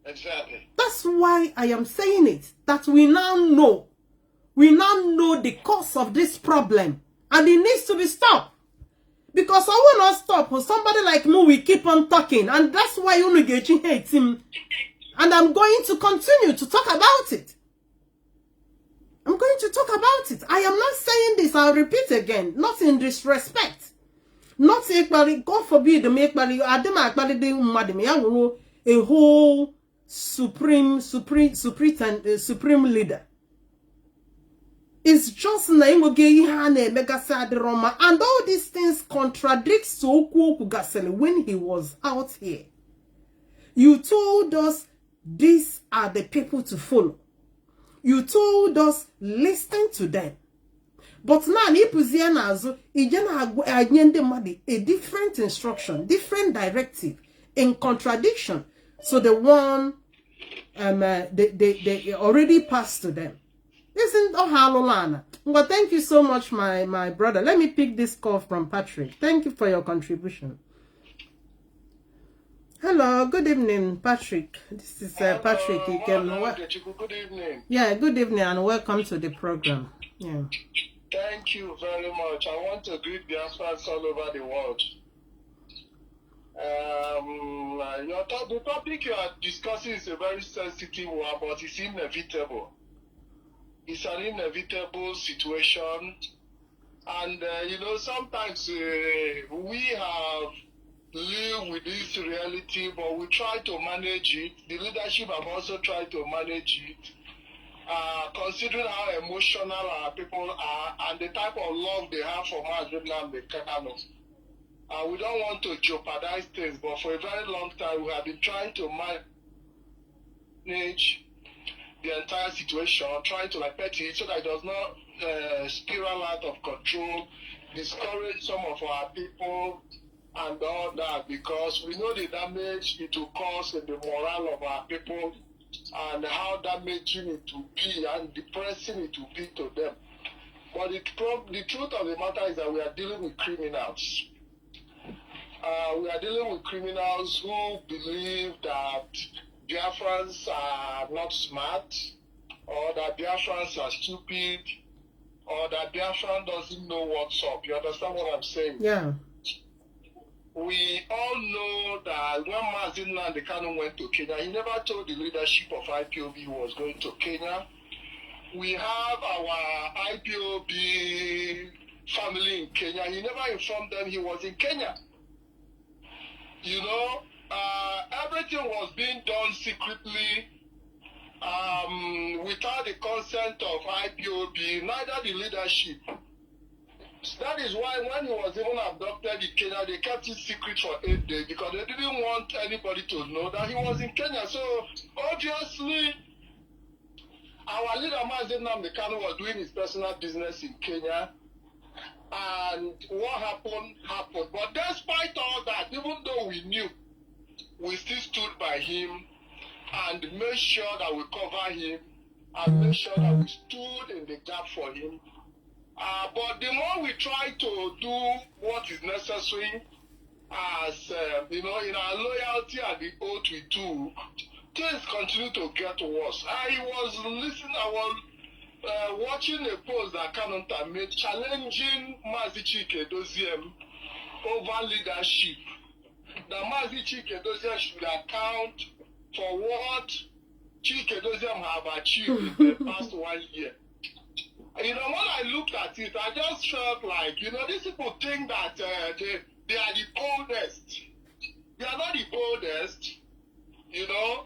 Exactly. That's why I am saying it. That we now know. We now know the cause of this problem. And it needs to be stopped. Because I will not stop. Somebody like me will keep on talking. And that's why Unugechi hates him. And I'm going to continue to talk about it. I'm going to talk about it. I am not saying this, I'll repeat again. Not in disrespect. Not equally, God forbid, a whole supreme leader. It's just and all these things contradicts to Oku Gasele when he was out here. You told us these are the people to follow. You told us listen to them. But now a different instruction, different directive in contradiction. So the one they already passed to them. Isn't Halolana? Well, thank you so much, my brother. Let me pick this call from Patrick. Thank you for your contribution. Hello, good evening, Patrick. This is Patrick. You can good evening. Yeah, good evening and welcome to the program. Yeah. Thank you very much. I want to greet Biafrans all over the world. The topic you are discussing is a very sensitive one, but it's inevitable. It's an inevitable situation. And, sometimes we have lived with this reality, but we try to manage it. The leadership have also tried to manage it. Considering how emotional our people are and the type of love they have for Nnamdi Kanu. We don't want to jeopardize things, but for a very long time we have been trying to manage the entire situation, trying to like pet it so that it does not spiral out of control, discourage some of our people and all that, because we know the damage it will cause in the morale of our people and how damaging it will be and depressing it will be to them. But the truth of the matter is that we are dealing with criminals. We are dealing with criminals who believe that Biafrans are not smart, or that Biafrans are stupid, or that Biafran doesn't know what's up. You understand what I'm saying? Yeah. We all know that when Nnamdi Kanu went to Kenya, he never told the leadership of IPOB he was going to Kenya. We have our IPOB family in Kenya. He never informed them he was in Kenya. You know, everything was being done secretly without the consent of IPOB, neither the leadership. That is why when he was even abducted in Kenya, they kept it secret for 8 days because they didn't want anybody to know that he was in Kenya. So obviously, our leader, Nnamdi Kanu, was doing his personal business in Kenya. And what happened, happened. But despite all that, even though we knew, we still stood by him and made sure that we cover him and made sure that we stood in the gap for him. But the more we try to do what is necessary as, you know, in our loyalty and the oath we took, things continue to get worse. I was watching a post that Kanunta made challenging Mazi Chike Doziem over leadership. That Mazi Chike Doziem should account for what Chike Doziem have achieved in the past 1 year. You know, when I looked at it, I just felt like, you know, these people think that they are the boldest. They are not the boldest, you know.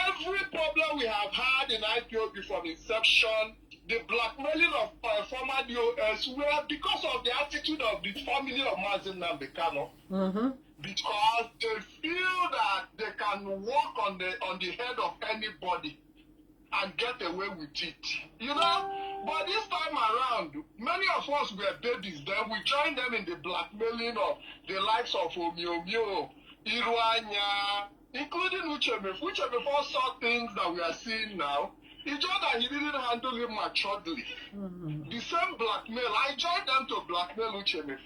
Every problem we have had in IPOB from inception, the blackmailing of former DOS, were because of the attitude of the family of Nnamdi Kanu. Because they feel that they can walk on the head of anybody and get away with it. You know? But this time around, many of us were babies then. We joined them in the blackmailing of the likes of Omiomio, Iruanya, including Ucheme. Ucheme saw things that we are seeing now. It's just that he didn't handle him maturely. The same blackmail, I joined them to blackmail Ucheme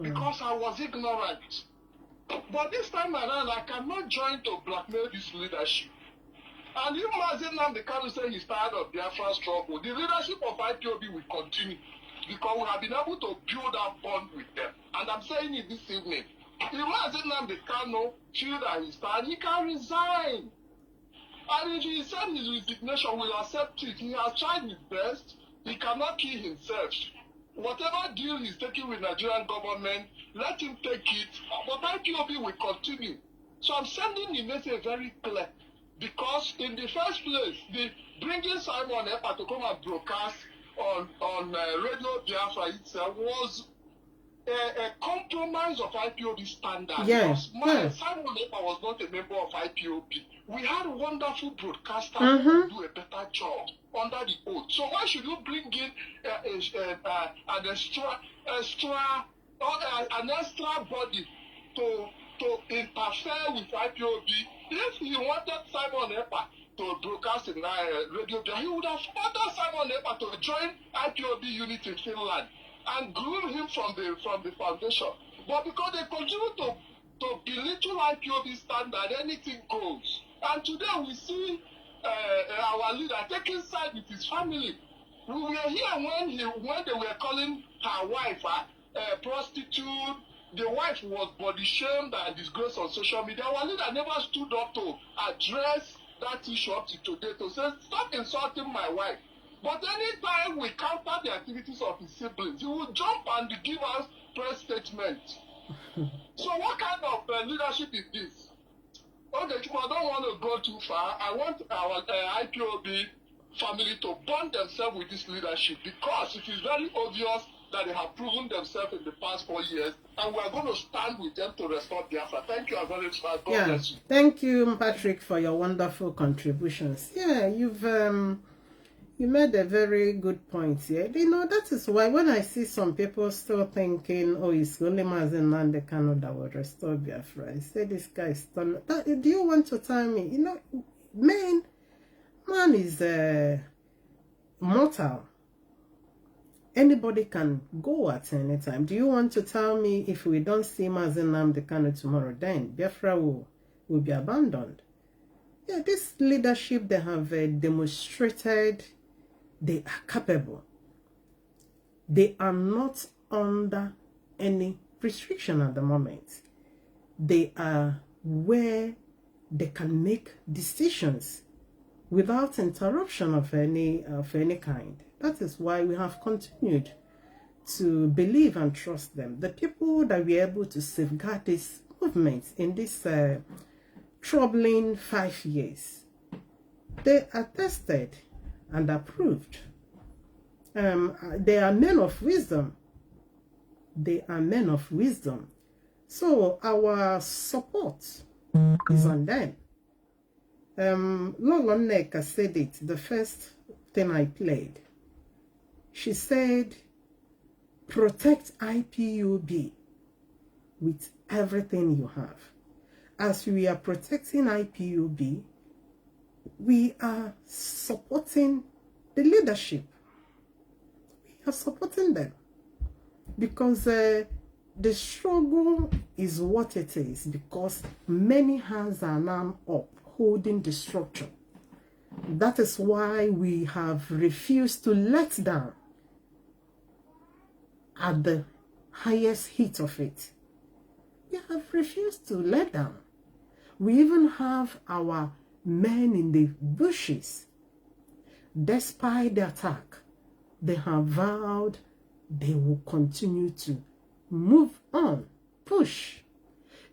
because I was ignorant. But this time around, I cannot join to blackmail this leadership. And if Nnamdi Kanu say he's tired of Biafran's struggle, the leadership of IPOB will continue because we have been able to build that bond with them. And I'm saying it this evening. If Nnamdi Kanu feel that he's tired, he can resign. And if he said his resignation, we'll accept it. He has tried his best. He cannot kill himself. Whatever deal he's taking with Nigerian government, let him take it. But IPOB will continue. So I'm sending the message very clear. Because in the first place, the bringing Simon Epa to come and broadcast on Radio Biafra itself was a compromise of IPOB standards. Yes. Simon Epa was not a member of IPOB. We had wonderful broadcasters who do a better job under the oath. So why should you bring in an extra body to interfere with IPOB? If he wanted Simon Epa to broadcast in Radio, he would have ordered Simon Epa to join IPOB unit in Finland and groom him from the foundation. But because they continue to belittle IPOB standard, anything goes. And today we see our leader taking side with his family. We were here when they were calling her wife a prostitute. The wife was body shamed and disgraced on social media. Our leader never stood up to address that issue up to today to say, stop insulting my wife. But anytime we counter the activities of his siblings, he will jump and give us press statements. So what kind of leadership is this? Okay, I don't want to go too far. I want our IPOB family to bond themselves with this leadership because it is very obvious that they have proven themselves in the past 4 years, and we are going to stand with them to restore Biafra. Thank you very much. God bless you. Thank you, Patrick, for your wonderful contributions. Yeah, you made a very good point here. You know, that is why when I see some people still thinking, oh, it's only Nnamdi Kanu that will restore Biafra, I say this guy is done. Do you want to tell me? You know, man is mortal. Anybody can go at any time. Do you want to tell me if we don't see Nnamdi Kanu tomorrow, then Biafra will be abandoned? Yeah, this leadership, they have demonstrated they are capable. They are not under any restriction at the moment. They are where they can make decisions without interruption of any kind. That is why we have continued to believe and trust them. The people that were able to safeguard this movement in this troubling 5 years, they are tested and approved. They are men of wisdom. They are men of wisdom. So our support is on them. Lola Nneka said it, the first thing I played. She said, protect IPOB with everything you have. As we are protecting IPOB, we are supporting the leadership. We are supporting them. Because the struggle is what it is. Because many hands are now up holding the structure. That is why we have refused to let down at the highest heat of it. We have refused to let down. We even have our men in the bushes. Despite the attack, they have vowed they will continue to move on, push.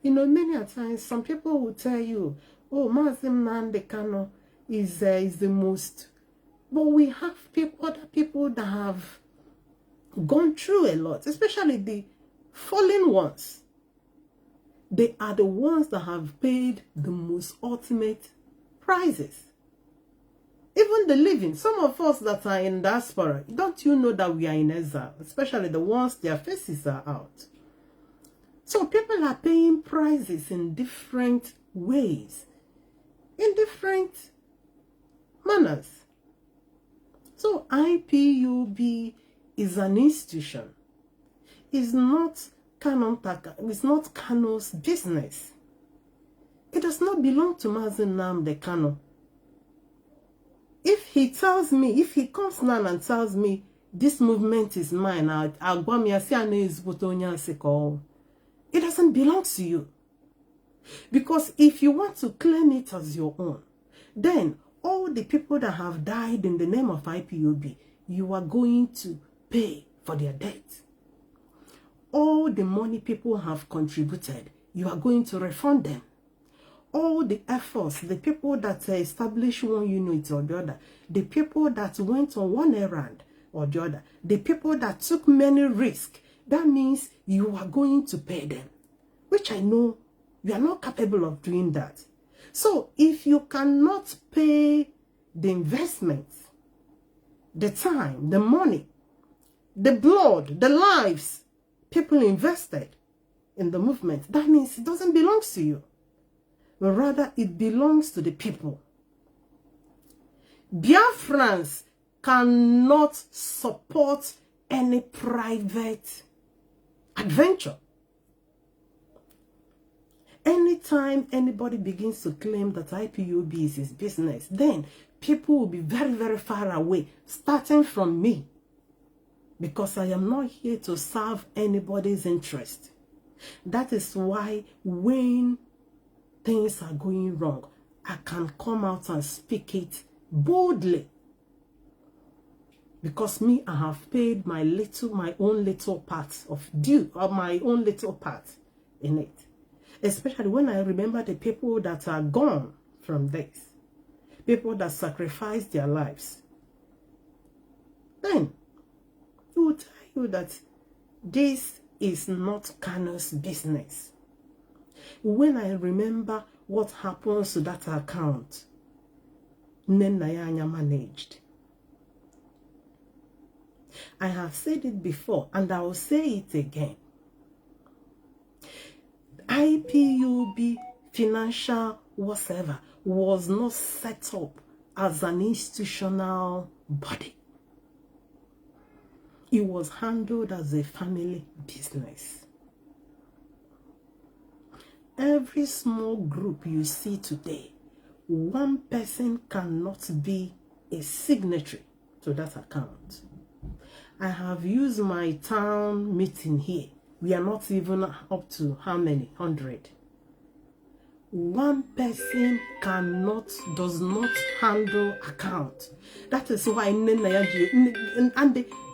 You know, many a times, some people will tell you, oh, Nnamdi Kanu is the most. But we have other people that have gone through a lot, especially the fallen ones. They are the ones that have paid the most ultimate prices. Even the living, some of us that are in diaspora, don't you know that we are in exile, especially the ones their faces are out. So people are paying prices in different ways, in different manners. So IPOB is an institution. It's not Kanu's business. It does not belong to Nnamdi Kanu. If he tells me, if he comes now and tells me this movement is mine, it doesn't belong to you. Because if you want to claim it as your own, then all the people that have died in the name of IPOB, you are going to pay for their debt. All the money people have contributed, you are going to refund them. All the efforts, the people that established one unit or the other, the people that went on one errand or the other, the people that took many risks, that means you are going to pay them. Which I know you are not capable of doing that. So if you cannot pay the investments, the time, the money, the blood, the lives people invested in the movement, that means it doesn't belong to you. But rather it belongs to the people. Biafrans cannot support any private adventure. Anytime anybody begins to claim that IPOB is his business, then people will be very, very far away, starting from me. Because I am not here to serve anybody's interest. That is why when things are going wrong, I can come out and speak it boldly. Because me, I have paid my own little part of due, or my own little part in it. Especially when I remember the people that are gone from this. People that sacrificed their lives. Then, it will tell you that This is not Kanu's business. When I remember what happens to that account, Nnamdi managed. I have said it before and I will say it again. IPOB financial whatever was not set up as an institutional body. It was handled as a family business. Every small group you see today, one person cannot be a signatory to that account. I have used my town meeting here. We are not even up to how many? 100. One person does not handle account. That is why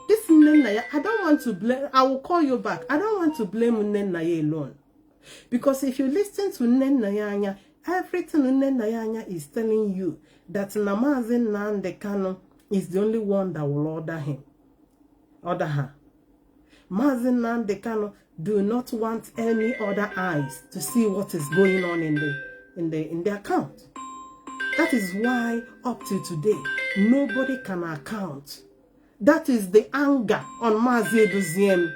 this Nnamdi, I don't want to blame, I will call you back. I don't want to blame Nnamdi alone. Because if you listen to Nnamdi, everything Nnamdi is telling you that Nnamdi Kanu is the only one that will order her. Nnamdi Kanu do not want any other eyes to see what is going on in the account. That is why up to today nobody can account. That is the anger on Mazi Edoziem,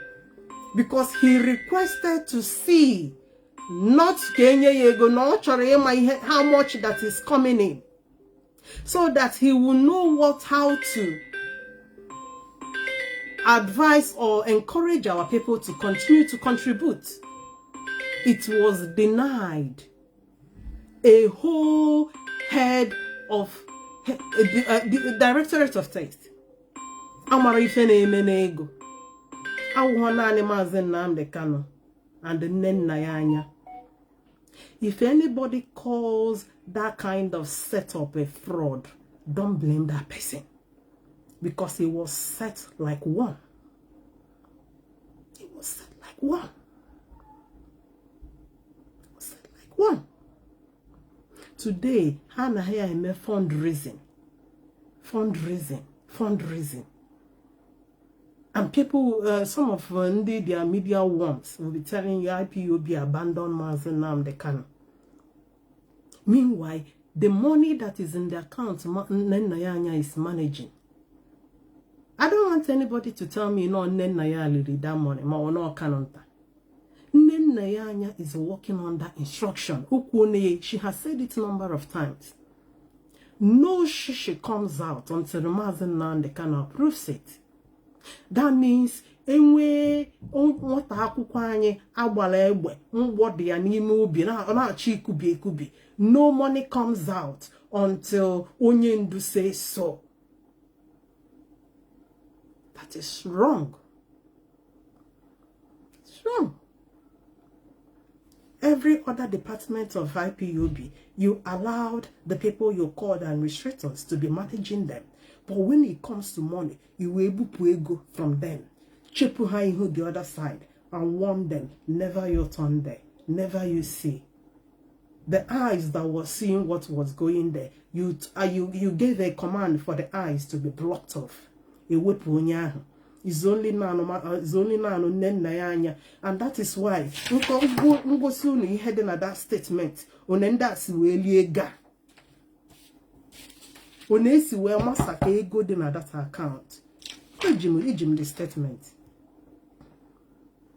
because he requested to see not how much that is coming in, so that he will know how to advise or encourage our people to continue to contribute. It was denied. A whole head of the Directorate of Taste. Nnamdi Kanu and Nnamdi. If anybody calls that kind of setup a fraud, don't blame that person. Because he was set like one. He was set like one. He was set like one. Today, Hannah here I made fundraising. And people, some of their media worms will be telling you IPOB abandoned Nnamdi Kanu. Meanwhile, the money that is in the account Nnamdi is managing. I don't want anybody to tell me no Nnamdi that money, ma no kanonta. Nnamdi is working under instruction. She has said it a number of times. No shishi comes out until the Nnamdi Kanu approves it. That means enwe nwata akwụkwọ anyị agbala egbe mgbọdụ ya n'ime obi na-achị ikubi. No money comes out until onye ndu says so. That is wrong. It's wrong. Every other department of IPOB, you allowed the people you called and restrictors to be managing them. But when it comes to money, you will able to go from them. Chepu high the other side and warn them. Never you turn there. Never you see. The eyes that were seeing what was going there, you gave a command for the eyes to be blocked off. It's only now Nnamdi, and that is why we heading at that statement. That's really ga. Onesi we masaka ego dị na that account. Ejim the statement.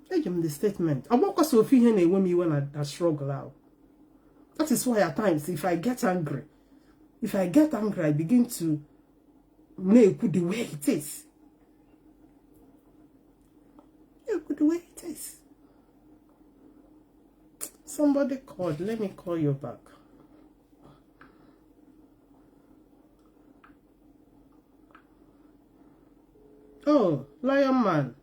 The statement. I walk us off here when me when I struggle out. That is why at times if I get angry, I begin to make the way it is. The way it is. Somebody called. Let me call you back. Oh, Lion Man.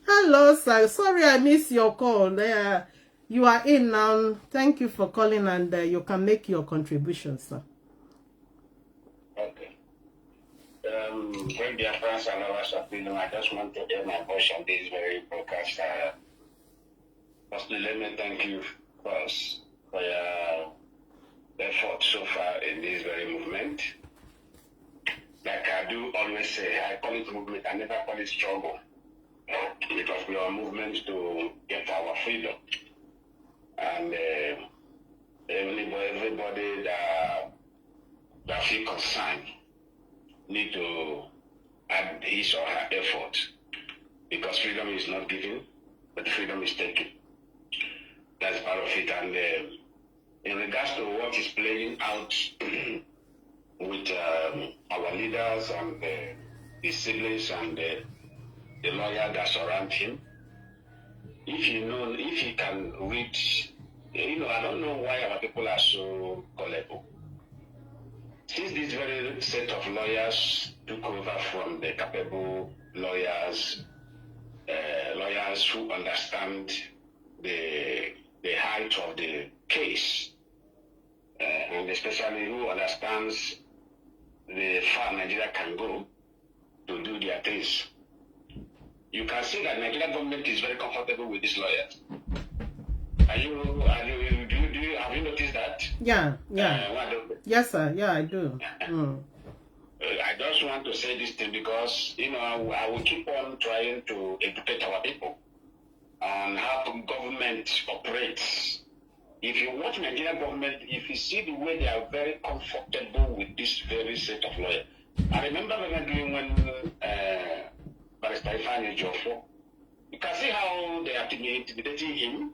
Hello, sir. Sorry I missed your call. You are in now. Thank you for calling, and you can make your contribution, sir. Okay. When BIAFRANS and others are feeling, I just want to get my voice on this very broadcast. Firstly, let me thank you first for your effort so far in this very movement. like I do always say, I call it movement, I never call it struggle. Because we are a movement to get our freedom. And everybody that feel concerned need to add his or her effort. Because freedom is not given, but freedom is taken. That's part of it. And in regards to what is playing out with our leaders and his siblings and the lawyer that surround him, if he can reach, I don't know why our people are so gullible. Since this very set of lawyers took over from the capable lawyers who understand the height of the case, and especially who understands the far Nigeria can go to do their things. You can see that Nigerian government is very comfortable with these lawyers. Have you noticed that? Yeah. Yes, sir. Yeah, I do. I just want to say this thing because, I will keep on trying to educate our people on how the government operates. If you watch Nigerian government, if you see the way they are very comfortable with this very set of lawyers. I remember when Barrister Ifeanyi Jofo, you can see how they are intimidating him.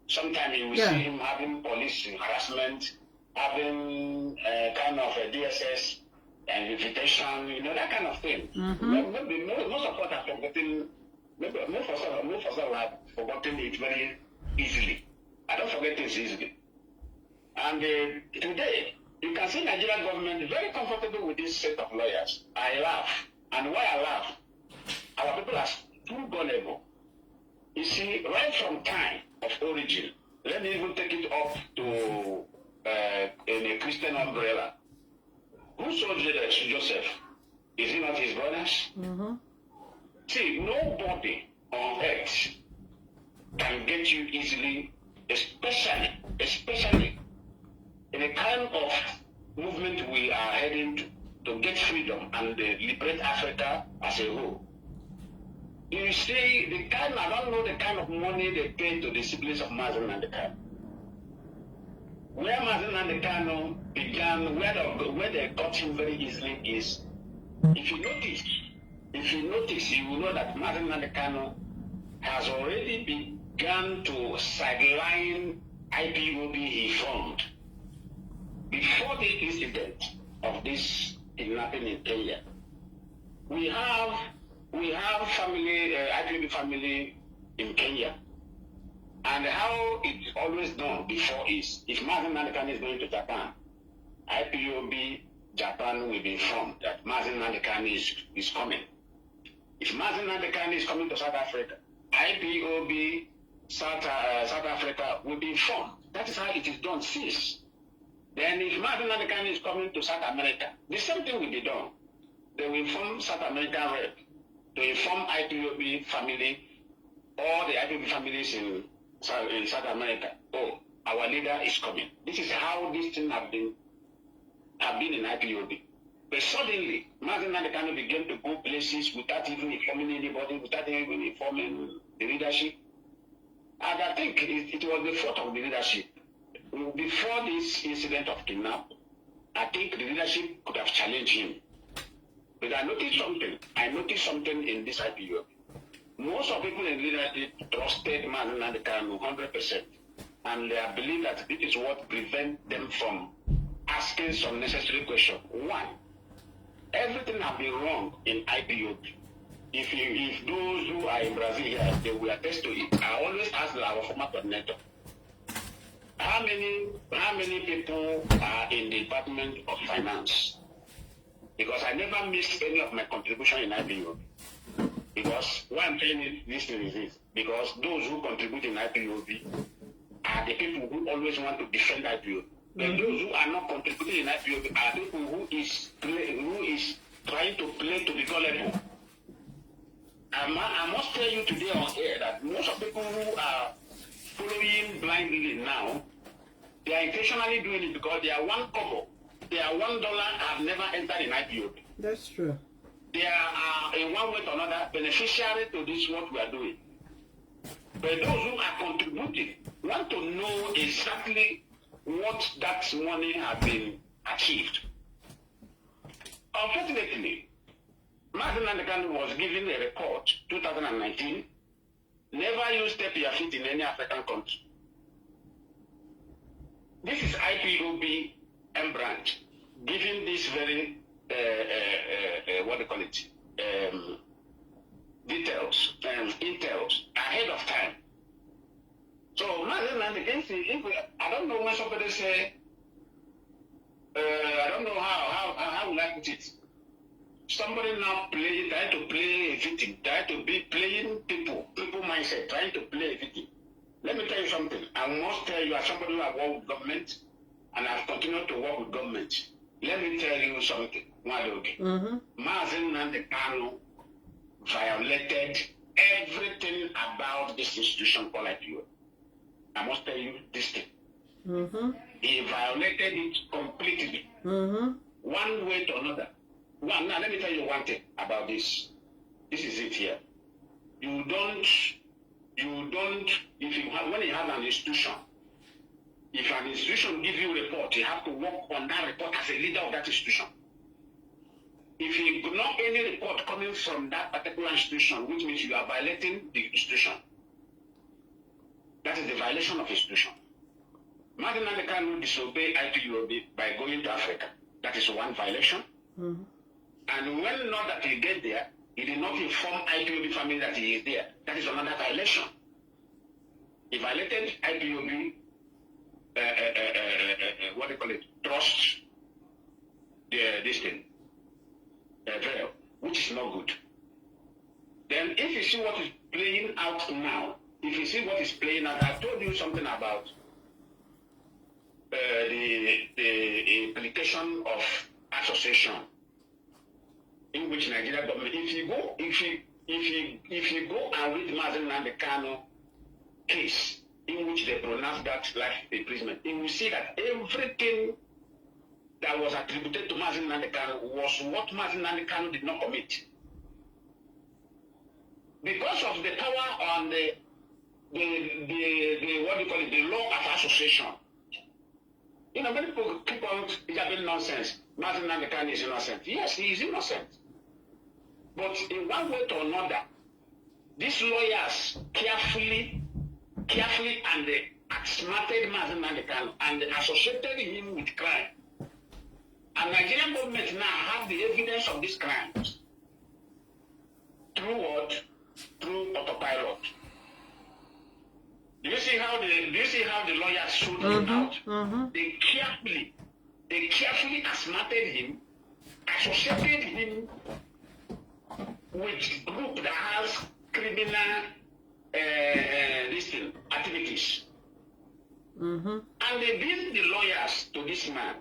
Sometimes you will see him having police harassment, having kind of a DSS and invitation, that kind of thing. Maybe most of us have forgotten. Maybe most of us have forgotten it very easily. I don't forget things easily. And today, you can see Nigerian government very comfortable with this set of lawyers. I laugh. And why I laugh? Our people are too gullible. You see, right from time of origin, let me even take it up to in a Christian umbrella. Who sold Joseph? Is it not his brothers? See, nobody on earth can get you easily, especially in a kind of movement we are heading to get freedom and liberate Africa as a whole. You see, I don't know the kind of money they pay to the siblings of Nnamdi Kanu. Where Nnamdi Kanu began, where they got him very easily is, if you notice, you will know that Nnamdi Kanu has already begun to sideline IPOB he formed before the incident of this kidnapping in Kenya. We have family, IPOB family in Kenya. And how it's always done before is, if Nnamdi Kanu is going to Japan, IPOB Japan will be informed that Nnamdi Kanu is coming. If Nnamdi Kanu is coming to South Africa, IPOB South Africa will be informed. That is how it is done since. Then if Nnamdi Kanu is coming to South America, the same thing will be done. They will inform South American rep to inform IPOB family, all the IPOB families in South America. Oh, our leader is coming. This is how these things have been in IPOB. But suddenly, Nnamdi Kanu began to go places without even informing anybody, without even informing the leadership. And I think it was the fault of the leadership. Before this incident of kidnap, I think the leadership could have challenged him. But I noticed something in this IPOB. Most of people in leadership trusted Nnamdi Kanu 100%. And they believe that this is what prevents them from asking some necessary questions. One, everything has been wrong in IPOB. If those who are in Brazil here, they will attest to it. I always ask our former coordinator, how many people are in the Department of Finance? Because I never missed any of my contribution in IPOB. Because why I'm saying this is this. Because those who contribute in IPOB are the people who always want to defend IPOB. And those who are not contributing in IPOB are people who is trying to play to the gullible. I must tell you today on air that most of the people who are following blindly now, they are intentionally doing it because they are $1, they are $1 have never entered in IPOB. That's true. They are in one way or another beneficiary to this what we are doing. But those who are contributing want to know exactly what that money has been achieved. Unfortunately, Nnamdi Kanu was given a report 2019, never used step your feet in any African country. This is IPOB and branch giving this very what do you call it? Details and intels ahead of time. So I don't know when somebody say I don't know how will I put it. Somebody now trying to play a victim, trying to be playing people mindset, trying to play a victim. Let me tell you something. I must tell you, as somebody who has worked with government and I've continued to work with government, let me tell you something. Nnamdi Kanu violated everything about this institution called IPOB. I must tell you this thing. He violated it completely. One way to another. Now let me tell you one thing about this. This is it here. You don't, when you have an institution, if an institution gives you a report, you have to work on that report as a leader of that institution. If you ignore any report coming from that particular institution, which means you are violating the institution, that is the violation of institution. Nnamdi Kanu disobey IPOB by going to Africa. That is one violation. And when not that he get there, he did not inform IPOB family that he is there. That is another violation. He violated IPOB, what do you call it, trust, this thing, veil, which is not good. Then if you see what is playing out now, if you see what is playing out, I told you something about the implication of association in which Nigeria government, if you go and read Nnamdi Kanu case in which they pronounced that life imprisonment, you will see that everything that was attributed to Nnamdi Kanu was what Nnamdi Kanu did not commit. Because of the power on the what do you call it, the law of association. You know, many people keep on having nonsense. Nnamdi Kanu is innocent. Yes, he is innocent. But in one way or another, these lawyers carefully and they outsmarted Nnamdi Kanu and they associated him with crime. And Nigerian government now have the evidence of these crimes. Through what? Through autopilot. Do you see how the lawyers showed him out? They carefully outsmarted him, associated him with group that has criminal activities. And they build the lawyers to this man.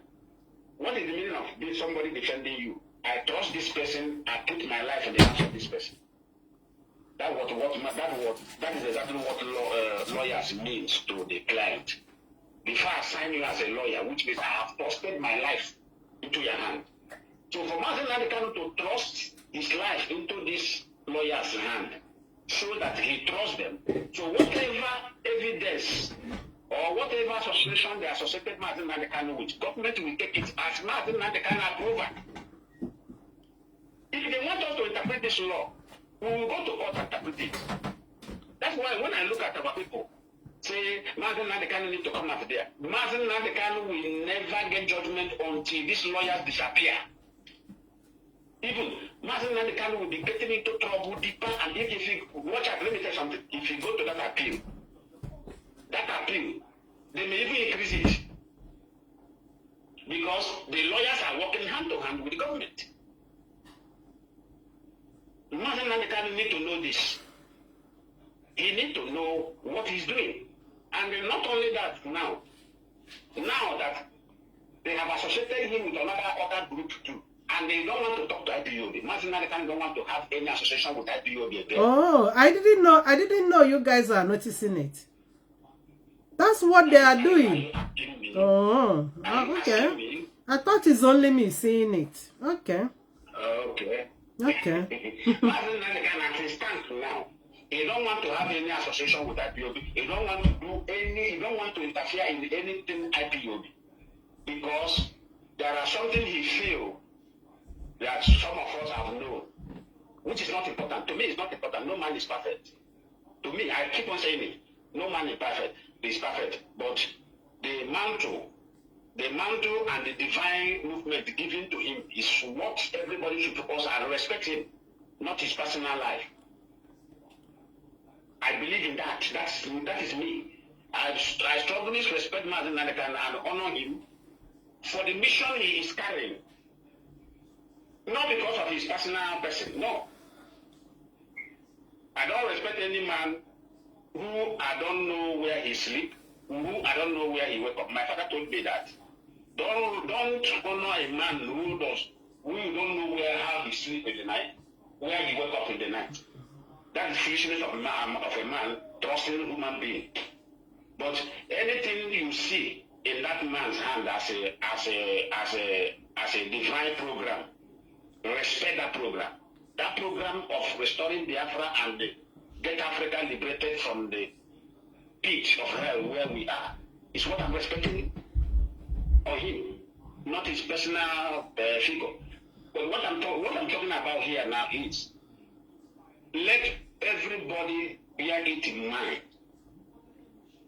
What is the meaning of being somebody defending you? I trust this person, I put my life in the hands of this person. That is exactly what lawyers means to the client. Before I sign you as a lawyer, which means I have trusted my life into your hand. So for Nnamdi Kanu to trust his life into this lawyer's hand, so that he trusts them. So whatever evidence or whatever association they associated Nnamdi Kanu with, government will take it as Nnamdi Kanu approval. If they want us to interpret this law, we will go to court and interpret it. That's why when I look at our people, say Nnamdi Kanu need to come out there. Nnamdi Kanu will never get judgment until these lawyers disappear. Even Nnamdi Kanu will be getting into trouble deeper, and if you watch out, let me tell you something. If you go to that appeal, they may even increase it. Because the lawyers are working hand to hand with the government. Nnamdi Kanu need to know this. He need to know what he's doing. And not only that, now that they have associated him with other group too, and they don't want to talk to IPOB. Nnamdi Kanu don't want to have any association with IPOB again. Oh, I didn't know you guys are noticing it. That's what they are doing. Oh, okay. I thought it's only me seeing it. Okay. Okay. Okay. Mazin Nanikan, as it stands now, he don't want to have any association with IPOB. He don't want to do any. He don't want to interfere in anything IPOB because there are something he feel that some of us have known, which is not important. To me, it's not important. No man is perfect. To me, I keep on saying it. No man is perfect. But the mantle and the divine movement given to him is what everybody should focus and respect him, not his personal life. I believe in that. That is me. I strongly respect Mazin Nanikan and honor him for the mission he is carrying. Not because of his personal person, no. I don't respect any man who I don't know where he sleep, who I don't know where he wake up. My father told me that. Don't honor a man who you don't know how he sleep in the night, where he wake up in the night. That is foolishness of a man trusting a human being. But anything you see in that man's hand as a divine program, respect that program. That program of restoring Biafra and get Africa liberated from the pit of hell where we are is what I'm respecting on him, not his personal figure. But what I'm talking about here now is let everybody bear it in mind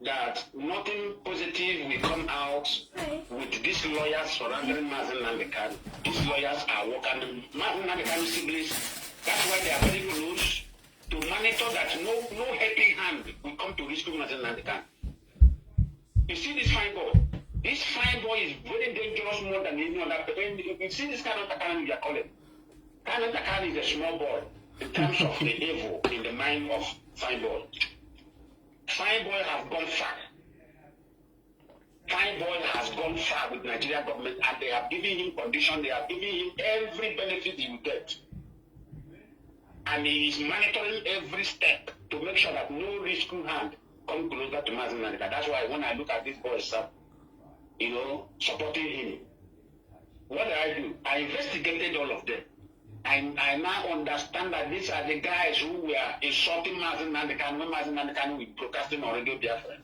that nothing positive will come out with these lawyers surrounding Mazin Nnamdi Kanu. These lawyers are working. Mazin Nnamdi Kanu siblings, that's why they are very close to monitor that no helping hand will come to rescue Mazin Nnamdi Kanu. You see this fine boy? This fine boy is very dangerous more than any other. You see this kind of Kanu we are calling. Kanu is a small boy in terms of the evil in the mind of fine boy. Fine boy has gone far. Fine boy has gone far with Nigerian government, and they have given him condition. They have given him every benefit he will get, and he is monitoring every step to make sure that no risky hand come closer to Mazin Nnamdi Kanu. That's why when I look at this boy, supporting him, what did I do? I investigated all of them. I now understand that these are the guys who were insulting Mazin Nnamdi Kanu when Mazin Nnamdi Kanu was broadcasting on Radio Biafra.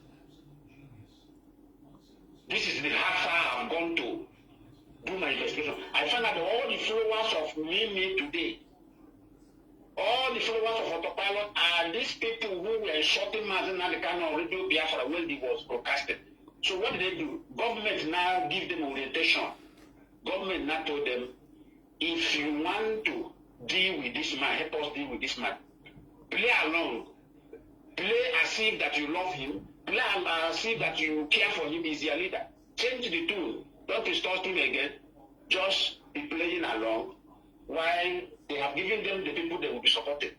This is how far I've gone to do my investigation. I found out all the followers of me today, all the followers of Autopilot are these people who were insulting Mazin Nnamdi Kanu on Radio Biafra when he was broadcasted. So what did they do? Government now give them orientation. Government now told them, if you want to deal with this man, help us deal with this man. Play along. Play as if that you love him. Play as if that you care for him. He's your leader. Change the tune. Don't distort him again. Just be playing along while they have given them the people they will be supporting.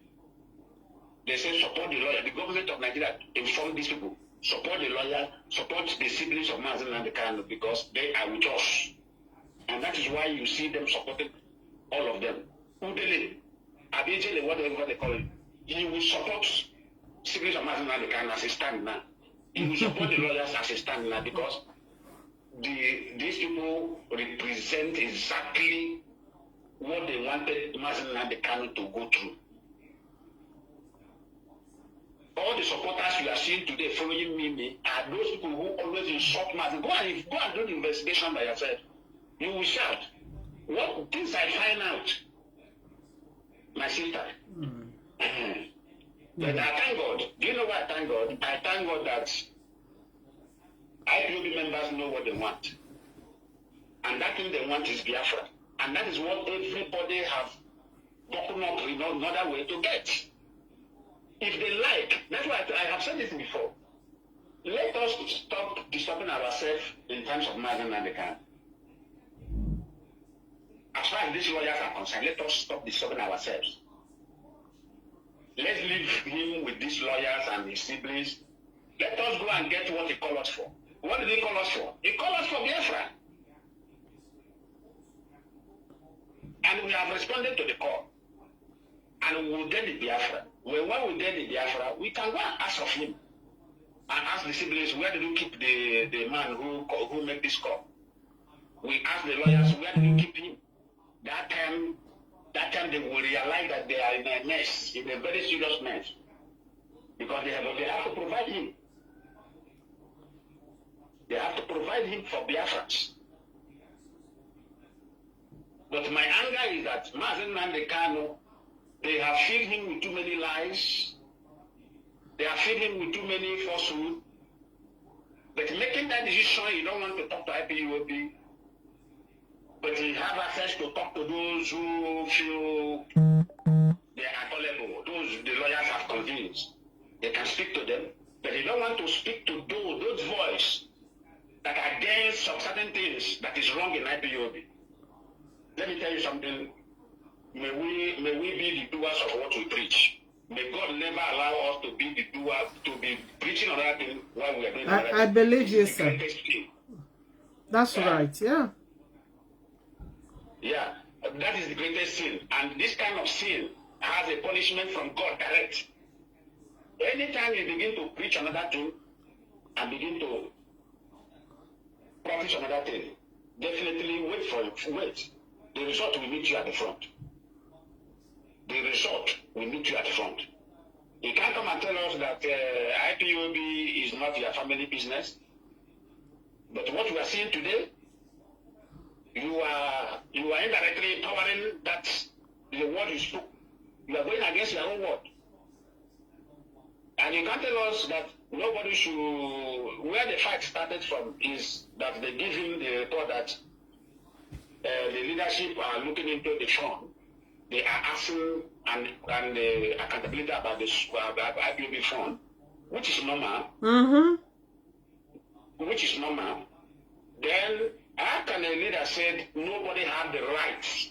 They say support the lawyer. The government of Nigeria informed these people. Support the lawyer. Support the siblings of Mazin Nnamdi Kanu because they are with us. And that is why you see them supporting all of them. Udele, Abijele, whatever they call it, he will support siblings of Mazin Nnamdi Kanu as a stand now. He will support the lawyers as a stand now because these people represent exactly what they wanted Mazin Nnamdi Kanu to go through. All the supporters you are seeing today following me are those people who always insult Mazin. Go and do the investigation by yourself. You will shout. What things I find out, my sister. But I thank God. Do you know why I thank God? I thank God that IPOB members know what they want. And that thing they want is Biafra. And that is what everybody have broken up in another way to get. If they like, that's why I have said this before. Let us stop disturbing ourselves in terms of Mazin Nnamdi Kanu. As far as these lawyers are concerned, let us stop disturbing ourselves. Let's leave him with these lawyers and his siblings. Let us go and get what he called us for. What did he call us for? He called us for Biafra. And we have responded to the call. And we will get the Biafra. When we get the Biafra, we can go and ask of him. And ask the siblings, where did you keep the man who made this call? We ask the lawyers, where did you keep him? That time, that time they will realize that they are in a mess, in a very serious mess. Because they have to provide him. They have to provide him for Biafrans. But my anger is that Nnamdi Kanu, they have filled him with too many lies. They have filled him with too many falsehoods. But making that decision, you don't want to talk to IPOB. But you have access to talk to those who feel they are tolerable, those the lawyers have convinced. They can speak to them. But you don't want to speak to those voices that are against some certain things that is wrong in IPOB. Let me tell you something. May we be the doers of what we preach. May God never allow us to be the doers, to be preaching another thing while we are doing another thing. I believe you, sir. That's right, yeah. Yeah, that is the greatest sin. And this kind of sin has a punishment from God direct. Anytime you begin to preach another thing and begin to practice another thing, definitely wait. The result will meet you at the front. The result will meet you at the front. You can't come and tell us that IPOB is not your family business. But what we are seeing today, you are indirectly empowering that the word you spoke. You are going against your own word. And you can't tell us that nobody should. Where the fight started from is that they give him the report that the leadership are looking into the fund. They are asking and the accountability about the IPOB fund, which is normal. Which is normal. Then how can a leader say nobody have the rights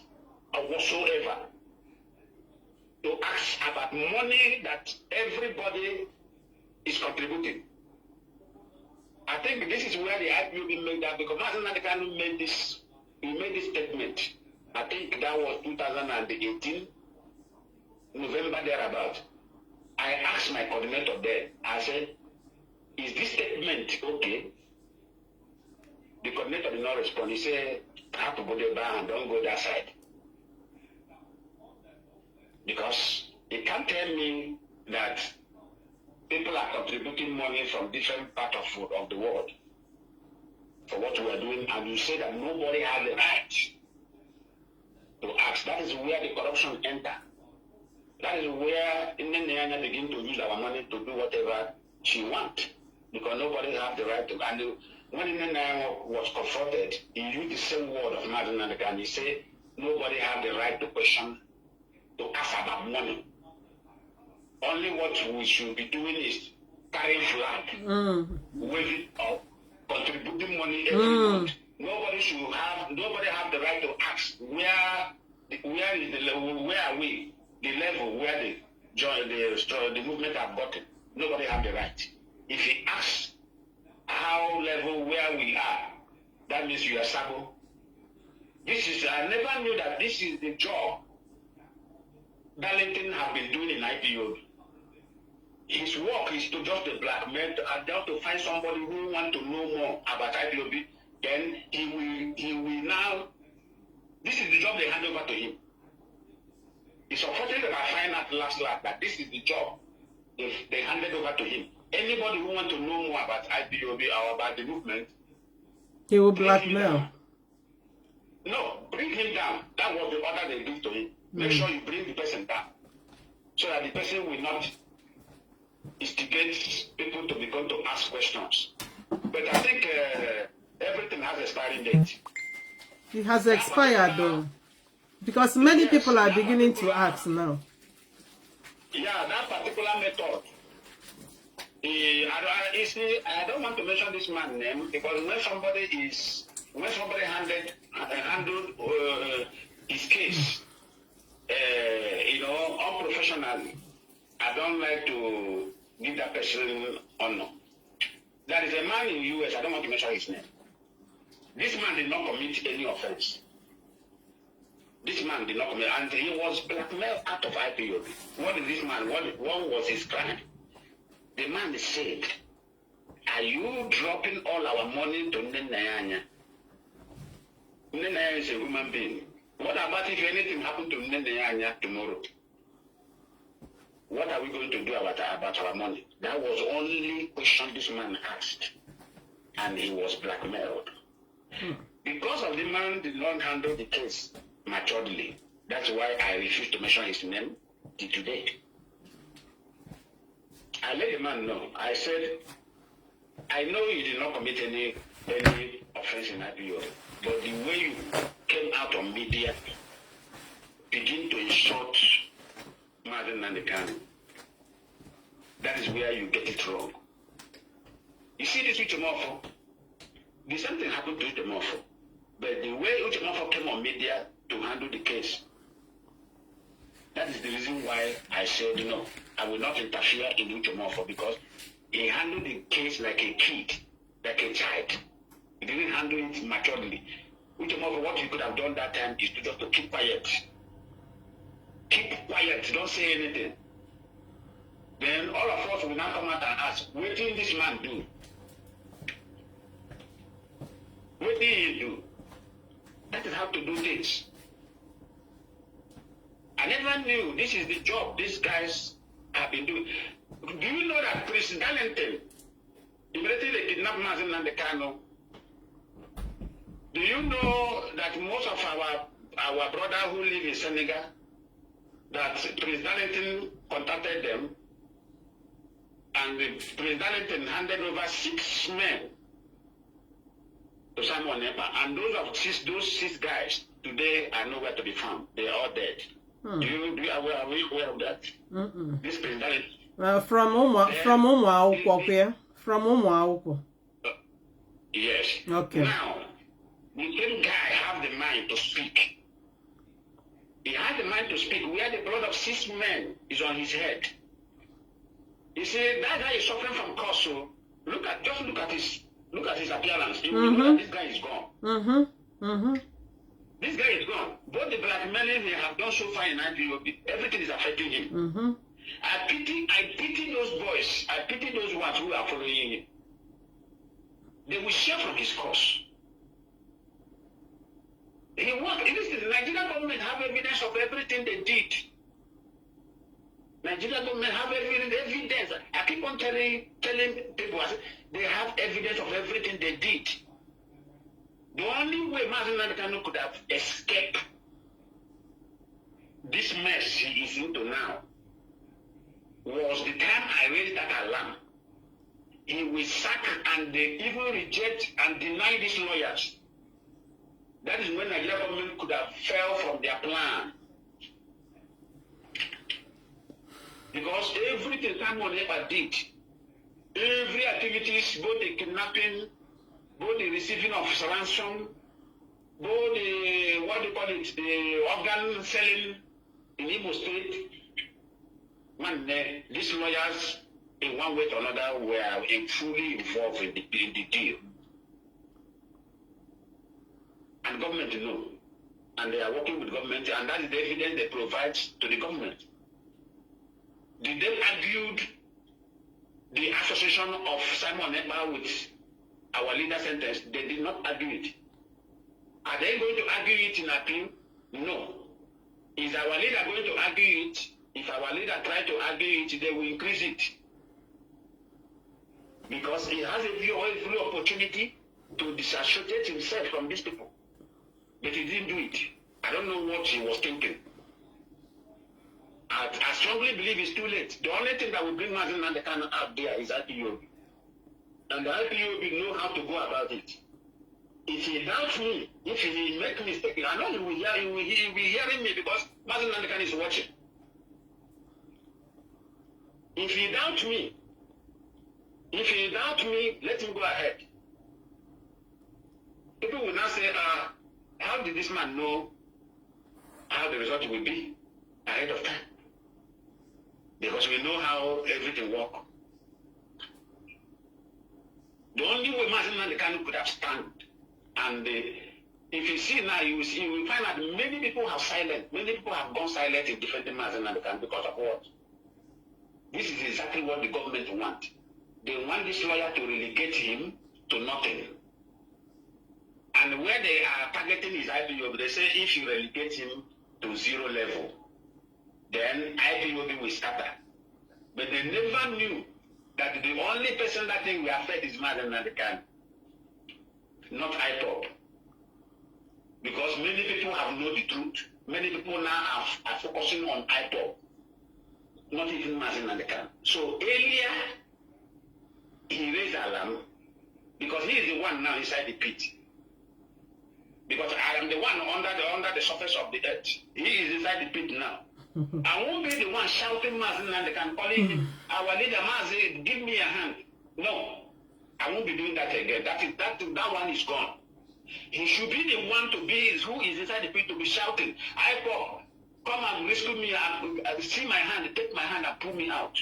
or whatsoever to ask about money that everybody is contributing? I think this is where the IPOB made that, because Nnamdi Kanu made this. He made this statement. I think that was 2018, November thereabout. I asked my coordinator there. I said, "Is this statement okay?" The coordinator did not respond. He said, "I have to go there and don't go that side." Because he can't tell me that people are contributing money from different parts of the world for what we are doing, and you say that nobody has the right to ask. That is where the corruption enters. That is where Nnamdi begin to use our money to do whatever she wants, because nobody has the right to. And when Nnamdi was confronted, he used the same word of Nnamdi Kanu. He said nobody has the right to question, to ask about money. Only what we should be doing is carrying flag, waving up, contributing money every month. Nobody have the right to ask where is the level, where are we, the level where the movement have gotten. Nobody have the right. If he asks how level where we are, that means you are sabo. I never knew that this is the job Darlington have been doing in IPOB. His work is to just blackmail, just to find somebody who want to know more about IPOB. Then he will now. This is the job they hand over to him. It's unfortunate that I find out last that this is the job they handed over to him. Anybody who want to know more about IPOB or about the movement, he will blackmail. No, bring him down. That was the order they give to him. Make sure you bring the person down, so that the person will not instigate people to begin to ask questions. But I think everything has expiring date. It has expired though, because many people are beginning to ask now. Yeah, that particular method. I don't want to mention this man's name, because when somebody handled his case, unprofessionally, I don't like to give that person honor. There is a man in the US, I don't want to mention his name. This man did not commit any offense. This man did not commit, and he was blackmailed out of IPOB. What did this man, what was his crime? The man said, "Are you dropping all our money to Nnamdi? Nnamdi is a human being What about if anything happened to Nnamdi tomorrow? What are we going to do about our money? That was the only question this man asked. And he was blackmailed. Because of the man did not handle the case maturely. That's why I refuse to mention his name till today. I let the man know. I said, I know you did not commit any offense in IPO, but the way you came out on media, begin to insult Nnamdi Kanu, that is where you get it wrong. You see this Uchemofo, the same thing happened to Uchemofo, but the way Uchemofo came on media to handle the case, that is the reason why I said, no, I will not interfere in Uchemofo, because he handled the case like a kid, like a child. He didn't handle it maturely. Uchemofo, what you could have done that time is to just to keep quiet. Keep quiet, don't say anything. Then all of us will now come out and ask, what did this man do? What did he do? That is how to do things. I never knew this is the job these guys have been doing. Do you know that President Darlington, immediately they kidnapped Nnamdi Kanu? Do you know that most of our brother who live in Senegal, that President Darlington contacted them, and President Darlington handed over 6 men to Simon Ekpa, and those six guys today are nowhere to be found. They are all dead. Are we aware of that? This President from Umuauko, from Umuauko. Yes. Okay. Now, the same guy have the mind to speak. He has the mind to speak where the blood of 6 men is on his head. You see, that guy is suffering from cause. So look at his appearance. You will know that this guy is gone. This guy is gone. Both the blackmailing they have done so far in IPOB, everything is affecting him. I pity those boys. I pity those ones who are following him. They will share from his cause. He worked. The Nigerian government have evidence of everything they did. Nigerian government have evidence. I keep on telling people, they have evidence of everything they did. The only way Nnamdi Kanu could have escaped this mess he is into now was the time I raised that alarm. He will sack and they even reject and deny these lawyers. That is when Nigerian government could have fell from their plan. Because everything Simon Ekpa did, every activities, both the kidnapping, both the receiving of ransom, both the, the organ selling in Imo State, man, these lawyers, in one way or another, were fully involved in the deal. And government know. And they are working with government, and that is the evidence they provide to the government. Did they argue the association of Simon Ekpa with our leader sentence? They did not argue it. Are they going to argue it in appeal? No. Is our leader going to argue it? If our leader tries to argue it, they will increase it. Because he has every opportunity to disassociate himself from these people. But he didn't do it. I don't know what he was thinking. I strongly believe it's too late. The only thing that will bring Nnamdi Kanu out there is IPOB. And the IPOB know how to go about it. If he doubts me, if he make mistake, I know he will be hearing me because Nnamdi Kanu is watching. If he doubts me, let him go ahead. People will now say, how did this man know how the result will be ahead of time? Because we know how everything works. The only way Nnamdi Kanu could have stand, and if you see now, you will find that many people have silent. Many people have gone silent in defending Nnamdi Kanu because of what? This is exactly what the government want. They want this lawyer to relegate him to nothing. And where they are targeting his IPOB, they say if you relegate him to 0 level, then IPOB will scatter. But they never knew that the only person that thing will affect is Nnamdi Kanu, not IPOB. Because many people have known the truth. Many people now are focusing on IPOB, not even Nnamdi Kanu. So earlier, he raised alarm because he is the one now inside the pit. Because I am the one under the surface of the earth. He is inside the pit now. I won't be the one shouting Nnamdi Kanu, calling him, our leader, Mazi, give me a hand. No, I won't be doing that again. That one is gone. He should be the one to be who is inside the pit to be shouting, IPOB, come and rescue me, and see my hand, take my hand and pull me out.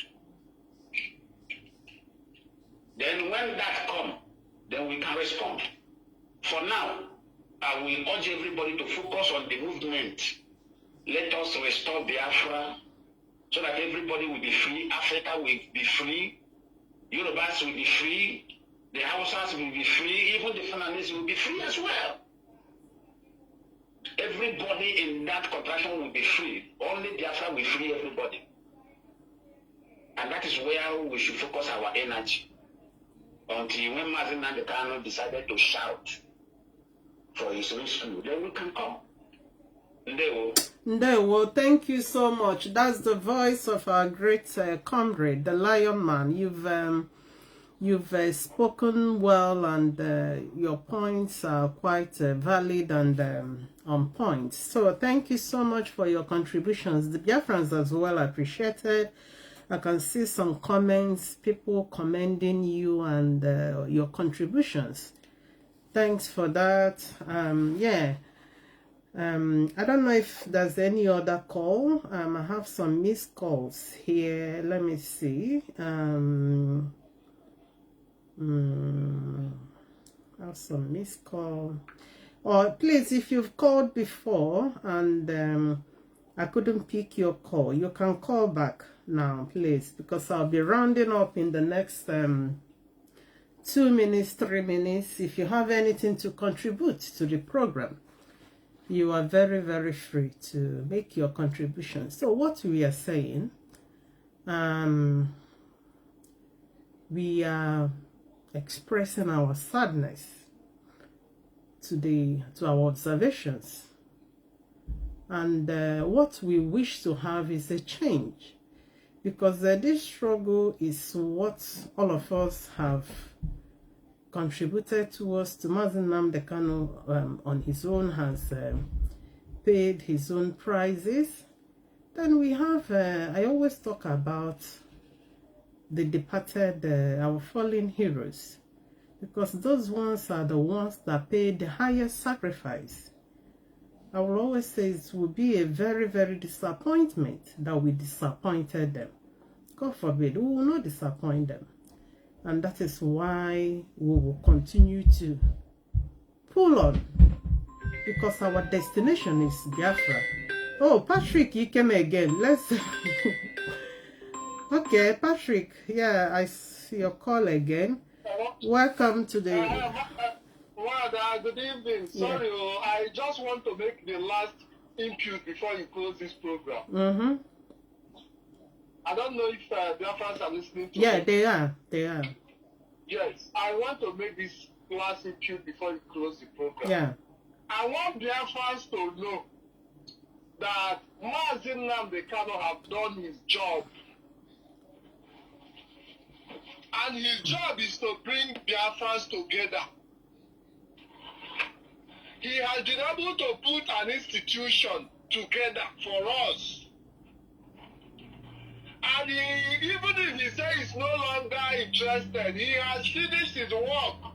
Then when that comes, then we can respond. For now, I will urge everybody to focus on the movement. Let us restore Biafra so that everybody will be free. Africa will be free. Yorubas will be free. The Hausas will be free. Even the Fulanis will be free as well. Everybody in that contraction will be free. Only Biafra will free everybody. And that is where we should focus our energy. Until when Nnamdi Kanu decided to shout for his rescue, then we can come. Ndewo, thank you so much. That's the voice of our great comrade, the Lion Man. You've spoken well, and your points are quite valid and on point. So thank you so much for your contributions. The Biafrans as well appreciated. I can see some comments, people commending you and your contributions. Thanks for that. Yeah. I don't know if there's any other call. I have some missed calls here. Let me see. I have some missed call. Or please, if you've called before and I couldn't pick your call, you can call back now, please, because I'll be rounding up in the next 2 minutes, 3 minutes. If you have anything to contribute to the program, you are very, very free to make your contribution. So what we are saying, we are expressing our sadness to our observations, and what we wish to have is a change, because this struggle is what all of us have contributed towards. To Nnamdi Kanu on his own has paid his own prices. Then we have, I always talk about the departed, our fallen heroes, because those ones are the ones that paid the highest sacrifice. I will always say it will be a very, very disappointment that we disappointed them. God forbid, we will not disappoint them. And that is why we will continue to pull on, because our destination is Biafra. Oh, Patrick, you came again. Let's... Okay, Patrick. Yeah, I see your call again. Welcome to the... Good evening. Sorry, I just want to make the last input before you close this program. I don't know if Biafrans are listening to Yeah, me. they are. They are. Yes, I want to make this last input before you close the program. Yeah. I want Biafrans to know that Nnamdi Kanu have done his job. And his job is to bring Biafrans together. He has been able to put an institution together for us. And even if he says he's no longer interested, he has finished his work.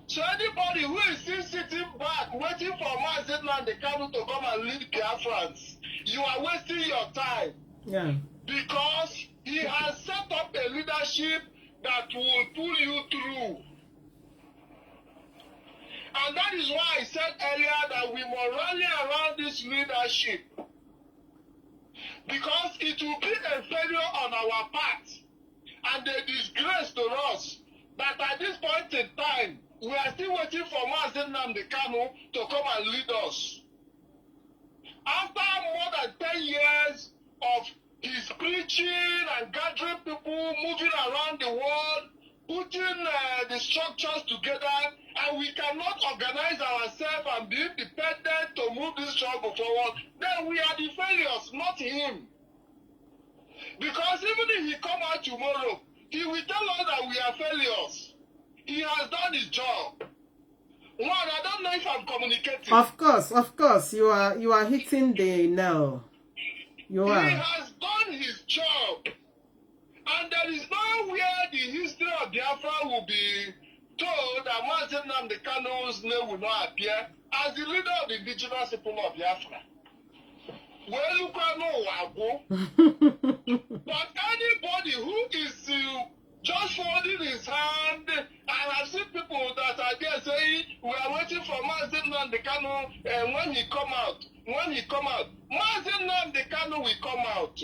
So anybody who is still sitting back, waiting for Nnamdi Kanu to come and lead Biafrans, you are wasting your time. Yeah. Because he has set up a leadership that will pull you through. And that is why I said earlier that we must rally around this leadership. Because it will be a failure on our part and a disgrace to us that at this point in time, We are still waiting for Nnamdi Kanu to come and lead us. After more than 10 years of his preaching and gathering people, moving around the world, putting the structures together, and we cannot organize ourselves and be independent to move this struggle forward, then we are the failures, not him. Because even if he come out tomorrow, he will tell us that we are failures. He has done his job. One, I don't know if I'm communicating. Of course, you are hitting the nail. You are. He has done his job. And there is nowhere the history of Biafra will be told that Nnamdi Kanu's name will not appear as the leader of the indigenous people of Biafra. Well, you can know but anybody who is just folding his hand, and I've seen people that are there saying, we are waiting for Nnamdi Kanu, and when he come out, Nnamdi Kanu will come out.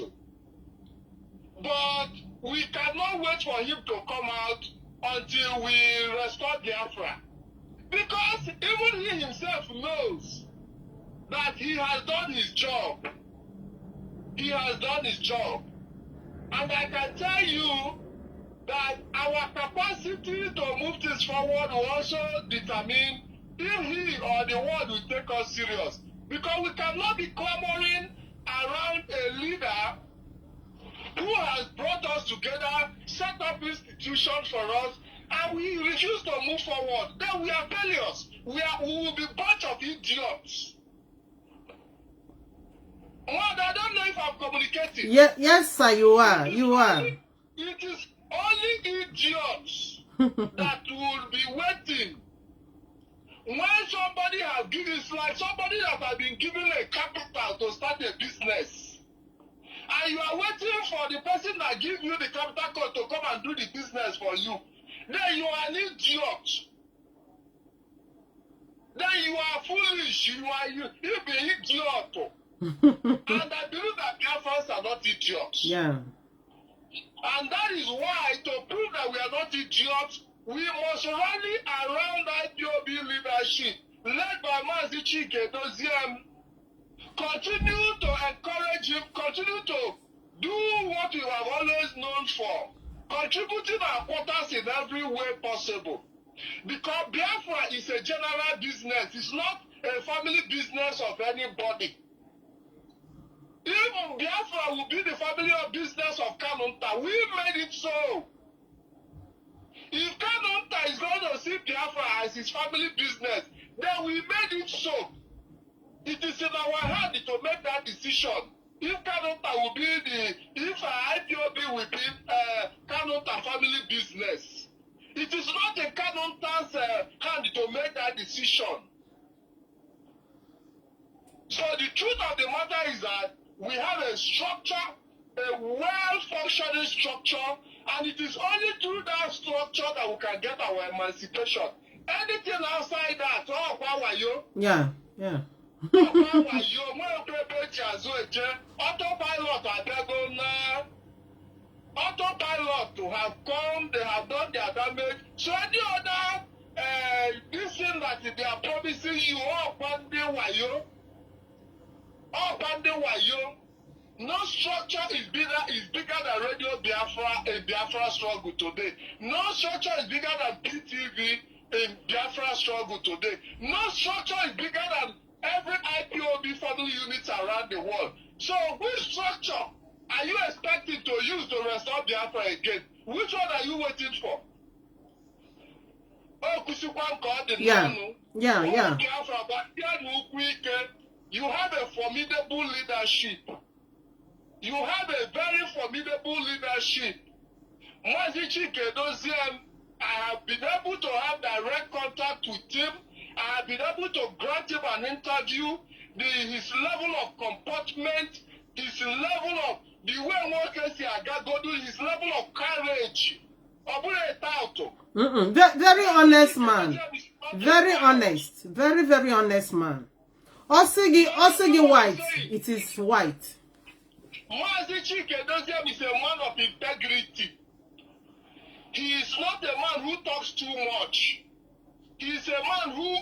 But we cannot wait for him to come out until we restore Biafra. Because even he himself knows that he has done his job. He has done his job. And I can tell you that our capacity to move this forward will also determine if he or the world will take us serious. Because we cannot be clamoring around a leader who has brought us together, set up institutions for us, and we refuse to move forward. Then we are failures. We will be a bunch of idiots. I don't know if I'm communicating. Yes, sir, you are. It is only idiots that will be waiting. When somebody has given, it's like somebody that has been given a capital to start a business. And you are waiting for the person that gives you the capital code to come and do the business for you. Then you are an idiot. Then you are foolish. You be idiot. And I believe that Biafrans are not idiots. Yeah. And that is why, to prove that we are not idiots, we must rally around IPOB leadership, led by Mazi Chike Doziem. Continue to encourage him, continue to do what we have always known for, contributing our quotas in every way possible. Because Biafra is a general business, it's not a family business of anybody. Even Biafra will be the family of business of Kanunta. We made it so. If Kanunta is going to see Biafra as his family business, then we made it so. It is in our hand to make that decision. If Kanunta will be if IPOB will be Kanunta family business, it is not in Kanunta's hand to make that decision. So the truth of the matter is that we have a structure, a well-functioning structure, and it is only through that structure that we can get our emancipation. Anything outside that, yeah. Autopilot to have come, they have done their damage. So any other this thing that they are promising you, no structure is bigger than Radio Biafra in Biafra struggle today. No structure is bigger than PTV in Biafra struggle today. No structure is bigger than every IPOB family units around the world. So which structure are you expecting to use to restore Biafra again? Which one are you waiting for? Yeah. You have a formidable leadership. You have a very formidable leadership. Mazi Chike Doziem, I have been able to have direct contact with him. I have been able to grant him an interview. His level of comportment, his level of the way one can see his level of courage. Very honest man. Very honest. Very, very honest man. Osigi white. It is white. Mazi Chike Doziem is a man of integrity. He is not a man who talks too much. He's a man who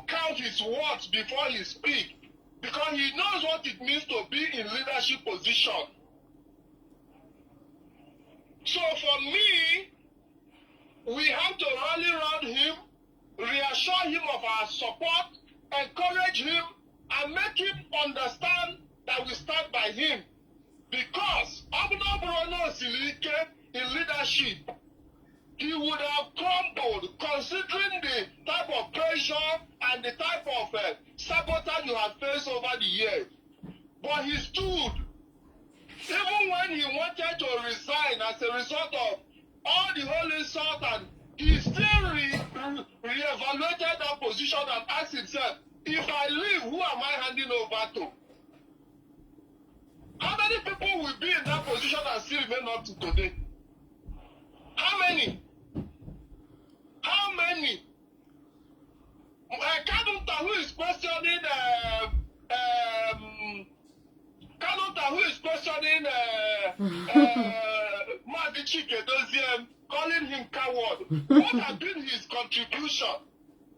counts his words before he speaks, because he knows what it means to be in leadership position. So for me, we have to rally around him, reassure him of our support, encourage him, and make him understand that we stand by him. Because Abuna Bruno Silike in leadership, he would have crumbled considering the type of pressure and the type of sabotage you have faced over the years. But he stood. Even when he wanted to resign as a result of all the whole insult, and he still re-evaluated that position and asked himself, if I leave, who am I handing over to? How many people will be in that position and still remain up to today? How many? How many? Kanuta, who is questioning Kanuta, who is questioning Nnamdi Kanu, calling him coward. What has been his contribution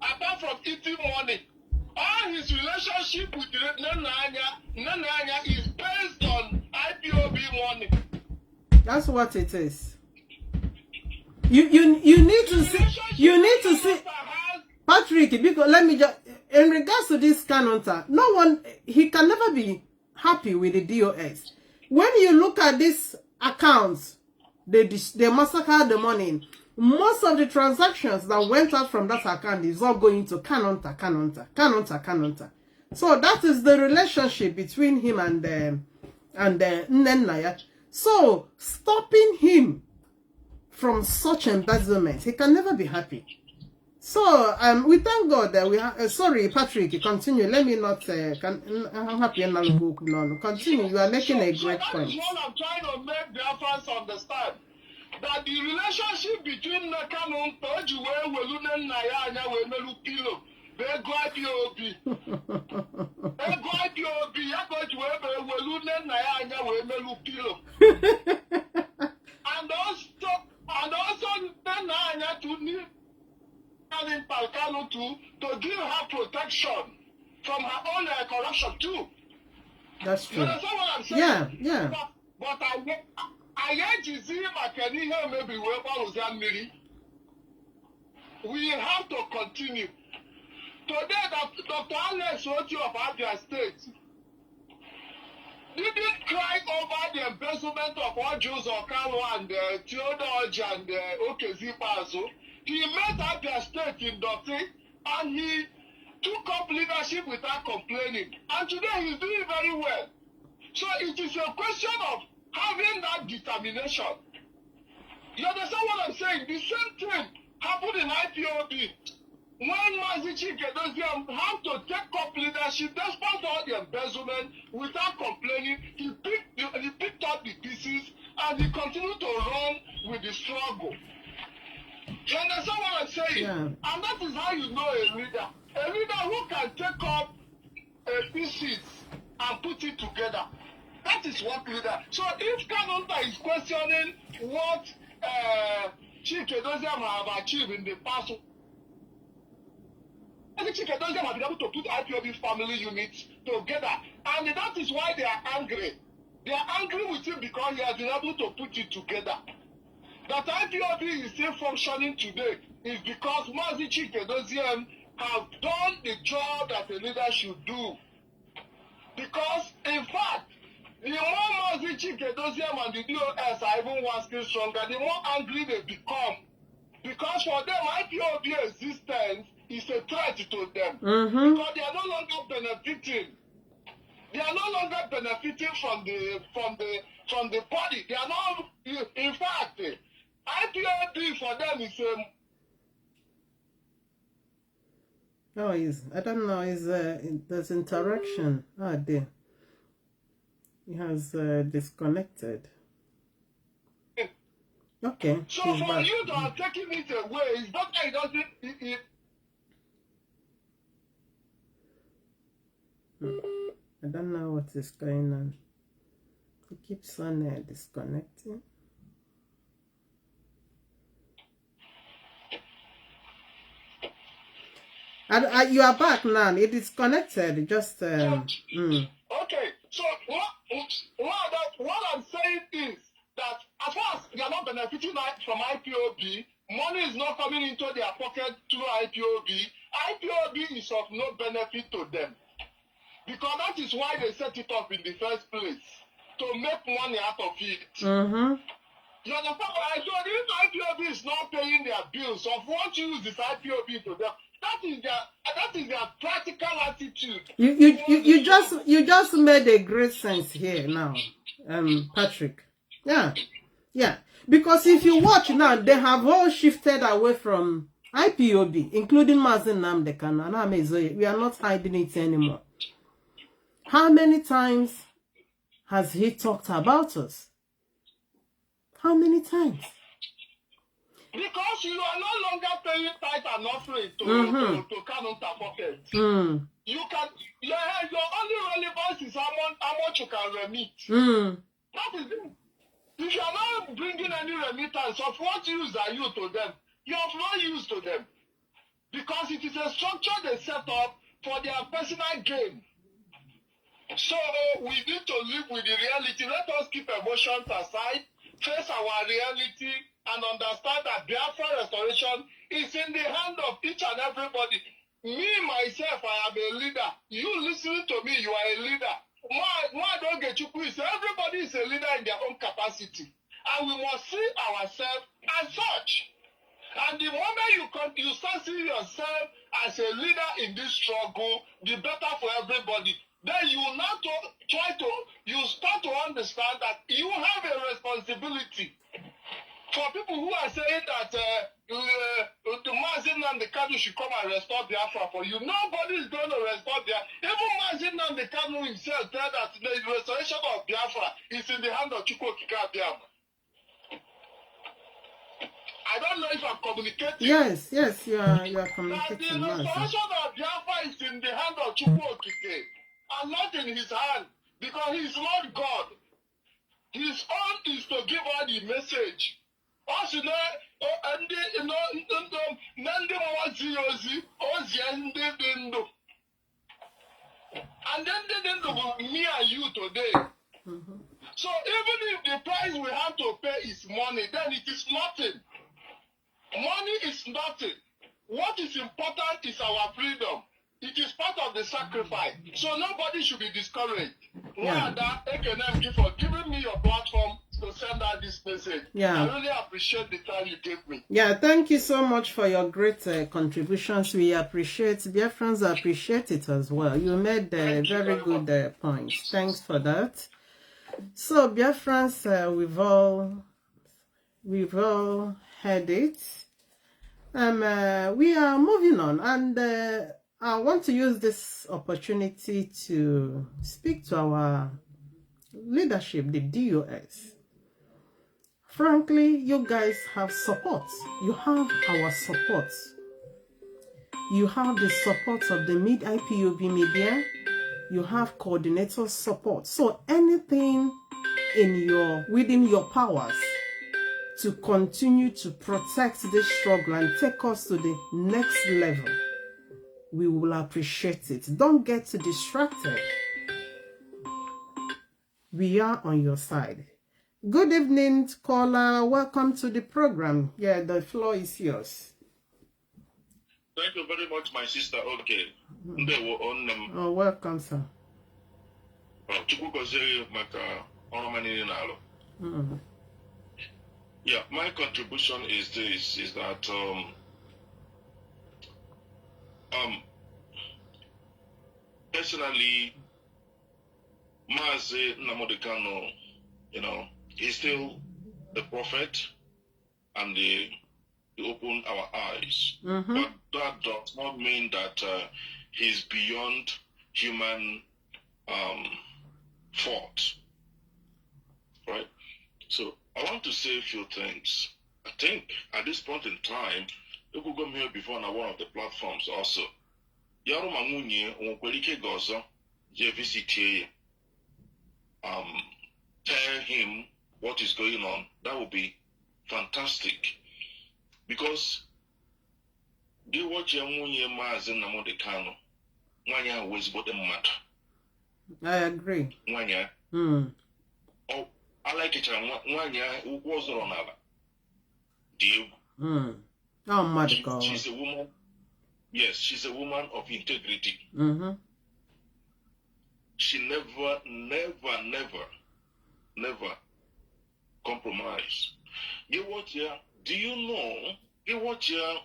apart from eating money? All his relationship with Nnamdi is based on IPOB money. That's what it is. You need to see Patrick, because let me just, in regards to this Kanonta, no one, he can never be happy with the DOS. When you look at these accounts, they massacred the money. Most of the transactions that went out from that account is all going to Kanonta. So that is the relationship between him and Nnenaya. So stopping him from such embezzlement, he can never be happy. So we thank God that we have. Sorry, Patrick, continue. Let me not. I'm happy. No, continue. You are making a great point. That is what I'm trying to make Biafrans understand. That the relationship between Kanu and Tojiwe, Welune Naya, and Wemelu Pilo, they go IPOB. They go IPOB. Yakojiwe, Welune Naya, and Wemelu Pilo. And also, Naya to need Kanu to give her protection from her own corruption too. That's true. You understand what I'm saying? Yeah. But I yet to see Makeni here maybe whoever was that meeting. We have to continue. Today, Dr. Alex Oti of Abia State didn't cry over the embezzlement of all Jews of Kano and Theodore and Okezi Pazo. He met Abia State in Doti and he took up leadership without complaining. And today he's doing very well. So it is a question of having that determination. You understand what I'm saying? The same thing happened in IPOB. When Mazichi Kedozian had to take up leadership, despite all the embezzlement, without complaining, he picked up the pieces and he continued to run with the struggle. You understand what I'm saying? Yeah. And that is how you know a leader. A leader who can take up pieces and put it together. That is what leader. So if Kanonta is questioning what Chief Kedozian have achieved in the past, I think Chief Kedozian have been able to put IPOB family units together. And that is why they are angry. They are angry with him because he has been able to put it together. That IPOB is still functioning today is because Mazi Chief Kedozian have done the job that a leader should do. Because, in fact, the more Mazi Chief Kedozian and the DOS are even one skill stronger, the more angry they become. Because for them, IPOB existence is a threat to them. Because they are no longer benefiting. They are no longer benefiting from the body. They are not. In fact, IPOB for them is a. No, I don't know. There's interaction. Oh dear. He has disconnected. Okay. So for back. you to have taken it away, it's not that it doesn't. I don't know what is going on. He keeps on disconnecting. And you are back now. It is connected. Just Okay, so what I'm saying is that as far as they are not benefiting from IPOB, money is not coming into their pocket through IPOB. IPOB is of no benefit to them. Because that is why they set it up in the first place, to make money out of it. Mm-hmm. You understand what I told you? If IPOB is not paying their bills, of what use is IPOB to them? That is their practical attitude. You just made a great sense here now, Patrick. Yeah. Because if you watch now, they have all shifted away from IPOB, including Nnamdi Kanu and Amezoye. We are not hiding it anymore. How many times has he talked about us? How many times? Because you are no longer paying tithe and offering to Kanu pocket. You can your only relevance is how much you can remit. That is it. If you are not bringing any remittance, of what use are you to them? You have no use to them. Because it is a structure they set up for their personal gain. So we need to live with the reality. Let us keep emotions aside, face our reality, and understand that Biafra restoration is in the hand of each and everybody. Me, myself, I am a leader. You listening to me, you are a leader. Why don't get you please? Everybody is a leader in their own capacity. And we must see ourselves as such. And the moment you start seeing yourself as a leader in this struggle, the better for everybody. Then you will not you start to understand that you have a responsibility. For people who are saying that Nnamdi Kanu should come and restore Biafra for you, nobody is going to restore Biafra. Even Nnamdi Kanu himself said that the restoration of Biafra is in the hand of Chukwokika Biafra. I don't know if I'm communicating. Yes, you are communicating. The restoration of Biafra is in the hand of Chukwokika and not in his hand, because he is not God. His own is to give out the message. Also, and then me and you today. So even if the price we have to pay is money, then it is nothing. Money is nothing. What is important is our freedom. It is part of the sacrifice. So nobody should be discouraged. Yeah. For giving me your platform to send out this message. Yeah. I really appreciate the time you gave me. Yeah, thank you so much for your great contributions. We appreciate, Biafrans appreciate it as well. You made very good points. Thanks for that. So, Biafrans, we've all heard it. We are moving on, and I want to use this opportunity to speak to our leadership, the DOS. Frankly, you guys have support. You have our support. You have the support of the IPOB media. You have coordinator support. So anything within your powers to continue to protect this struggle and take us to the next level, we will appreciate it. Don't get distracted. We are on your side. Good evening, caller. Welcome to the program. Yeah, the floor is yours. Thank you very much, my sister. Okay. Oh, welcome, sir. Yeah, my contribution is this, is that personally, Mazi Nnamdi Kanu, he's still the prophet, and he opened our eyes. But that does not mean that he's beyond human fault, right? So I want to say a few things. I think at this point in time, you could come here before on one of the platforms also. Yaro Mamunye Onkwelike Gozo, JVCTA, tell him what is going on. That would be fantastic. Because Gị watch ya nwunye Maazị Nnamdi Kanu. Nwanyị ahụ ezigbo mmadụ. I agree. Nwanyị ahụ. Alakịchara nwanyị ahụ ụkwụ ọ zọrọ n'ala. Dị egwu. Oh, mmadụ. She's a woman. Yes, she's a woman of integrity. She never compromise. You watch here, do you know, you watch here,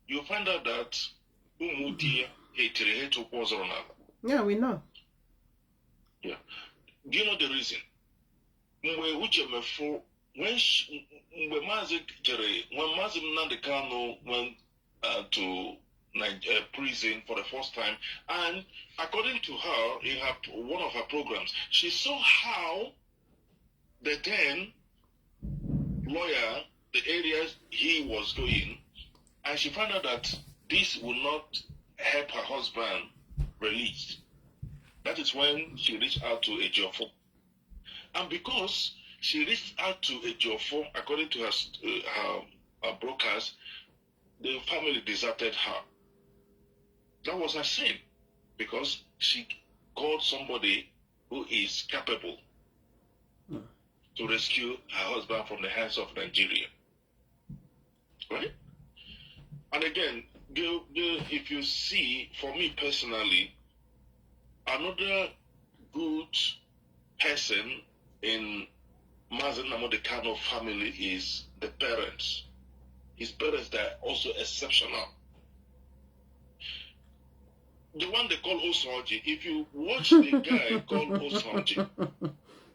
you find out that Umudia hated yeah, we know. Yeah. Do you know the reason? When Mazi Nnamdi Kanu went to prison for the first time, and according to her, in one of her programs, she saw how the then lawyer, the areas he was going, and she found out that this will not help her husband release. That is when she reached out to a Jofo. And because she reached out to a Jofo, according to her brokers, the family deserted her. That was her sin, because she called somebody who is capable to rescue her husband from the hands of Nigeria. Right? And again, if you see, for me personally, another good person in Mazi Nnamdi Kanu family is the parents. His parents, they are also exceptional. The one they call Osoji, if you watch the guy called Osoji,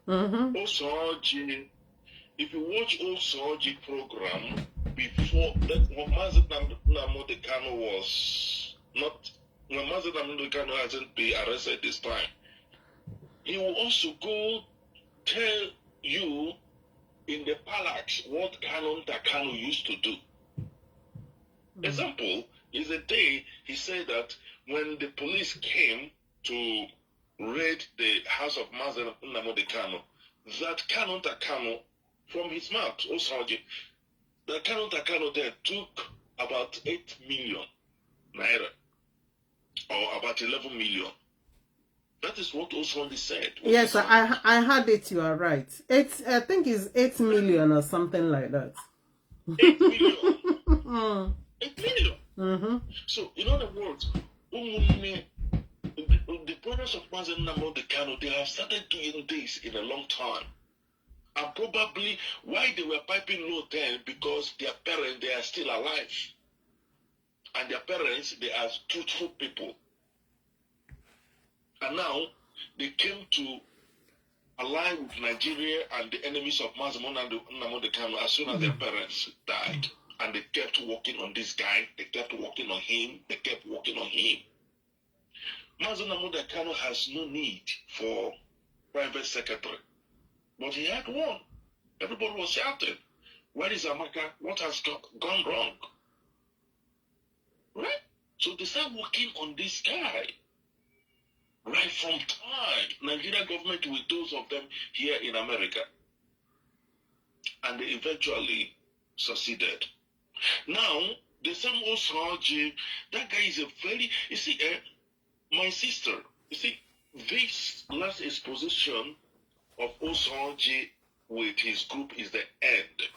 Osoji, if you watch Osoji program before that, when Mazi Nnamdi Kanu was not, when Mazi Nnamdi Kanu hasn't been arrested this time, he will also go tell you in the palace what Kanu used to do. Example is a day he said that when the police came to raid the house of Mazi Nnamdi Kanu, that Kanu from his mouth, Osoji, that Kanu there took about 8 million naira, or about 11 million. That is what Osoji said. Yes, I heard it. You are right. I think it's 8 million or something like that. 8 million. 8 million. So, in other words, the brothers of Mazi Nnamdi Kanu, they have started doing this in a long time. And probably why they were piping low then, because their parents, they are still alive. And their parents, they are truthful people. And now, they came to align with Nigeria and the enemies of Mazi Nnamdi Kanu as soon as their parents died. And they kept working on this guy, they kept working on him, they kept working on him. Mazi Nnamdi Kanu has no need for private secretary. But he had one. Everybody was shouting, where is Amaka? What has gone wrong? Right? So they start working on this guy. Right from time, Nigerian government with those of them here in America. And they eventually succeeded. Now, the same Osoji, that guy is a very, you see, my sister, you see, this last exposition of Osoji with his group is the end.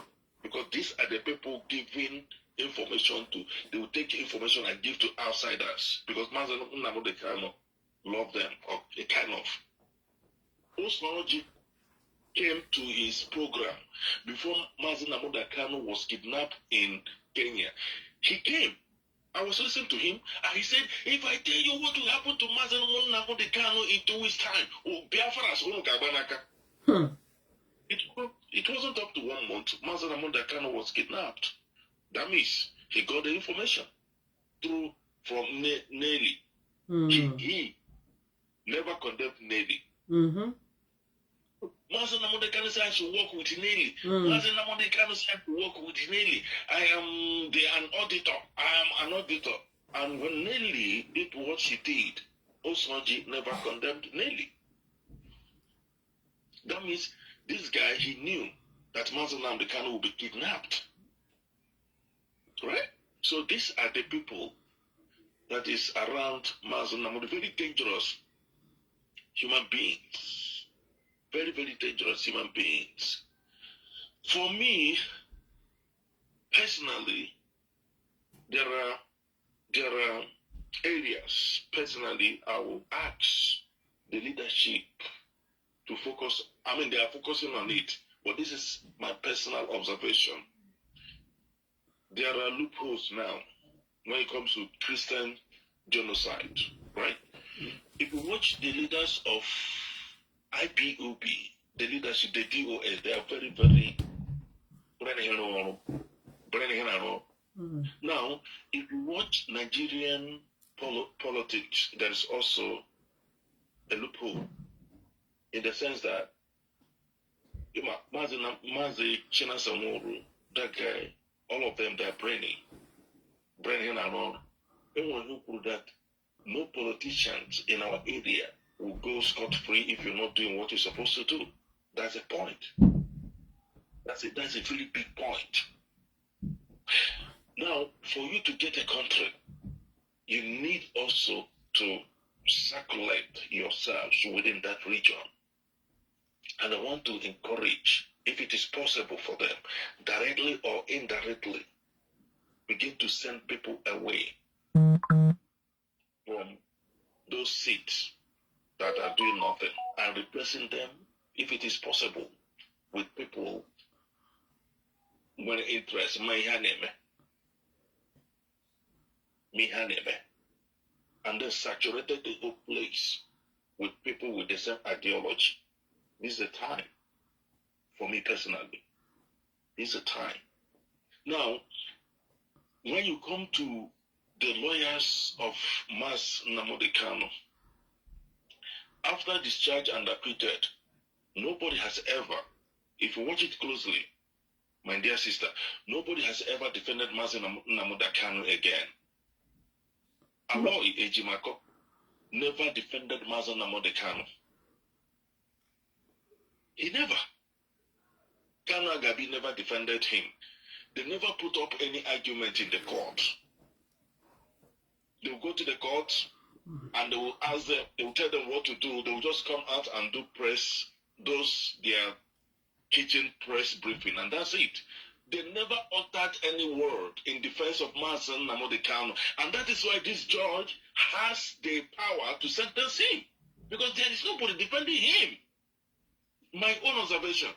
Because these are the people giving information to, they will take information and give to outsiders. Because Mazi Nnamdi Kanu love them, or a kind of. Osoji came to his program before Mazi Nnamdi Kanu was kidnapped in Kenya. He came. I was listening to him, and he said, if I tell you what will happen to Mazi Nnamdi Kanu in 2 weeks' time, oh, BIAFRANS Fire. It wasn't up to 1 month. Mazi Nnamdi Kanu was kidnapped. That means he got the information through from Nelly. He never condemned Nelly. Mazi Nnamdi Kanu said I should work with Nelly. Mazi Nnamdi Kanu said to work with Nelly. I am an auditor. I am an auditor. And when Nelly did what she did, Osoji never condemned Nelly. That means this guy, he knew that Mazi Nnamdi Kanu would be kidnapped. Right? So these are the people that is around Mazen Nnamdi, very dangerous human beings. Very, very dangerous human beings. For me, personally, there are areas, personally, I will ask the leadership to focus. I mean, they are focusing on it, but this is my personal observation. There are loopholes now when it comes to Christian genocide, right? If you watch the leaders of IPOB, the leadership, the DOS, they are very, very Now, if you watch Nigerian politics, there is also a loophole in the sense that Mazi Chinasamoru, that guy, all of them, they're brainy and all. Anyone who put that no politicians in our area will go scot-free if you're not doing what you're supposed to do. That's a point. That's a really big point. Now, for you to get a country, you need also to circulate yourselves within that region. And I want to encourage, if it is possible for them, directly or indirectly, begin to send people away from those seats that are doing nothing and replacing them, if it is possible, with people when interest and then saturated the whole place with people with the same ideology. This is the time for me personally. This is the time. Now, when you come to the lawyers of Nnamdi Kanu, after discharge and acquitted, nobody has ever, if you watch it closely, my dear sister, nobody has ever defended Nnamdi Kanu again. Aloy Ejimako never defended Nnamdi Kanu. He never. Kanu Agabi never defended him. They never put up any argument in the court. They will go to the court and they will ask them, they will tell them what to do. They will just come out and do their kitchen press briefing, and that's it. They never uttered any word in defense of Nnamdi Kanu, and that is why this judge has the power to sentence him, because there is nobody defending him. My own observation.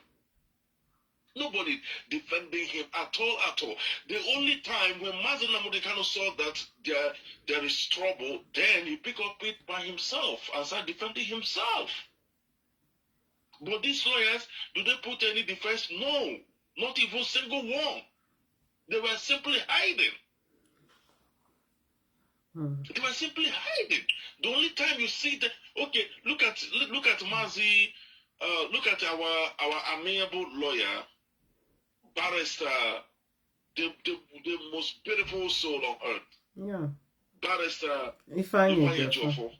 Nobody defending him at all. The only time when Nnamdi Kanu saw that there is trouble, then he picked up it by himself and started defending himself. But these lawyers, do they put any defense? No, not even single one. They were simply hiding. They were simply hiding. The only time you see that, okay, look at Mazi, look at our amiable lawyer, barrister, the most beautiful soul on earth. Yeah. Barrister Ifeanyi Ejiofor.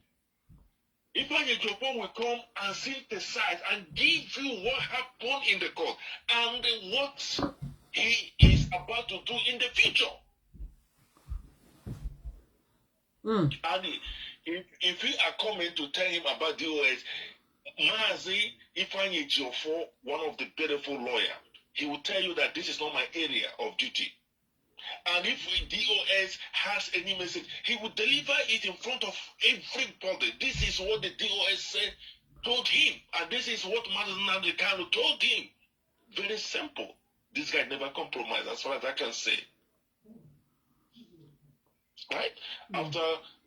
Ifeanyi Ejiofor will come and synthesize and give you what happened in the court and what he is about to do in the future. And if you are coming to tell him about DOS, Mazi Ifeanyi Ejiofor, one of the beautiful lawyers, he will tell you that this is not my area of duty. And if DOS has any message, he will deliver it in front of everybody. This is what the DOS told him, and this is what Nnamdi Kanu told him. Very simple. This guy never compromised, as far as I can say. Right? After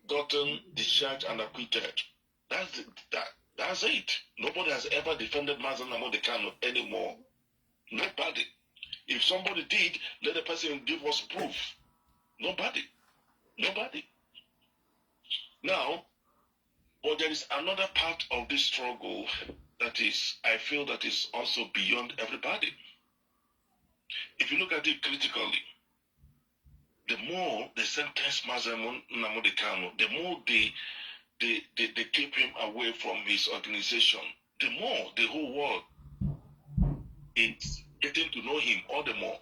gotten discharged and acquitted, that's it. Nobody has ever defended Nnamdi Kanu anymore. Nobody. If somebody did, let the person give us proof. Nobody. Now, but there is another part of this struggle that is, I feel that is also beyond everybody. If you look at it critically, the more they sentence Nnamdi Kanu, the more they keep him away from his organization, the more the whole world is getting to know him, all the more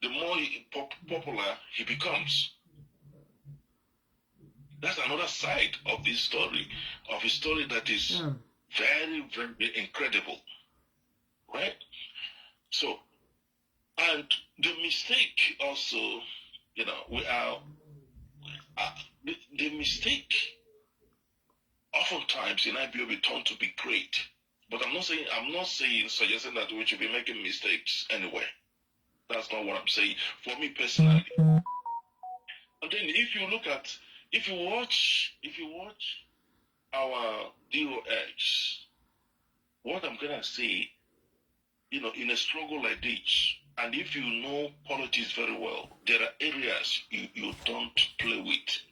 the more popular he becomes. That's another side of this story, of a story that is very, very incredible, right? So, and the mistake also, you know, we are, the mistake oftentimes in IPOB turned to be great. But I'm not suggesting that we should be making mistakes anyway. That's not what I'm saying. For me personally. And then if you watch our DOX, what I'm gonna say, you know, in a struggle like this, and if you know politics very well, there are areas you don't play with,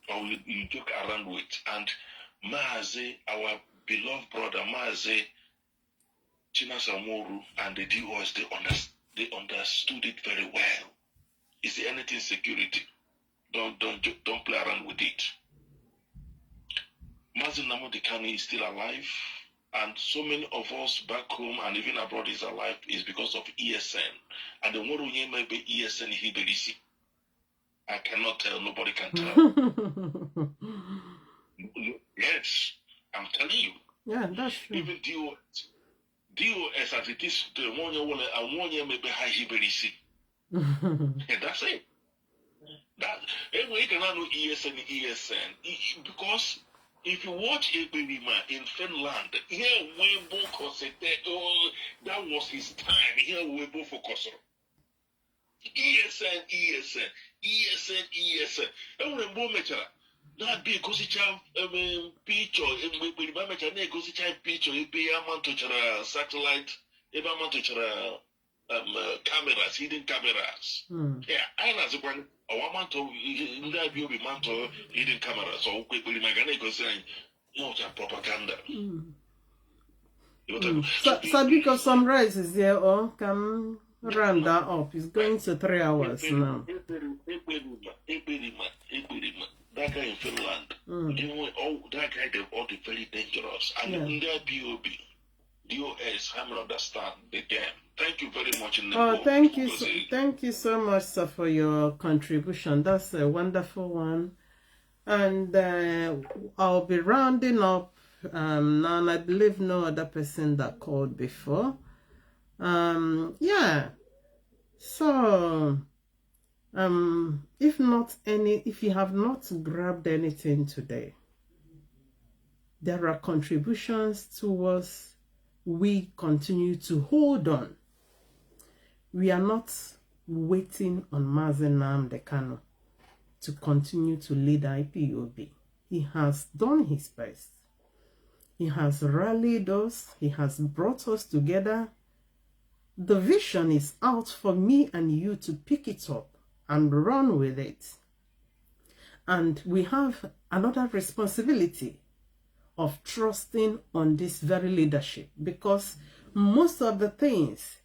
or you joke around with. And Maazị, our beloved brother Maazị Chinasamoru and the DOS, they understood it very well. Is there anything security? Don't play around with it. Maazị Nnamdi Kanu is still alive, and so many of us back home and even abroad is alive is because of ESN. And the one who may be ESN Hiberisi. I cannot tell, nobody can tell. Yes, I'm telling you. Yeah, that's true. Even DOS as it is, the one you may be high Hiberisi. And that's it. That anyway, you cannot know ESN, because if you watch Ebelima in Finland, here Weibo that was his time. Here Weibo for Kosovo. ESN. And when Bo Mecha, that be Gosicha picture, Ebelima Mecha, Gosicha picture, Ebeaman satellite, Ebaman cameras, hidden cameras. Yeah, I was one. A woman to be mantle hidden cameras, or quickly Magana saying, no, propaganda. So because sunrise is there, or come round that up. It's going to 3 hours now. That guy in Finland, you know, that guy, they're all very dangerous. And in their BOB, DOS, I understand the game. Thank you very much. Thank you so much, sir, for your contribution. That's a wonderful one. And I'll be rounding up now, and I believe no other person that called before. Yeah. So, if you have not grabbed anything today, there are contributions towards we continue to hold on. We are not waiting on Maazị Nnamdi Kanu to continue to lead IPOB. He has done his best. He has rallied us. He has brought us together. The vision is out for me and you to pick it up and run with it. And we have another responsibility of trusting on this very leadership, because most of the things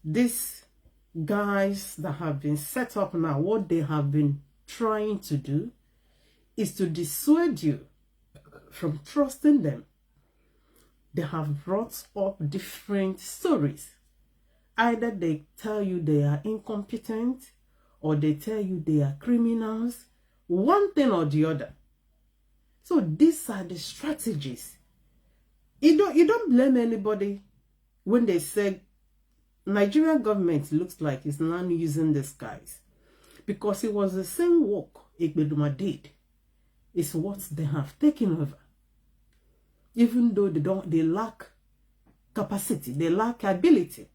these guys that have been set up now, what they have been trying to do is to dissuade you from trusting them. They have brought up different stories. Either they tell you they are incompetent, or they tell you they are criminals, one thing or the other. So these are the strategies. You don't blame anybody when they say Nigerian government looks like it's now using these guys, because it was the same work Ekbeduma did. It's what they have taken over. Even though they lack capacity, they lack ability.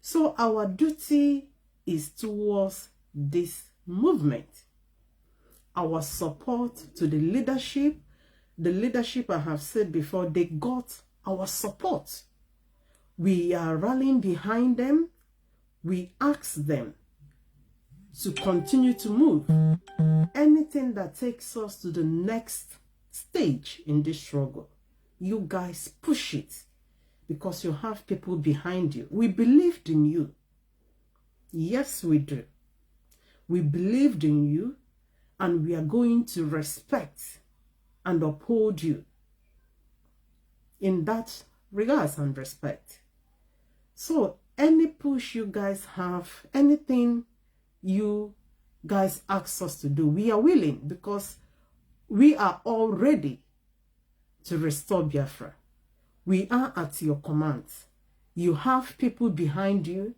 So our duty is towards this movement. Our support to the leadership, I have said before, they got our support. We are rallying behind them. We ask them to continue to move. Anything that takes us to the next stage in this struggle, you guys push it, because you have people behind you. We believed in you. Yes, we do. We believed in you, and we are going to respect and uphold you in that regards and respect. So any push you guys have, anything you guys ask us to do, we are willing, because we are all ready to restore Biafra. We are at your command. You have people behind you.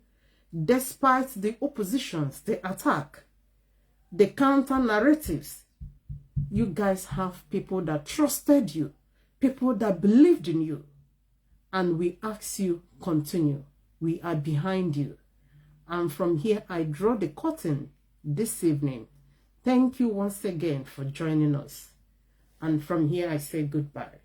Despite the oppositions, the attack, the counter narratives, you guys have people that trusted you, people that believed in you. And we ask you, continue. We are behind you. And from here, I draw the curtain this evening. Thank you once again for joining us. And from here, I say goodbye.